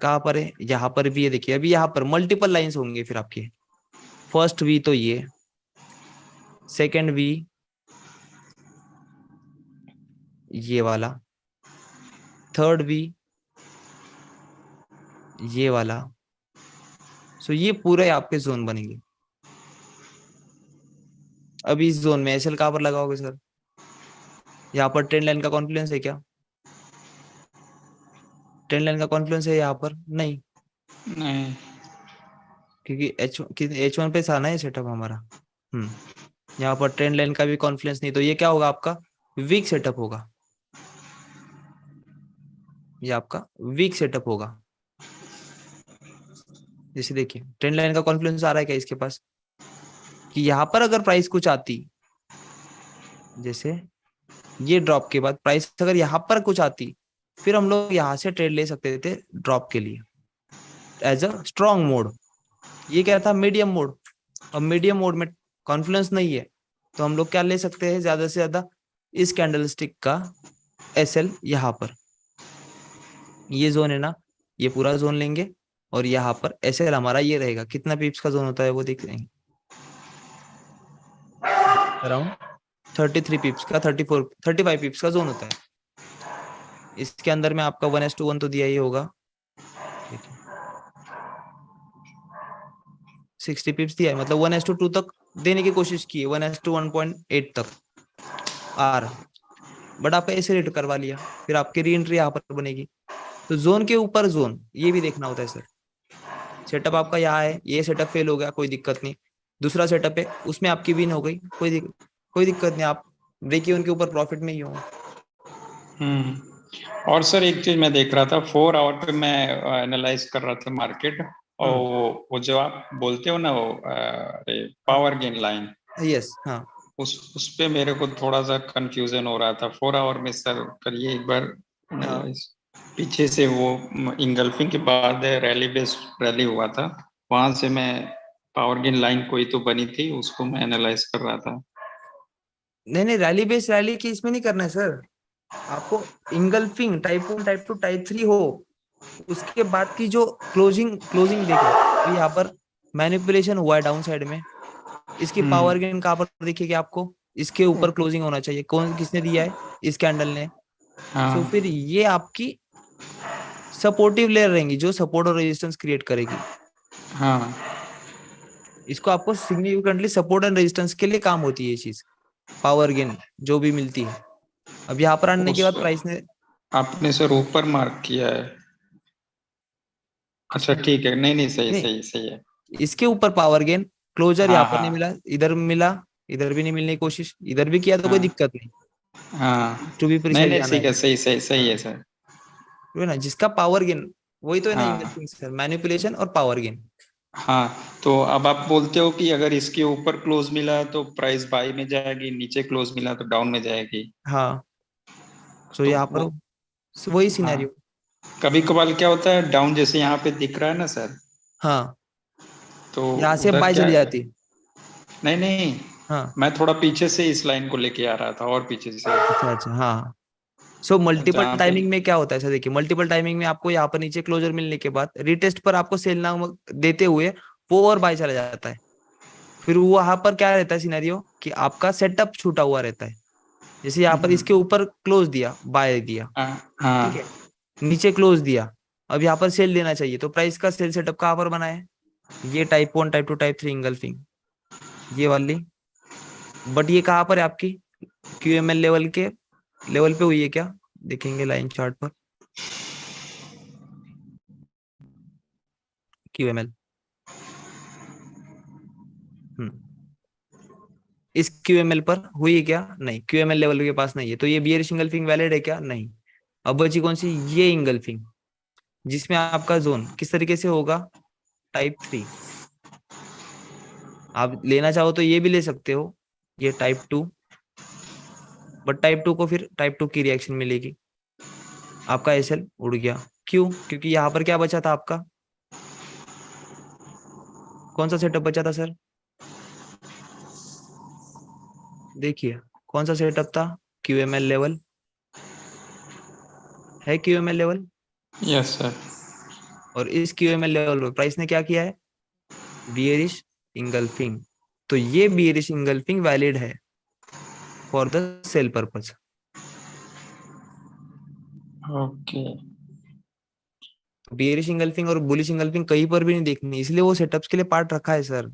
कहाँ पर है, यहाँ पर भी है। देखिए अभी यहाँ पर मल्टीपल लाइंस होंगे फिर आपके। फर्स्ट वी तो ये, सेकेंड वी ये वाला, थर्ड वी ये वाला। सो ये पूरे आपके जोन बनेंगे। अब इस जोन में एसएल कहाँ पर लगाओगे सर? यहाँ पर ट्रेंड लाइन का कॉन्फ्लुएंस है क्या? ट्रेंड लाइन का कॉन्फ्लुएंस है यहाँ पर? नहीं, क्योंकि H1 पे आना है सेटअप हमारा। यहाँ पर ट्रेंड लाइन का भी कॉन्फ्लुएंस नहीं, तो ये क्या होगा आपका वीक सेटअप होगा। ये आपका वीक सेटअप होगा। जैसे देखिए ट्रेंड लाइन का कॉन्फ्लुएंस आ रहा है क्या इसके पास, कि यहाँ पर अगर प्राइस कुछ आती, जैसे ये ड्रॉप के बाद प्राइस अगर यहाँ पर कुछ आती, फिर हम लोग यहाँ से ट्रेड ले सकते थे ड्रॉप के लिए एज अ स्ट्रॉन्ग मोड। ये क्या था, मीडियम मोड। और मीडियम मोड में कॉन्फ्लुएंस नहीं है, तो हम लोग क्या ले सकते हैं ज्यादा से ज्यादा, इस कैंडलस्टिक का एसएल यहाँ पर, ये जोन है ना, ये पूरा जोन लेंगे और यहाँ पर एसएल हमारा ये रहेगा। कितना पिप्स का जोन होता है वो देख लेंगे, अराउंड 33 पिप्स का, 35 पिप्स का जोन होता है। इसके अंदर में आपका 1:1 तो दिया ही होगा, 60 पिप्स दिया है, मतलब 1:2 तक देने की कोशिश की है, 1:1.8 तक आर, बट आप ऐसे रेट करवा लिया, फिर आपकी री एंट्री यहाँ पर बनेगी। तो जोन के ऊपर जोन ये भी देखना होता है सर। सेटअप आपका यहाँ है, ये सेटअप फेल हो गया, कोई दिक्कत नहीं। दूसरा सेटअप है, उसमें आपकी विन हो गई, कोई दिक्कत नहीं, आप ब्रेक इवन के ऊपर प्रॉफिट में ही हो। और सर एक चीज मैं देख रहा था, 4 आवर पे मैं एनालाइज कर रहा था मार्केट, और वो जो आप बोलते हो ना, वो पावर गेन लाइन, यस, हाँ, उस पे मेरे को थोड़ा सा कंफ्यूजन हो रहा था। 4 आवर में सर करिए एक बार एनालाइज। पीछे से वो इंगल्फिंग के बाद रैली बेस्ड रैली हुआ था, वहां से मैं पावर गेन लाइन कोई तो बनी थी, उसको मैं एनालाइज कर रहा था। नहीं, रैली बेस्ड रैली की इसमें नहीं करना है सर। आपको इंगल्फिंग टाइप 1, टाइप 2, टाइप 3 हो, उसके बाद की जो क्लोजिंग देखो, यहाँ पर मैनिपुलेशन हुआ है डाउन साइड में, इसकी पावर गेन कहाँ पर दिखेगी आपको, इसके ऊपर क्लोजिंग होना चाहिए। किसने दिया है, इस कैंडल ने। तो फिर ये आपकी सपोर्टिव लेयर रहेंगी जो सपोर्ट और रेजिस्टेंस क्रिएट करेगी। इसको आपको सिग्निफिकेंटली सपोर्ट एंड रेजिस्टेंस के लिए काम होती है ये चीज। पावर गेन जो भी मिलती है। अब यहाँ पर आने के बाद प्राइस ने आपने सर ऊपर मार्क किया है। अच्छा ठीक है, नहीं नहीं सही सही सही है। इसके ऊपर पावर गेन क्लोजर यहाँ पर नहीं हाँ मिला, इधर भी नहीं मिलने की कोशिश, इधर भी किया तो कोई दिक्कत नहीं। हाँ टू बी नहीं प्रिसाइज नहीं आना ठीक है, है सही सही सही है सर। है ना, जिसका पावर गेन वही तो है ना हाँ। इंगल्फिंग सर, मैनिपुलेशन और पावर गेन। हाँ तो अब आप बोलते हो कि अगर इसके ऊपर क्लोज मिला तो प्राइस बाई में जाएगी, नीचे क्लोज मिला तो डाउन में जाएगी। हाँ तो तो यहाँ पर वही हाँ, सिनेरियो। कभी कभार क्या होता है डाउन जैसे यहाँ पे दिख रहा है ना सर, हाँ तो यहाँ से उधर बाय क्या चली जाती है। नहीं नहीं, हाँ मैं थोड़ा पीछे से इस लाइन को लेके आ रहा था और पीछे से। अच्छा हाँ। सो मल्टीपल जहाँ पे टाइमिंग में क्या होता है सर, देखिए मल्टीपल टाइमिंग में आपको यहाँ पर नीचे क्लोजर मिलने के बाद रिटेस्ट पर आपको सेल ना देते हुए वो और बाय चला जाता है। फिर वहां पर क्या रहता है सिनेरियो कि आपका सेटअप छूटा हुआ रहता है। जैसे यहाँ पर इसके ऊपर क्लोज दिया, बाय दिया, ठीक है, नीचे क्लोज दिया, अब यहाँ पर सेल लेना चाहिए, तो प्राइस का सेल सेटअप कहाँ पर बना है, ये टाइप 1 टाइप 2 टाइप 3 इंगल्फिंग ये वाली। बट ये कहाँ पर है आपकी QML लेवल पे हुई है क्या, देखेंगे लाइन चार्ट पर QML। इस QML पर हुई है क्या, नहीं, QML लेवल के पास नहीं है, तो ये बियरिश इंगल्फिंग वैलिड है क्या, नहीं। अब बची कौन सी, ये इंगल्फिंग जिसमें आपका जोन किस तरीके से होगा, टाइप 3। आप लेना चाहो तो ये भी ले सकते हो, ये टाइप 2, बट टाइप 2 को फिर टाइप 2 की रिएक्शन मिलेगी, आपका SL उड़ गया। क्यों, क्योंकि यहाँ पर क्या बचा था आपका, कौन सा सेटअप बचा था सर, देखिए कौन सा सेटअप था, QML लेवल है, QML लेवल। Yes sir. और इस QML लेवल पर प्राइस ने क्या किया है, बियरिश इंगल्फिंग, तो ये बियरिश इंगल्फिंग वैलिड है for the sell purpose. Okay. Bearish engulfing और बुलिश इंगल्फिंग कहीं पर भी नहीं देखनी, इसलिए वो सेटअप्स के लिए पार्ट रखा है सर,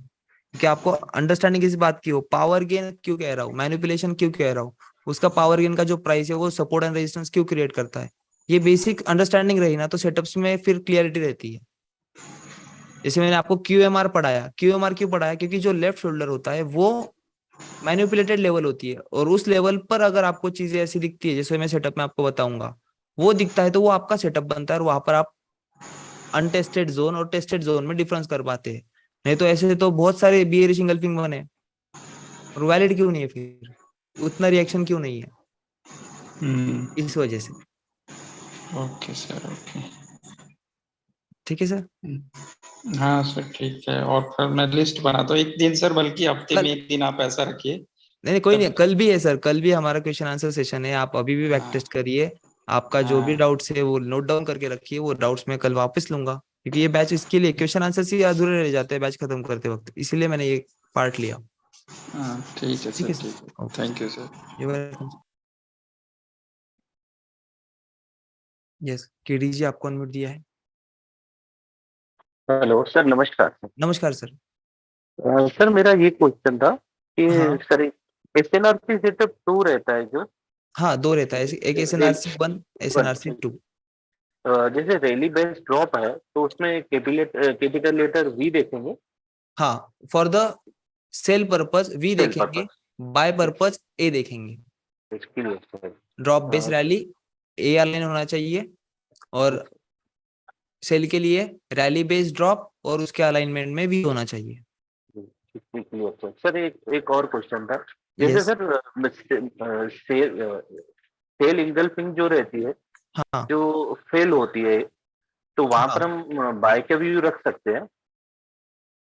कि आपको अंडरस्टैंडिंग इस बात की हो, पावर गेन क्यों कह रहा हूँ, मैनिपुलेशन क्यों कह रहा हूँ, उसका पावर गेन का जो प्राइस है वो सपोर्ट एंड रेजिस्टेंस क्यों क्रिएट करता है, ये बेसिक अंडरस्टैंडिंग रही ना तो सेटअप्स में फिर क्लियरिटी रहती है। जैसे मैंने आपको QMR पढ़ाया, QMR क्यों पढ़ाया, क्योंकि जो लेफ्ट शोल्डर होता है वो मैनिपुलेटेड लेवल होती है, और उस लेवल पर अगर आपको चीजें ऐसी दिखती है जैसे मैं सेटअप में आपको बताऊंगा, वो दिखता है तो वो आपका सेटअप बनता है, और वहां पर आप अनटेस्टेड जोन और टेस्टेड जोन में डिफरेंस कर पाते हैं। नहीं तो ऐसे तो बहुत सारे बियरिश इंगल्फिंग बने और वैलिड क्यों नहीं है, फिर उतना रिएक्शन क्यों नहीं है, इस वजह से। ओके सर, ओके ठीक है सर। हाँ सर ठीक है, और फिर मैं लिस्ट बनाता हूँ एक दिन सर, बल्कि हफ्ते में एक दिन आप ऐसा रखिए। नहीं कोई नहीं, कल भी है सर, कल भी हमारा क्वेश्चन आंसर सेशन है, आप अभी भी बैक टेस्ट करिए, आपका जो भी डाउट्स है वो नोट डाउन करके रखिए, वो डाउट्स मैं कल वापस लूंगा, क्योंकि ये बैच इसके लिए क्वेश्चन आंसर से अधूरे रह जाते हैं बैच खत्म करते वक्त, इसीलिए मैंने ये पार्ट लिया। ठीक है सर, ठीक है, thank you sir. You welcome. Yes KD जी आपको अनम्यूट दिया है। हेलो सर, नमस्कार। नमस्कार सर। सर मेरा ये क्वेश्चन था कि हाँ। सर SNRC सेटअप 2 रहता है जो, हाँ 2 रहता है, एक SNRC 1 SNRC 2। जैसे रैली बेस ड्रॉप है तो उसमें कैपिटल लेटर V देखेंगे। हाँ for the sell purpose V देखेंगे, बाय पर्पस A देखेंगे। Drop base rally A align होना चाहिए, और सेल के लिए रैली बेस ड्रॉप और उसके अलाइनमेंट में V होना चाहिए। सर एक और क्वेश्चन था, जैसे सर सेल इंगल्फिंग जो रहती है, हाँ। जो फेल होती है तो वहां पर हम बाय का व्यू रख सकते हैं,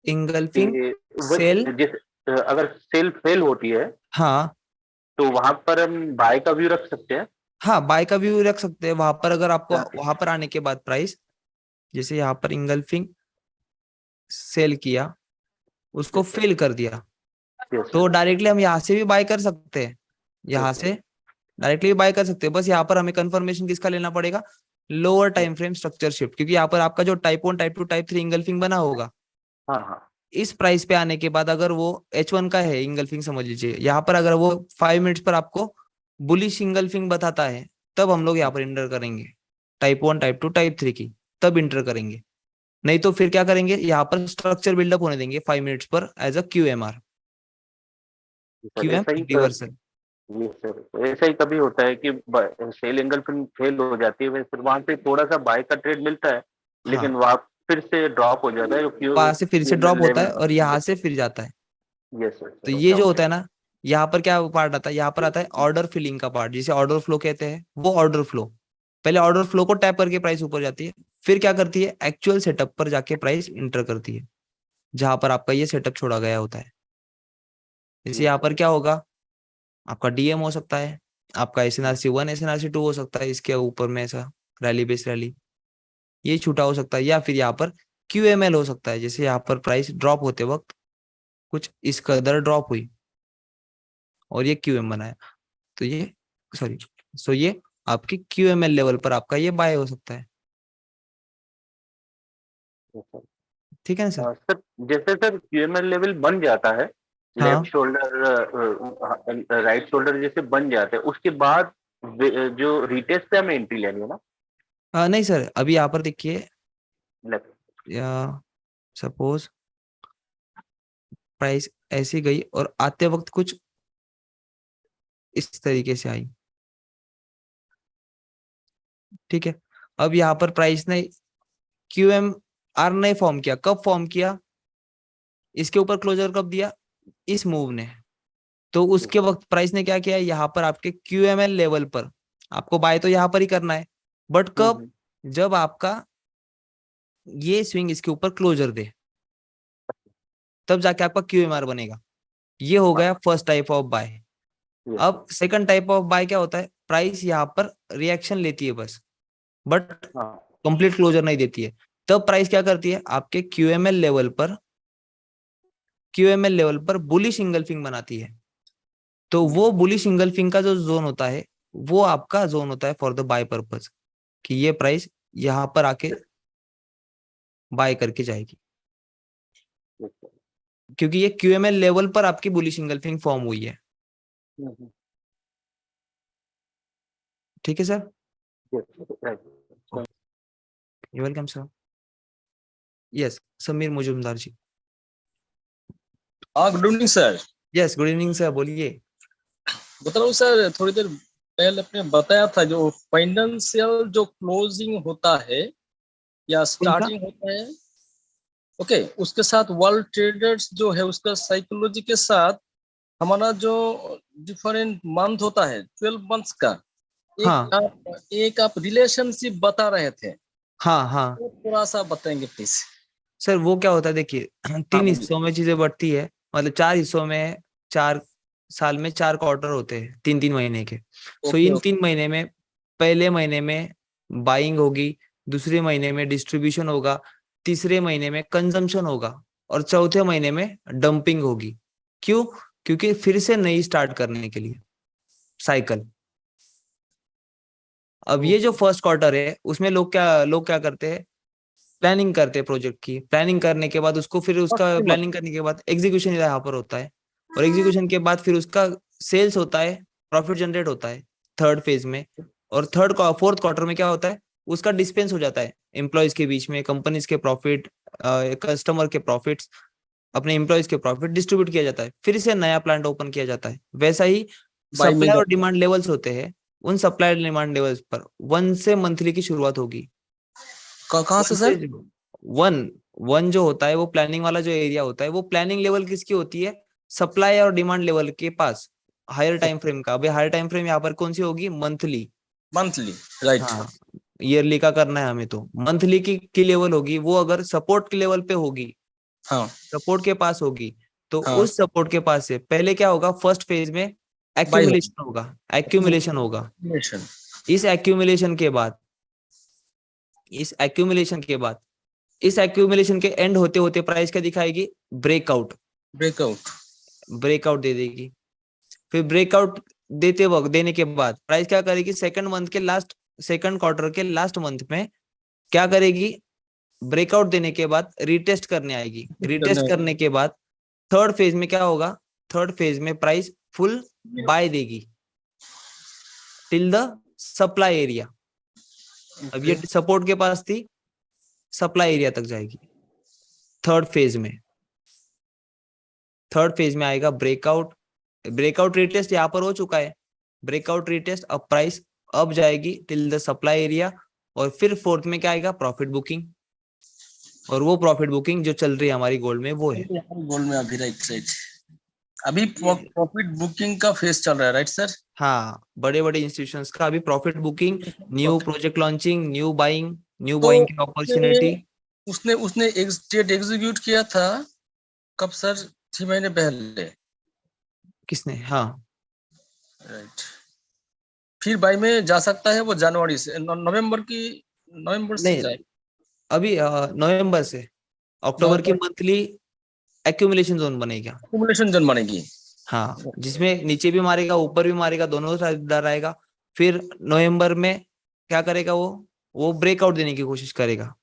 इंगल्फिंग सेल, अगर सेल फेल होती है हाँ तो वहां पर हम बाय का व्यू रख सकते हैं। हाँ बाय का व्यू रख सकते हैं वहां पर, अगर आपको वहां पर आने के बाद प्राइस, जैसे यहाँ पर इंगल्फिंग सेल किया, उसको फेल कर दिया, तो डायरेक्टली हम यहाँ से भी बाय कर सकते हैं, यहाँ से डायरेक्टली बाय कर सकते हैं। बस यहाँ पर हमें कंफर्मेशन किसका लेना पड़ेगा, lower time frame structure shift, क्योंकि यहाँ पर आपका जो टाइप 1 टाइप 2 टाइप 3 इंगल्फिंग बना होगा, इस प्राइस पे आने के बाद अगर वो H1 का है इंगल्फिंग समझ लीजिए, यहाँ पर अगर वो 5 मिनट्स पर आपको बुलिश इंगल्फिंग बताता है, तब हम लोग यहाँ पर इंटर करेंगे टाइप 1, टाइप 2, टाइप 3 की, तब इंटर करेंगे। नहीं तो फिर क्या करेंगे, यहाँ पर स्ट्रक्चर बिल्डअप होने देंगे 5 मिनट्स पर as a QMR, QM reversal. ये सर ऐसा ही कभी होता है कि सेल एंगल्फिंग फेल हो जाती है, फिर वहां से थोड़ा सा बाय का ट्रेड मिलता है, लेकिन वहां फिर से ड्रॉप हो जाता है, वहां से फिर से ड्रॉप होता है और यहाँ से फिर जाता है। Yes sir. तो ये जो होता है ना, यहाँ पर क्या पार्ट आता है, यहाँ पर आता है ऑर्डर फिलिंग का पार्ट, जिसे ऑर्डर फ्लो कहते हैं। वो ऑर्डर फ्लो, पहले ऑर्डर फ्लो को टैप करके प्राइस ऊपर जाती है, फिर क्या करती है, एक्चुअल सेटअप पर जाके प्राइस इंटर करती है, जहां पर आपका ये सेटअप छोड़ा गया होता है। जैसे यहाँ पर क्या होगा, आपका DM हो सकता है, आपका SNRC 1, SNRC 2 हो सकता है, इसके ऊपर में ऐसा रैली बेस रैली ये छूटा हो सकता है, या फिर यहाँ पर QML हो सकता है। जैसे यहाँ पर प्राइस ड्रॉप होते वक्त कुछ इस कदर ड्रॉप हुई और ये QM बनाया, तो ये सो ये आपकी QML लेवल पर आपका ये बाय हो सकता है। ठीक है ना सर? सर जैसे सर QML लेवल बन जाता है, लेफ्ट शोल्डर राइट शोल्डर जैसे बन जाते हैं, उसके बाद जो रिटेस्ट पे हमें एंट्री लेनी है ना? नहीं सर, अभी यहाँ पर देखिए, सपोज प्राइस ऐसी गई और आते वक्त कुछ इस तरीके से आई, ठीक है। अब यहाँ पर प्राइस ने QMR नहीं फॉर्म किया, कब फॉर्म किया, इसके ऊपर क्लोजर कब दिया, इस मूव ने। तो उसके वक्त प्राइस ने क्या किया, यहाँ पर आपके QML लेवल पर आपको बाय तो यहाँ पर ही करना है, बट कब, जब आपका ये स्विंग इसके ऊपर क्लोजर दे, तब जाके आपका QMR बनेगा। ये हो गया फर्स्ट टाइप ऑफ बाय। अब सेकंड टाइप ऑफ बाय क्या होता है, प्राइस यहाँ पर रिएक्शन लेती है बस, बट कंप्लीट क्लोजर नहीं देती है। तब प्राइस क्या करती है, आपके QML लेवल पर बुलिश इंगल्फिंग बनाती है। तो वो बुलिश इंगल्फिंग का जो जोन होता है, वो आपका जोन होता है फॉर द बाय पर्पज, कि ये प्राइस यहाँ पर आके बाय करके जाएगी, क्योंकि ये QML लेवल पर आपकी बुलिश इंगल्फिंग फॉर्म हुई है। ठीक है sir? You welcome sir. Yes, Sameer Mujumdar ji. Good evening sir. Yes, good evening sir, बोलिए। बता रहा हूँ सर, थोड़ी देर पहले आपने बताया था जो फाइनेंशियल जो क्लोजिंग होता है या स्टार्टिंग होता है, ओके, उसके साथ वर्ल्ड ट्रेडर्स जो है उसका साइकोलॉजी के साथ हमारा जो डिफरेंट मंथ होता है 12 मंथ्स का, एक आप रिलेशनशिप बता रहे थे। हाँ, तो थोड़ा सा बताएंगे प्लीज सर। वो क्या होता है, देखिए 3 हिस्सों में चीजें बढ़ती है, मतलब 4 हिस्सों में, 4 साल में 4 क्वार्टर होते हैं 3-3 महीने के। सो इन 3 महीने में, पहले महीने में बाइंग होगी, दूसरे महीने में डिस्ट्रीब्यूशन होगा, तीसरे महीने में कंजम्पशन होगा और चौथे महीने में डंपिंग होगी। क्यों? क्योंकि फिर से नई स्टार्ट करने के लिए साइकिल। अब ये जो फर्स्ट क्वार्टर है, उसमें लोग क्या करते हैं, प्लानिंग करते हैं प्रोजेक्ट की। प्लानिंग करने के बाद उसको फिर उसका प्लानिंग करने के बाद एग्जीक्यूशन यहाँ पर होता है, और एग्जीक्यूशन के बाद फिर उसका सेल्स होता है, प्रॉफिट जनरेट होता है थर्ड फेज में। और फोर्थ क्वार्टर में क्या होता है, उसका डिस्पेंस हो जाता है एम्प्लॉयज के बीच में, कंपनीज के प्रॉफिट, कस्टमर के प्रॉफिट्स, अपने एम्प्लॉयज के प्रॉफिट डिस्ट्रीब्यूट किया जाता है, फिर से नया प्लांट ओपन किया जाता है। वैसा ही सप्लाई और डिमांड लेवल्स होते हैं, उन सप्लाई और डिमांड लेवल्स पर 1 से मंथली की शुरुआत होगी। कहाँ से सर? 1 जो होता है वो प्लानिंग वाला जो एरिया होता है, वो प्लानिंग लेवल किसकी होती है, सप्लाई और डिमांड लेवल के पास, हायर टाइम फ्रेम का। अभी हायर टाइम फ्रेम यहाँ पर कौन सी होगी, मंथली, राइट। हाँ, ईयरली का करना है हमें, तो मंथली की लेवल होगी। वो अगर सपोर्ट के लेवल पे होगी, सपोर्ट के पास होगी, तो उस सपोर्ट के पास से पहले क्या होगा, फर्स्ट फेज में एक्यूमुलेशन होगा। इस एक्यूमुलेशन के एंड होते होते प्राइस क्या दिखाएगी, ब्रेकआउट दे देगी। फिर ब्रेकआउट देने के बाद प्राइस क्या करेगी, सेकंड क्वार्टर के लास्ट मंथ में क्या करेगी, ब्रेकआउट देने के बाद रीटेस्ट करने आएगी। रीटेस्ट करने के बाद थर्ड फेज में क्या होगा, थर्ड फेज में प्राइस फुल बाय देगी टिल द सप्लाई एरिया। अब ये सपोर्ट के पास थी, सप्लाई एरिया तक जाएगी थर्ड फेज में। थर्ड फेज में आएगा ब्रेकआउट। ब्रेकआउट रीटेस्ट यहाँ पर हो चुका है, ब्रेकआउट रीटेस्ट। अब प्राइस अब जाएगी टिल द सप्लाई एरिया, और फिर फोर्थ में क्या आएगा, प्रॉफिट बुकिंग। और वो प्रॉफिट बुकिंग जो चल रही है हमारी गोल्ड में वो है। गोल्ड में अभी राइट अभी प्रॉफिट बुकिंग का फेज चल रहा है, राइट सर? हाँ, बड़े बड़े इंस्टीट्यूशंस का अभी profit booking, new project launching, new buying की अपॉर्चुनिटी। उसने एक स्टेट एग्जीक्यूट किया था कब सर? 6 महीने पहले। किसने? हाँ राइट। फिर बाई में जा सकता है वो जनवरी से, नवंबर से नहीं, जाए। अभी नवंबर से अक्टूबर की मंथली एक्यूमुलेशन जोन बनेगा। एक्यूमुलेशन जोन बनेगी, हाँ, जिसमें नीचे भी मारेगा ऊपर भी मारेगा, दोनों साइड आएगा। फिर नवंबर में क्या करेगा, वो ब्रेकआउट देने की कोशिश करेगा।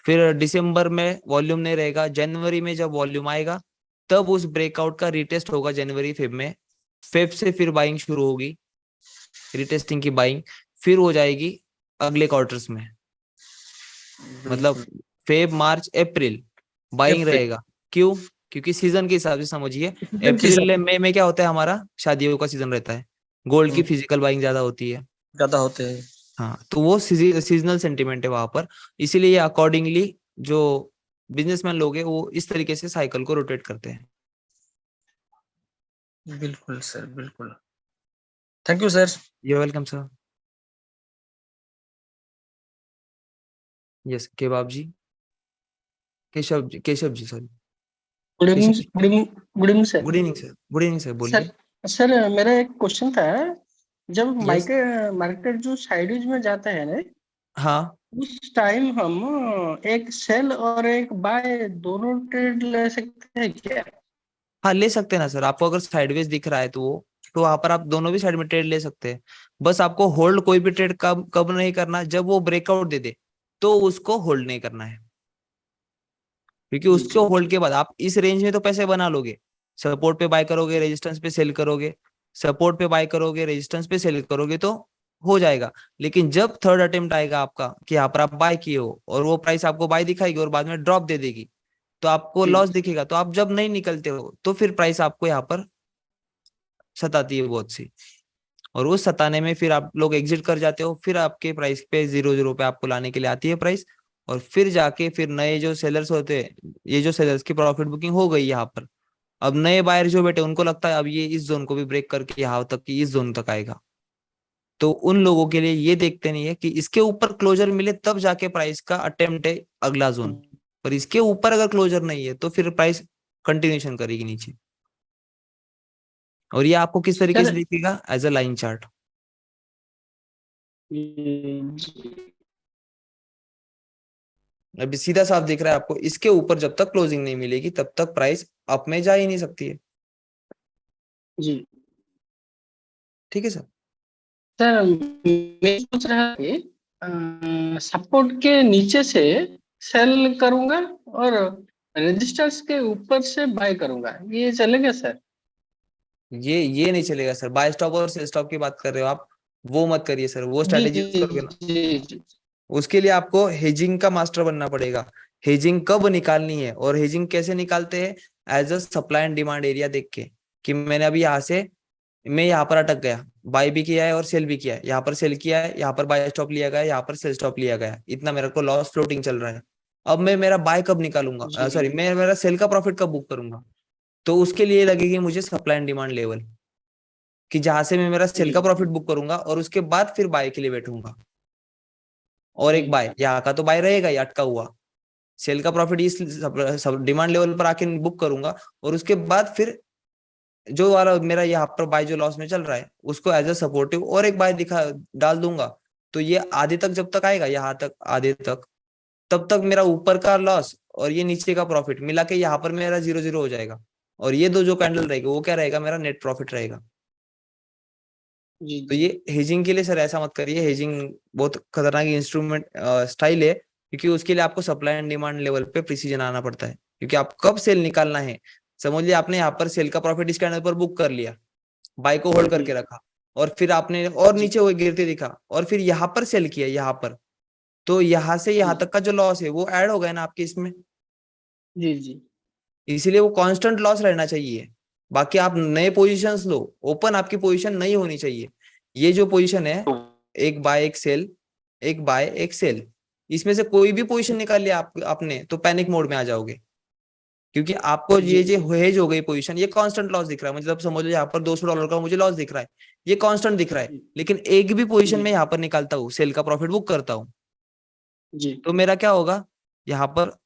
फिर दिसंबर में वॉल्यूम नहीं रहेगा, जनवरी में जब वॉल्यूम आएगा तब उस ब्रेकआउट का रिटेस्ट होगा जनवरी फेब में। फेब से फिर बाइंग शुरू होगी, रिटेस्टिंग की बाइंग फिर हो जाएगी अगले क्वार्टर्स में, मतलब फेब मार्च अप्रैल बाइंग रहेगा। क्यों? क्योंकि सीजन के हिसाब से समझिए, अप्रैल मई में क्या होता है, हमारा शादियों का सीजन रहता है, गोल्ड की फिजिकल बाइंग ज्यादा होती है, ज्यादा होते हैं। हाँ, तो वो सीजनल सेंटिमेंट है वहां पर। इसीलिए अकॉर्डिंगली जो बिजनेसमैन लोग हैं वो इस तरीके से साइकिल को रोटेट करते हैं। बिल्कुल सर, बिल्कुल। Thank you sir. You welcome sir. Yes, Kebab ji, Keshav ji sorry. Good evening sir. Good evening sir, बोलिए। सर मेरा एक क्वेश्चन था, जब मार्केट जो साइडवेज में जाता है ना, हाँ, उस टाइम हम एक सेल और एक बाय दोनों ट्रेड ले सकते हैं क्या? हाँ, ले सकते हैं ना सर। आपको अगर साइडवेज दिख रहा है तो वहां पर आप दोनों भी साइड में ट्रेड ले सकते हैं। बस आपको होल्ड कोई भी ट्रेड कब नहीं करना, जब वो ब्रेकआउट दे तो उसको होल्ड नहीं करना है, क्योंकि उसको होल्ड के बाद आप इस रेंज में तो पैसे बना लोगे। सपोर्ट पे बाय करोगे, रेजिस्टेंस पे सेल करोगे, सपोर्ट पे बाय करोगे, रेजिस्टेंस पे सेल करोगे तो हो जाएगा। लेकिन जब थर्ड अटेम्प्ट आएगा आपका कि यहाँ पर आप बाय किए हो और वो प्राइस आपको बाय दिखाएगी और बाद में ड्रॉप दे देगी, तो आपको लॉस दिखेगा। तो आप जब नहीं निकलते हो तो फिर प्राइस आपको यहाँ पर सताती है बहुत सी, और उस सताने में फिर आप लोग एग्जिट कर जाते हो। फिर आपके प्राइस पे 0 पे आपको लाने के लिए आती है प्राइस, और फिर जाके फिर नए जो सेलर्स होते हैं, ये जो सेलर्स की प्रॉफिट बुकिंग हो गई यहाँ पर, अब नए बायर जो बैठे उनको लगता है अब ये इस जोन को भी ब्रेक करके यहाँ तक कि इस जोन तक आएगा, तो उन लोगों के लिए ये देखते नहीं है कि इसके ऊपर क्लोजर मिले तब जाके प्राइस का अटेम्प्ट है अगला जोन, पर इसके ऊपर अगर क्लोजर नहीं है तो फिर प्राइस कंटिन्यूएशन करेगी नीचे। और ये आपको किस तरीके से दिखेगा, एज अ लाइन चार्ट। अभी सीधा साफ दिख रहा है आपको, इसके ऊपर जब तक क्लोजिंग नहीं मिलेगी तब तक प्राइस अप में जा ही नहीं सकती है जी। ठीक है सर। सर मैं सोच रहा था सपोर्ट के नीचे से सेल करूंगा और रजिस्टर्स के ऊपर से बाय करूंगा, ये चलेगा सर? ये नहीं चलेगा सर। बाय स्टॉप और सेल स्टॉप की बात कर रहे हो आप, वो मत करिए सर। वो स्ट्रेटेजी यूज करोगे ना, उसके लिए आपको हेजिंग का मास्टर बनना पड़ेगा। हेजिंग कब निकालनी है और हेजिंग कैसे निकालते हैं, as a supply and demand area देख के, कि मैंने अभी मैं यहाँ पर अटक गया, बाय भी किया है और सेल भी किया है, यहाँ पर सेल किया है, यहाँ पर बाय स्टॉप लिया गया, यहाँ पर सेल स्टॉप लिया गया, इतना मेरे को लॉस फ्लोटिंग चल रहा है। अब मैं मेरा बाय कब निकालूंगा, सॉरी मैं मेरा सेल का प्रॉफिट कब बुक करूंगा, तो उसके लिए लगेगी मुझे सप्लाई एंड डिमांड लेवल, कि जहां से मैं मेरा सेल का प्रॉफिट बुक करूंगा और उसके बाद फिर बाय के लिए बैठूंगा। और एक बाय यहाँ का तो बाय रहेगा ही अटका हुआ, सेल का प्रॉफिट इस डिमांड लेवल पर आके बुक करूंगा, और उसके बाद फिर जो वाला मेरा यहाँ पर बाय जो लॉस में चल रहा है उसको एज अ सपोर्टिव और एक बाय डाल दूंगा। तो ये आधे तक जब तक आएगा, यहाँ तक आधे तक, तब तक मेरा ऊपर का लॉस और ये नीचे का प्रॉफिट मिला के यहाँ पर मेरा 0-0 हो जाएगा, और ये दो जो कैंडल रहेगा वो क्या रहेगा, मेरा नेट प्रॉफिट रहेगा। तो ये हेजिंग के लिए सर ऐसा मत करिए, हेजिंग बहुत खतरनाक इंस्ट्रूमेंट स्टाइल है, क्योंकि उसके लिए आपको सप्लाई एंड डिमांड लेवल पे प्रिसीजन आना पड़ता है, क्योंकि आप कब सेल निकालना है। समझ लिया आपने यहाँ पर सेल का प्रॉफिट इस कैंडल पर बुक कर लिया, बाय को होल्ड करके रखा, और फिर आपने और नीचे वो गिरते दिखा और फिर यहाँ पर सेल किया यहाँ पर, तो यहाँ से यहाँ तक का जो लॉस है वो ऐड हो गया ना आपके इसमें। जी जी, इसीलिए वो कांस्टेंट लॉस रहना चाहिए। बाकी आप नए पोजीशंस लो, ओपन आपकी पोजीशन नहीं होनी चाहिए। ये जो पोजीशन है, एक बाय एक सेल, एक बाय एक सेल, इसमें से कोई भी पोजीशन निकाल लिया आपने तो पैनिक मोड में आ जाओगे, क्योंकि आपको ये जो हेज हो गई पोजीशन, ये कांस्टेंट लॉस दिख रहा है। मतलब समझ लो यहाँ पर $200 का मुझे लॉस दिख रहा है, ये कांस्टेंट दिख रहा है, लेकिन एक भी पोजीशन में यहाँ पर निकालता हूँ, सेल का प्रॉफिट बुक करता हूँ, तो मेरा क्या होगा, यहाँ पर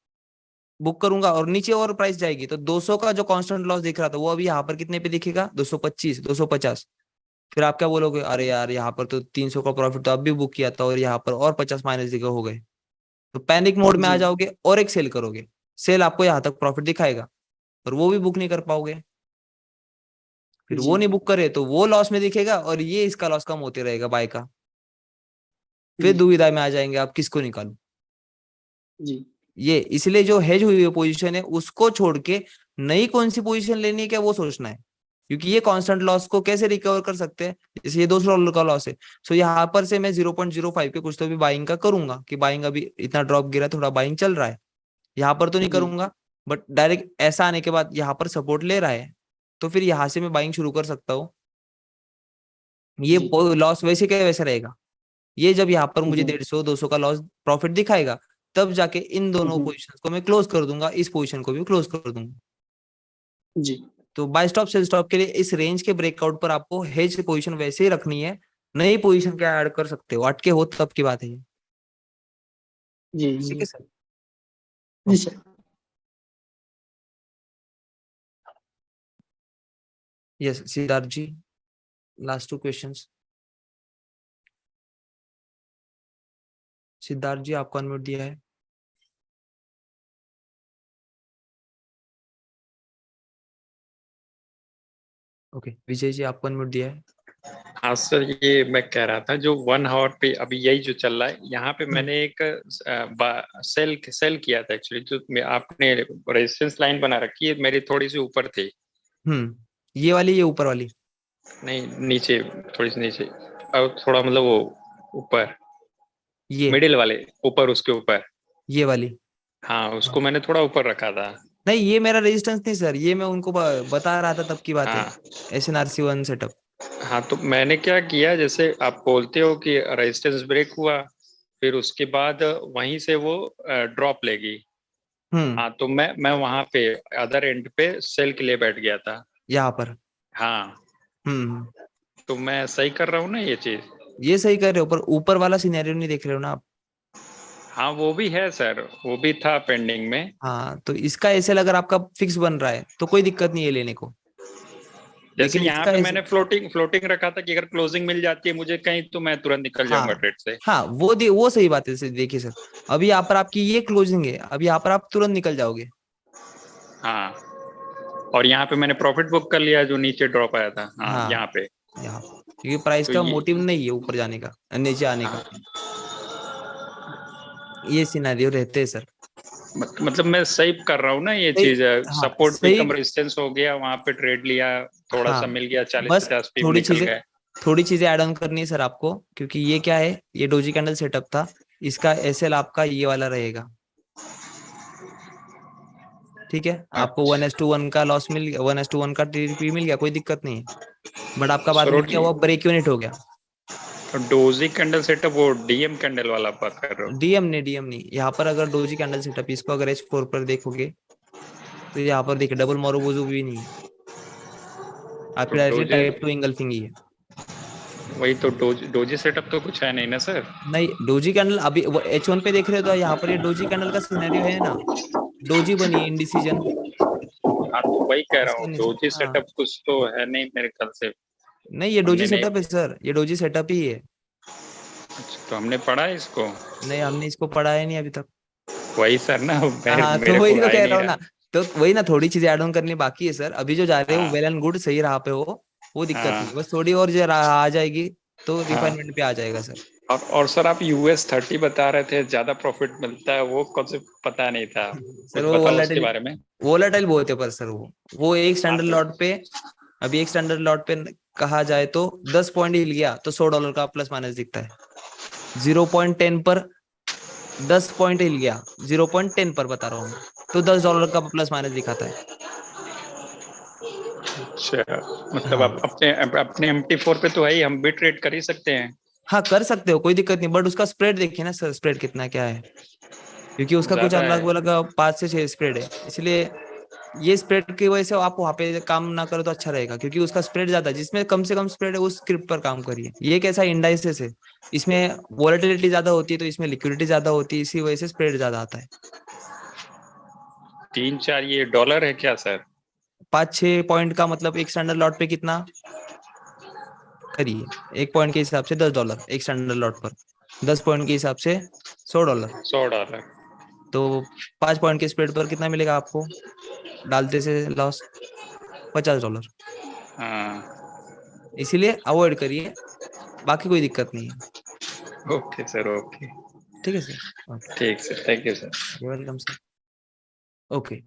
बुक करूंगा और नीचे और प्राइस जाएगी, तो 200 का जो कांस्टेंट लॉस दिख रहा था वो अभी यहाँ पर कितने पे दिखेगा, 225, 250। फिर आप क्या बोलोगे, अरे यार यहाँ पर तो 300 का प्रॉफिट तो अभी बुक किया था और यहाँ पर और 50 माइनस दिखे हो गए, तो पैनिक मोड में आ जाओगे और एक सेल करोगे। सेल आपको यहाँ तक प्रॉफिट दिखाएगा और वो भी बुक नहीं कर पाओगे। फिर वो नहीं बुक करे तो वो लॉस में दिखेगा और ये इसका लॉस कम होते रहेगा बाय का। फिर दुविधा में आ जाएंगे आप किसको निकालूं। जी, ये इसलिए जो हेज हुई हुई पोजीशन है उसको छोड़ के नई कौन सी पोजीशन लेनी है क्या वो सोचना है, क्योंकि ये कांस्टेंट लॉस को कैसे रिकवर कर सकते हैं। जैसे ये $200 का लॉस है, सो यहाँ पर से मैं 0.05 पे कुछ तो भी बाइंग का करूंगा कि बाइंग अभी इतना ड्रॉप गिरा, थोड़ा बाइंग चल रहा है, यहाँ पर तो नहीं करूंगा, बट डायरेक्ट ऐसा आने के बाद यहाँ पर सपोर्ट ले रहा है तो फिर यहाँ से मैं बाइंग शुरू कर सकता हूँ। ये लॉस वैसे क्या वैसे रहेगा। ये जब यहाँ पर मुझे 150-200 का लॉस प्रॉफिट दिखाएगा तब जाके इन दोनों पोजीशंस को मैं क्लोज कर दूंगा, इस पोजीशन को भी क्लोज कर दूंगा। जी, तो बाय स्टॉप सेल स्टॉप के लिए इस रेंज के ब्रेकआउट पर आपको हेज पोजीशन वैसे ही रखनी है, नई पोजीशन क्या ऐड कर सकते हो, अटके हो तब की बात है। जी ठीक है सर। जी सर। यस सिद्धार्थ जी, लास्ट 2 क्वेश्चंस। सिद्धार्थ जी आपको अनम्यूट दिया है। ओके, विजय जी आपको अनम्यूट दिया है। हाँ सर, ये मैं कह रहा था जो 1 आवर पे अभी यही जो चल रहा है, यहाँ पे मैंने एक सेल किया था एक्चुअली, जो आपने रेजिस्टेंस लाइन बना रखी है मेरी थोड़ी सी ऊपर थी। ये वाली, ये ऊपर वाली नहीं, नीचे, थोड़ी सी नीचे और थोड़ा मतलब वो ऊपर, ये मिडिल वाले ऊपर, उसके ऊपर ये वाली। हाँ, उसको मैंने थोड़ा ऊपर रखा था। नहीं, ये मेरा रेजिस्टेंस नहीं सर, ये मैं उनको बता रहा था तब की बात है, SNRC 1 सेटअप। हाँ, तो मैंने क्या किया, जैसे आप बोलते हो कि रेजिस्टेंस ब्रेक हुआ, फिर उसके बाद वहीं से वो ड्रॉप लेगी। हाँ, तो मैं वहां पे अदर एंड पे सेल के लिए बैठ गया था यहाँ पर। हाँ। तो मैं सही कर रहा हूँ ना ये चीज? ये सही कर रहे हो, पर ऊपर वाला सिनेरियो नहीं देख रहे हो ना आप। हाँ, वो भी है सर, वो भी था पेंडिंग में। हाँ, तो इसका ऐसे अगर आपका फिक्स बन रहा है तो कोई दिक्कत नहीं है लेने को। जैसे यहाँ पे मैंने फ्लोटिंग रखा था कि अगर क्लोजिंग मिल जाती है मुझे कहीं तो मैं तुरंत निकल जाऊंगा ट्रेड से। हाँ, वो सही बात है। देखिए सर, अभी यहाँ पर आपकी ये क्लोजिंग है, अभी यहाँ पर आप तुरंत निकल जाओगे। हाँ, और यहाँ पे मैंने प्रॉफिट बुक कर लिया जो नीचे ड्रॉप आया था। हाँ, यहाँ पे क्योंकि प्राइस का मोटिव नहीं है ऊपर जाने का, नीचे आने का। ये सिनेरियो रहते हैं सर। मतलब मैं सही कर रहा हूँ ना ये चीज? सपोर्ट पे कम रेजिस्टेंस हो गया, वहां पे ट्रेड लिया, थोड़ा सा मिल गया, 40-50 पे निकल गए। थोड़ी चीजें ऐड ऑन करनी है सर आपको, क्योंकि ये क्या है, ये डोजी कैंडल सेटअप था, इसका SL आपका ये वाला रहेगा। ठीक है, आपको 1:1 का लॉस मिल गया, 1:1 का TP मिल गया, कोई दिक्कत नहीं है, बट आपका बाद में क्या हुआ, ब्रेक यूनिट हो गया। डोजी कैंडल सेटअप वो DM कैंडल वाला बात कर रहे हो? DM नहीं, यहाँ पर अगर डोजी कैंडल सेटअप, इसको अगर H4 पर देखोगे तो यहाँ पर देखिए डबल मोरोबोजो भी नहीं है, आपकी डायरेक्टली टाइप 2 इंगल्फिंग ही है। वही तो डोजी सेटअप तो कुछ है नहीं ना सर? नहीं, डोजी कैंडल अभी H1 पे देख रहे हो तो यहाँ पर ये डोजी कैंडल का सिनेरियो है ना, डोजी बनी इंडिसीजन। हाँ, तो वही कह रहा हूँ, डोजी सेटअप कुछ तो है नहीं मेरे ख्याल से। नहीं, ये डोजी सेटअप है सर, ये डोजी सेटअप ही है। अच्छा, तो हमने पढ़ा है इसको? नहीं, हमने इसको पढ़ा है नहीं अभी तक। वही सर ना, तो वही तो कह रहा हूँ ना, तो वही ना, थोड़ी चीजें ऐड ऑन करनी बाकी है सर। अभी जो जा रहे हो वेल एंड गुड, सही राह पे हो, वो दिक्कत नहीं, बस थोड़ी और जो आ जाएगी तो रिफाइनमेंट पे आ जाएगा सर। और सर आप US 30 बता रहे थे, ज्यादा प्रॉफिट मिलता है, वो कॉन्सेप्ट पता नहीं था, सर कुछ वो बताओ उसके बारे में। वोलेटाइल बहुत है, पर सर वो एक स्टैंडर्ड लॉट पे, अभी एक स्टैंडर्ड लॉट पे कहा जाए तो 10 पॉइंट हिल गया तो $100 का प्लस माइनस दिखता है। 0.10 पर 10 पॉइंट हिल गया, 0.10 पर बता रहा हूँ तो $10 का प्लस माइनस दिखाता है। अच्छा, मतलब आप अपने MT4 पे तो है ही, हम भी ट्रेड कर ही सकते हैं। हाँ कर सकते हो, कोई दिक्कत नहीं, बट उसका स्प्रेड देखिए ना सर, स्प्रेड कितना क्या है, क्योंकि उसका कुछ ज्यादा अलग है। अलग 5 से 6 स्प्रेड है, इसलिए ये स्प्रेड की वजह से आप वहाँ पे काम ना करो तो अच्छा रहेगा, क्योंकि उसका स्प्रेड ज्यादा है, जिसमें कम से कम स्प्रेड है उस स्क्रिप्ट पर काम करिए। ये कैसा इंडाइसेस है, इसमें वोलेटिलिटी ज्यादा होती है तो इसमें लिक्विडिटी ज्यादा होती है, इसी वजह से स्प्रेड ज्यादा आता है। 3-4 ये डॉलर है क्या सर? 5-6 पॉइंट का मतलब एक स्टैंडर्ड लॉट पे कितना करिए, 1 पॉइंट के हिसाब से $10 एक स्टैंडर्ड लॉट पर, 10 पॉइंट के हिसाब से $100। $100 तो 5 पॉइंट के स्प्रेड पर कितना मिलेगा आपको डालते से लॉस? $50। हाँ। इसीलिए अवॉइड करिए, बाकी कोई दिक्कत नहीं है। Okay sir, okay. ठीक है सर, ठीक sir, thank you sir. You welcome sir. Okay,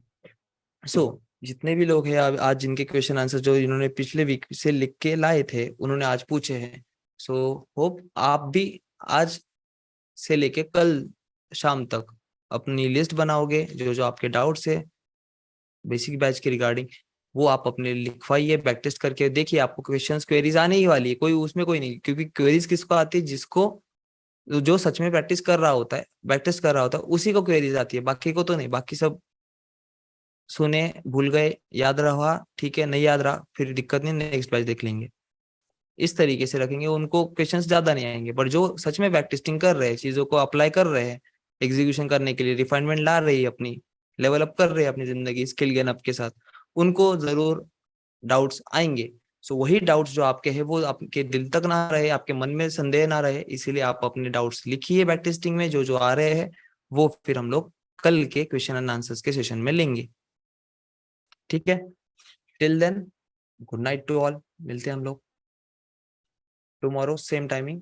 so जितने भी लोग हैं आज जिनके क्वेश्चन आंसर जो इन्होंने पिछले वीक से लिख के लाए थे उन्होंने आज पूछे हैं, सो होप आप भी आज से लेके कल शाम तक अपनी लिस्ट बनाओगे, जो जो आपके डाउट्स है बेसिक बैच के रिगार्डिंग वो आप अपने लिखवाइए, बैक टेस्ट करके देखिए, आपको क्वेश्चंस क्वेरीज आने ही वाली है, कोई उसमें कोई नहीं, क्योंकि क्वेरीज किसको आती है, जिसको जो सच में प्रैक्टिस कर रहा होता है, बैक टेस्ट कर रहा होता है, उसी को क्वेरीज आती है, बाकी को तो नहीं। बाकी सब सुने, भूल गए, याद रहा ठीक है, नहीं याद रहा फिर दिक्कत नहीं, नेक्स्ट बैच देख लेंगे। इस तरीके से रखेंगे, उनको क्वेश्चंस ज्यादा नहीं आएंगे, बट जो सच में बैक टेस्टिंग कर रहे हैं, चीजों को अप्लाई कर रहे हैं, एग्जीक्यूशन करने के लिए रिफाइनमेंट ला रही है, अपनी लेवल अप कर रहे हैं अपनी जिंदगी स्किल गेन अप के साथ, उनको जरूर डाउट्स आएंगे। सो वही डाउट्स जो आपके हैं वो आपके दिल तक ना रहे, आपके मन में संदेह ना रहे, इसीलिए आप अपने डाउट्स लिखिए बैक टेस्टिंग में, जो जो आ रहे हैं वो फिर हम लोग कल के क्वेश्चन एंड आंसर्स के सेशन में लेंगे। ठीक है, till then good night to all, मिलते हैं हम लोग टुमारो सेम टाइमिंग।